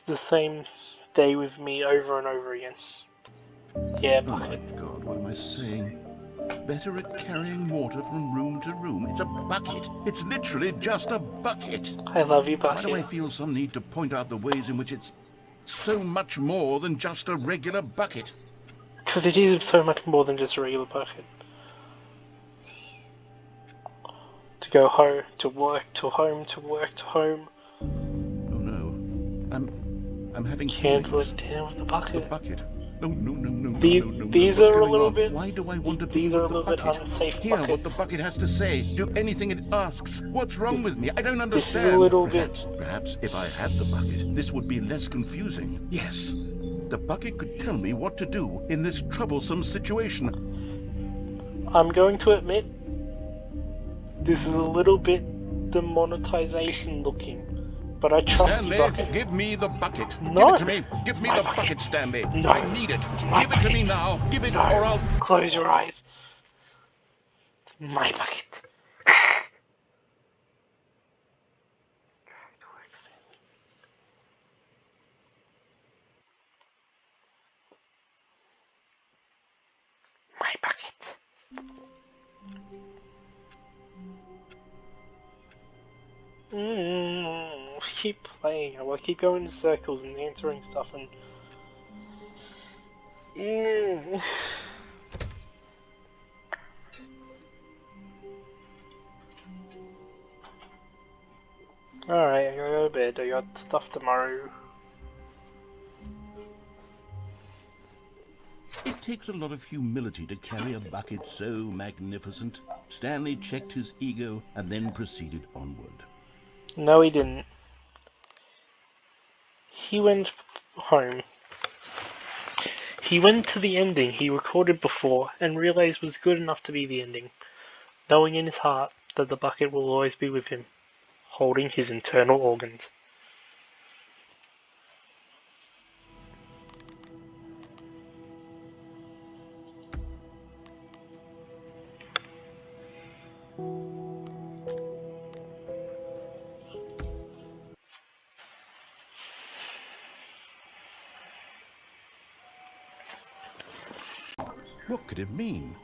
the same day with me over and over again. Yeah, Oh my bucket. God, what am I saying? Better at carrying water from room to room. It's a bucket. It's literally just a bucket. I love you, Why do I bucket. feel some need to point out the ways in which it's so much more than just a regular bucket? Because it is so much more than just a regular bucket. To go home, to work, to home, to work, to home. Oh no. I'm having Can't feelings. put it down with the The bucket. bucket. No. These What's are a going little on? bit. Why do I want to be These are with a the little bit bucket? unsafe Hear buckets. what the bucket has to say. Do anything it asks. What's wrong with me? I don't This is understand. a little bit. Perhaps if I had the bucket, this would be less confusing. Yes. The bucket could tell me what to do in this troublesome situation. I'm going to admit, this is a little bit demonetization looking, but I trust Stanley, you, bucket. give me the bucket. No. Give it to me. Give me the bucket, Stanley. No. I need it. Give it to me now. Give it, or I'll... Close your eyes. It's my bucket. My bucket. Keep playing. I will keep going in circles and answering stuff and. Alright, I gotta go to bed. I got stuff tomorrow. It takes a lot of humility to carry a bucket so magnificent. Stanley checked his ego and then proceeded onward. No, he didn't. He went home. He went to the ending he recorded before and realized was good enough to be the ending, knowing in his heart that the bucket will always be with him. holding his internal organs. What could it mean?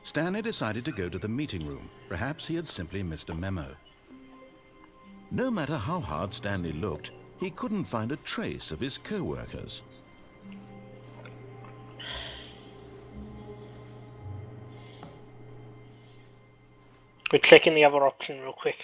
Stanley decided to go to the meeting room. Perhaps he had simply missed a memo. No matter how hard Stanley looked, he couldn't find a trace of his co-workers. We're checking the other option real quick.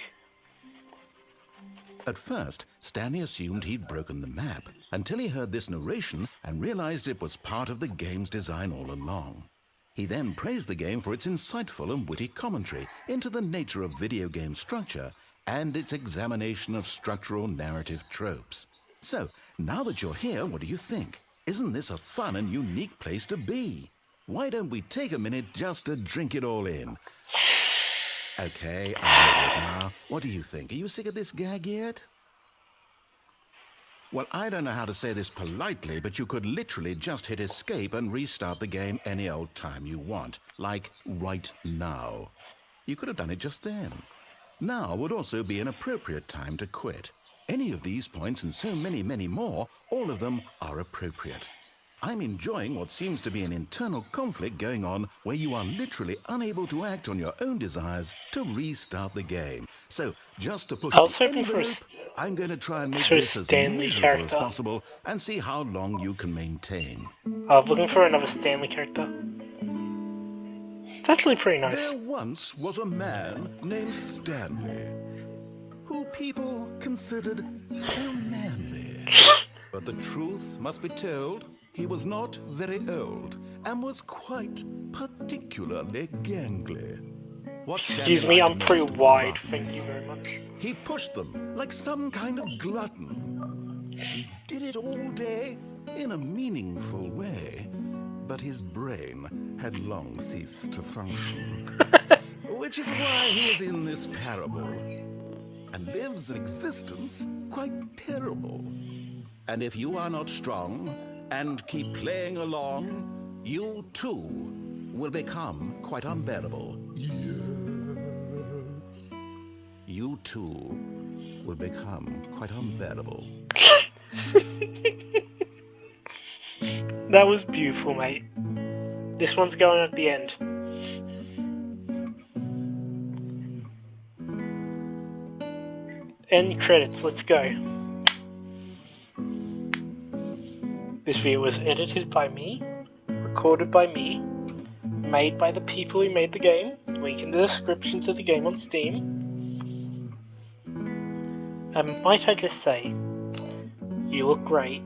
At first, Stanley assumed he'd broken the map, until he heard this narration and realized it was part of the game's design all along. He then praised the game for its insightful and witty commentary into the nature of video game structure and its examination of structural narrative tropes. So, now that you're here, what do you think? Isn't this a fun and unique place to be? Why don't we take a minute just to drink it all in? Okay, I'm over it now. What do you think? Are you sick of this gag yet? Well, I don't know how to say this politely, but you could literally just hit escape and restart the game any old time you want. Like, right now. You could have done it just then. Now would also be an appropriate time to quit. Any of these points and so many, many more, all of them are appropriate. I'm enjoying what seems to be an internal conflict going on where you are literally unable to act on your own desires to restart the game. So, just to push I was the hoping for a envelope, I'm going to try and make for a this as Stanley miserable as character. possible and see how long you can maintain. I was looking for another Stanley character. It's actually pretty nice. There once was a man named Stanley, who people considered so manly. But the truth must be told, he was not very old and was quite particularly gangly. What Excuse Stanley me, liked I'm pretty most was wide, buttons. thank you very much. He pushed them like some kind of glutton. He did it all day in a meaningful way, but his brain had long ceased to function. Which is why he is in this parable and lives an existence quite terrible. And if you are not strong and keep playing along, you too will become quite unbearable. Yes. You too will become quite unbearable. That was beautiful, mate. This one's going at the end. End credits, let's go. This video was edited by me, recorded by me, made by the people who made the game, link in the description to the game on Steam. And might I just say, you look great.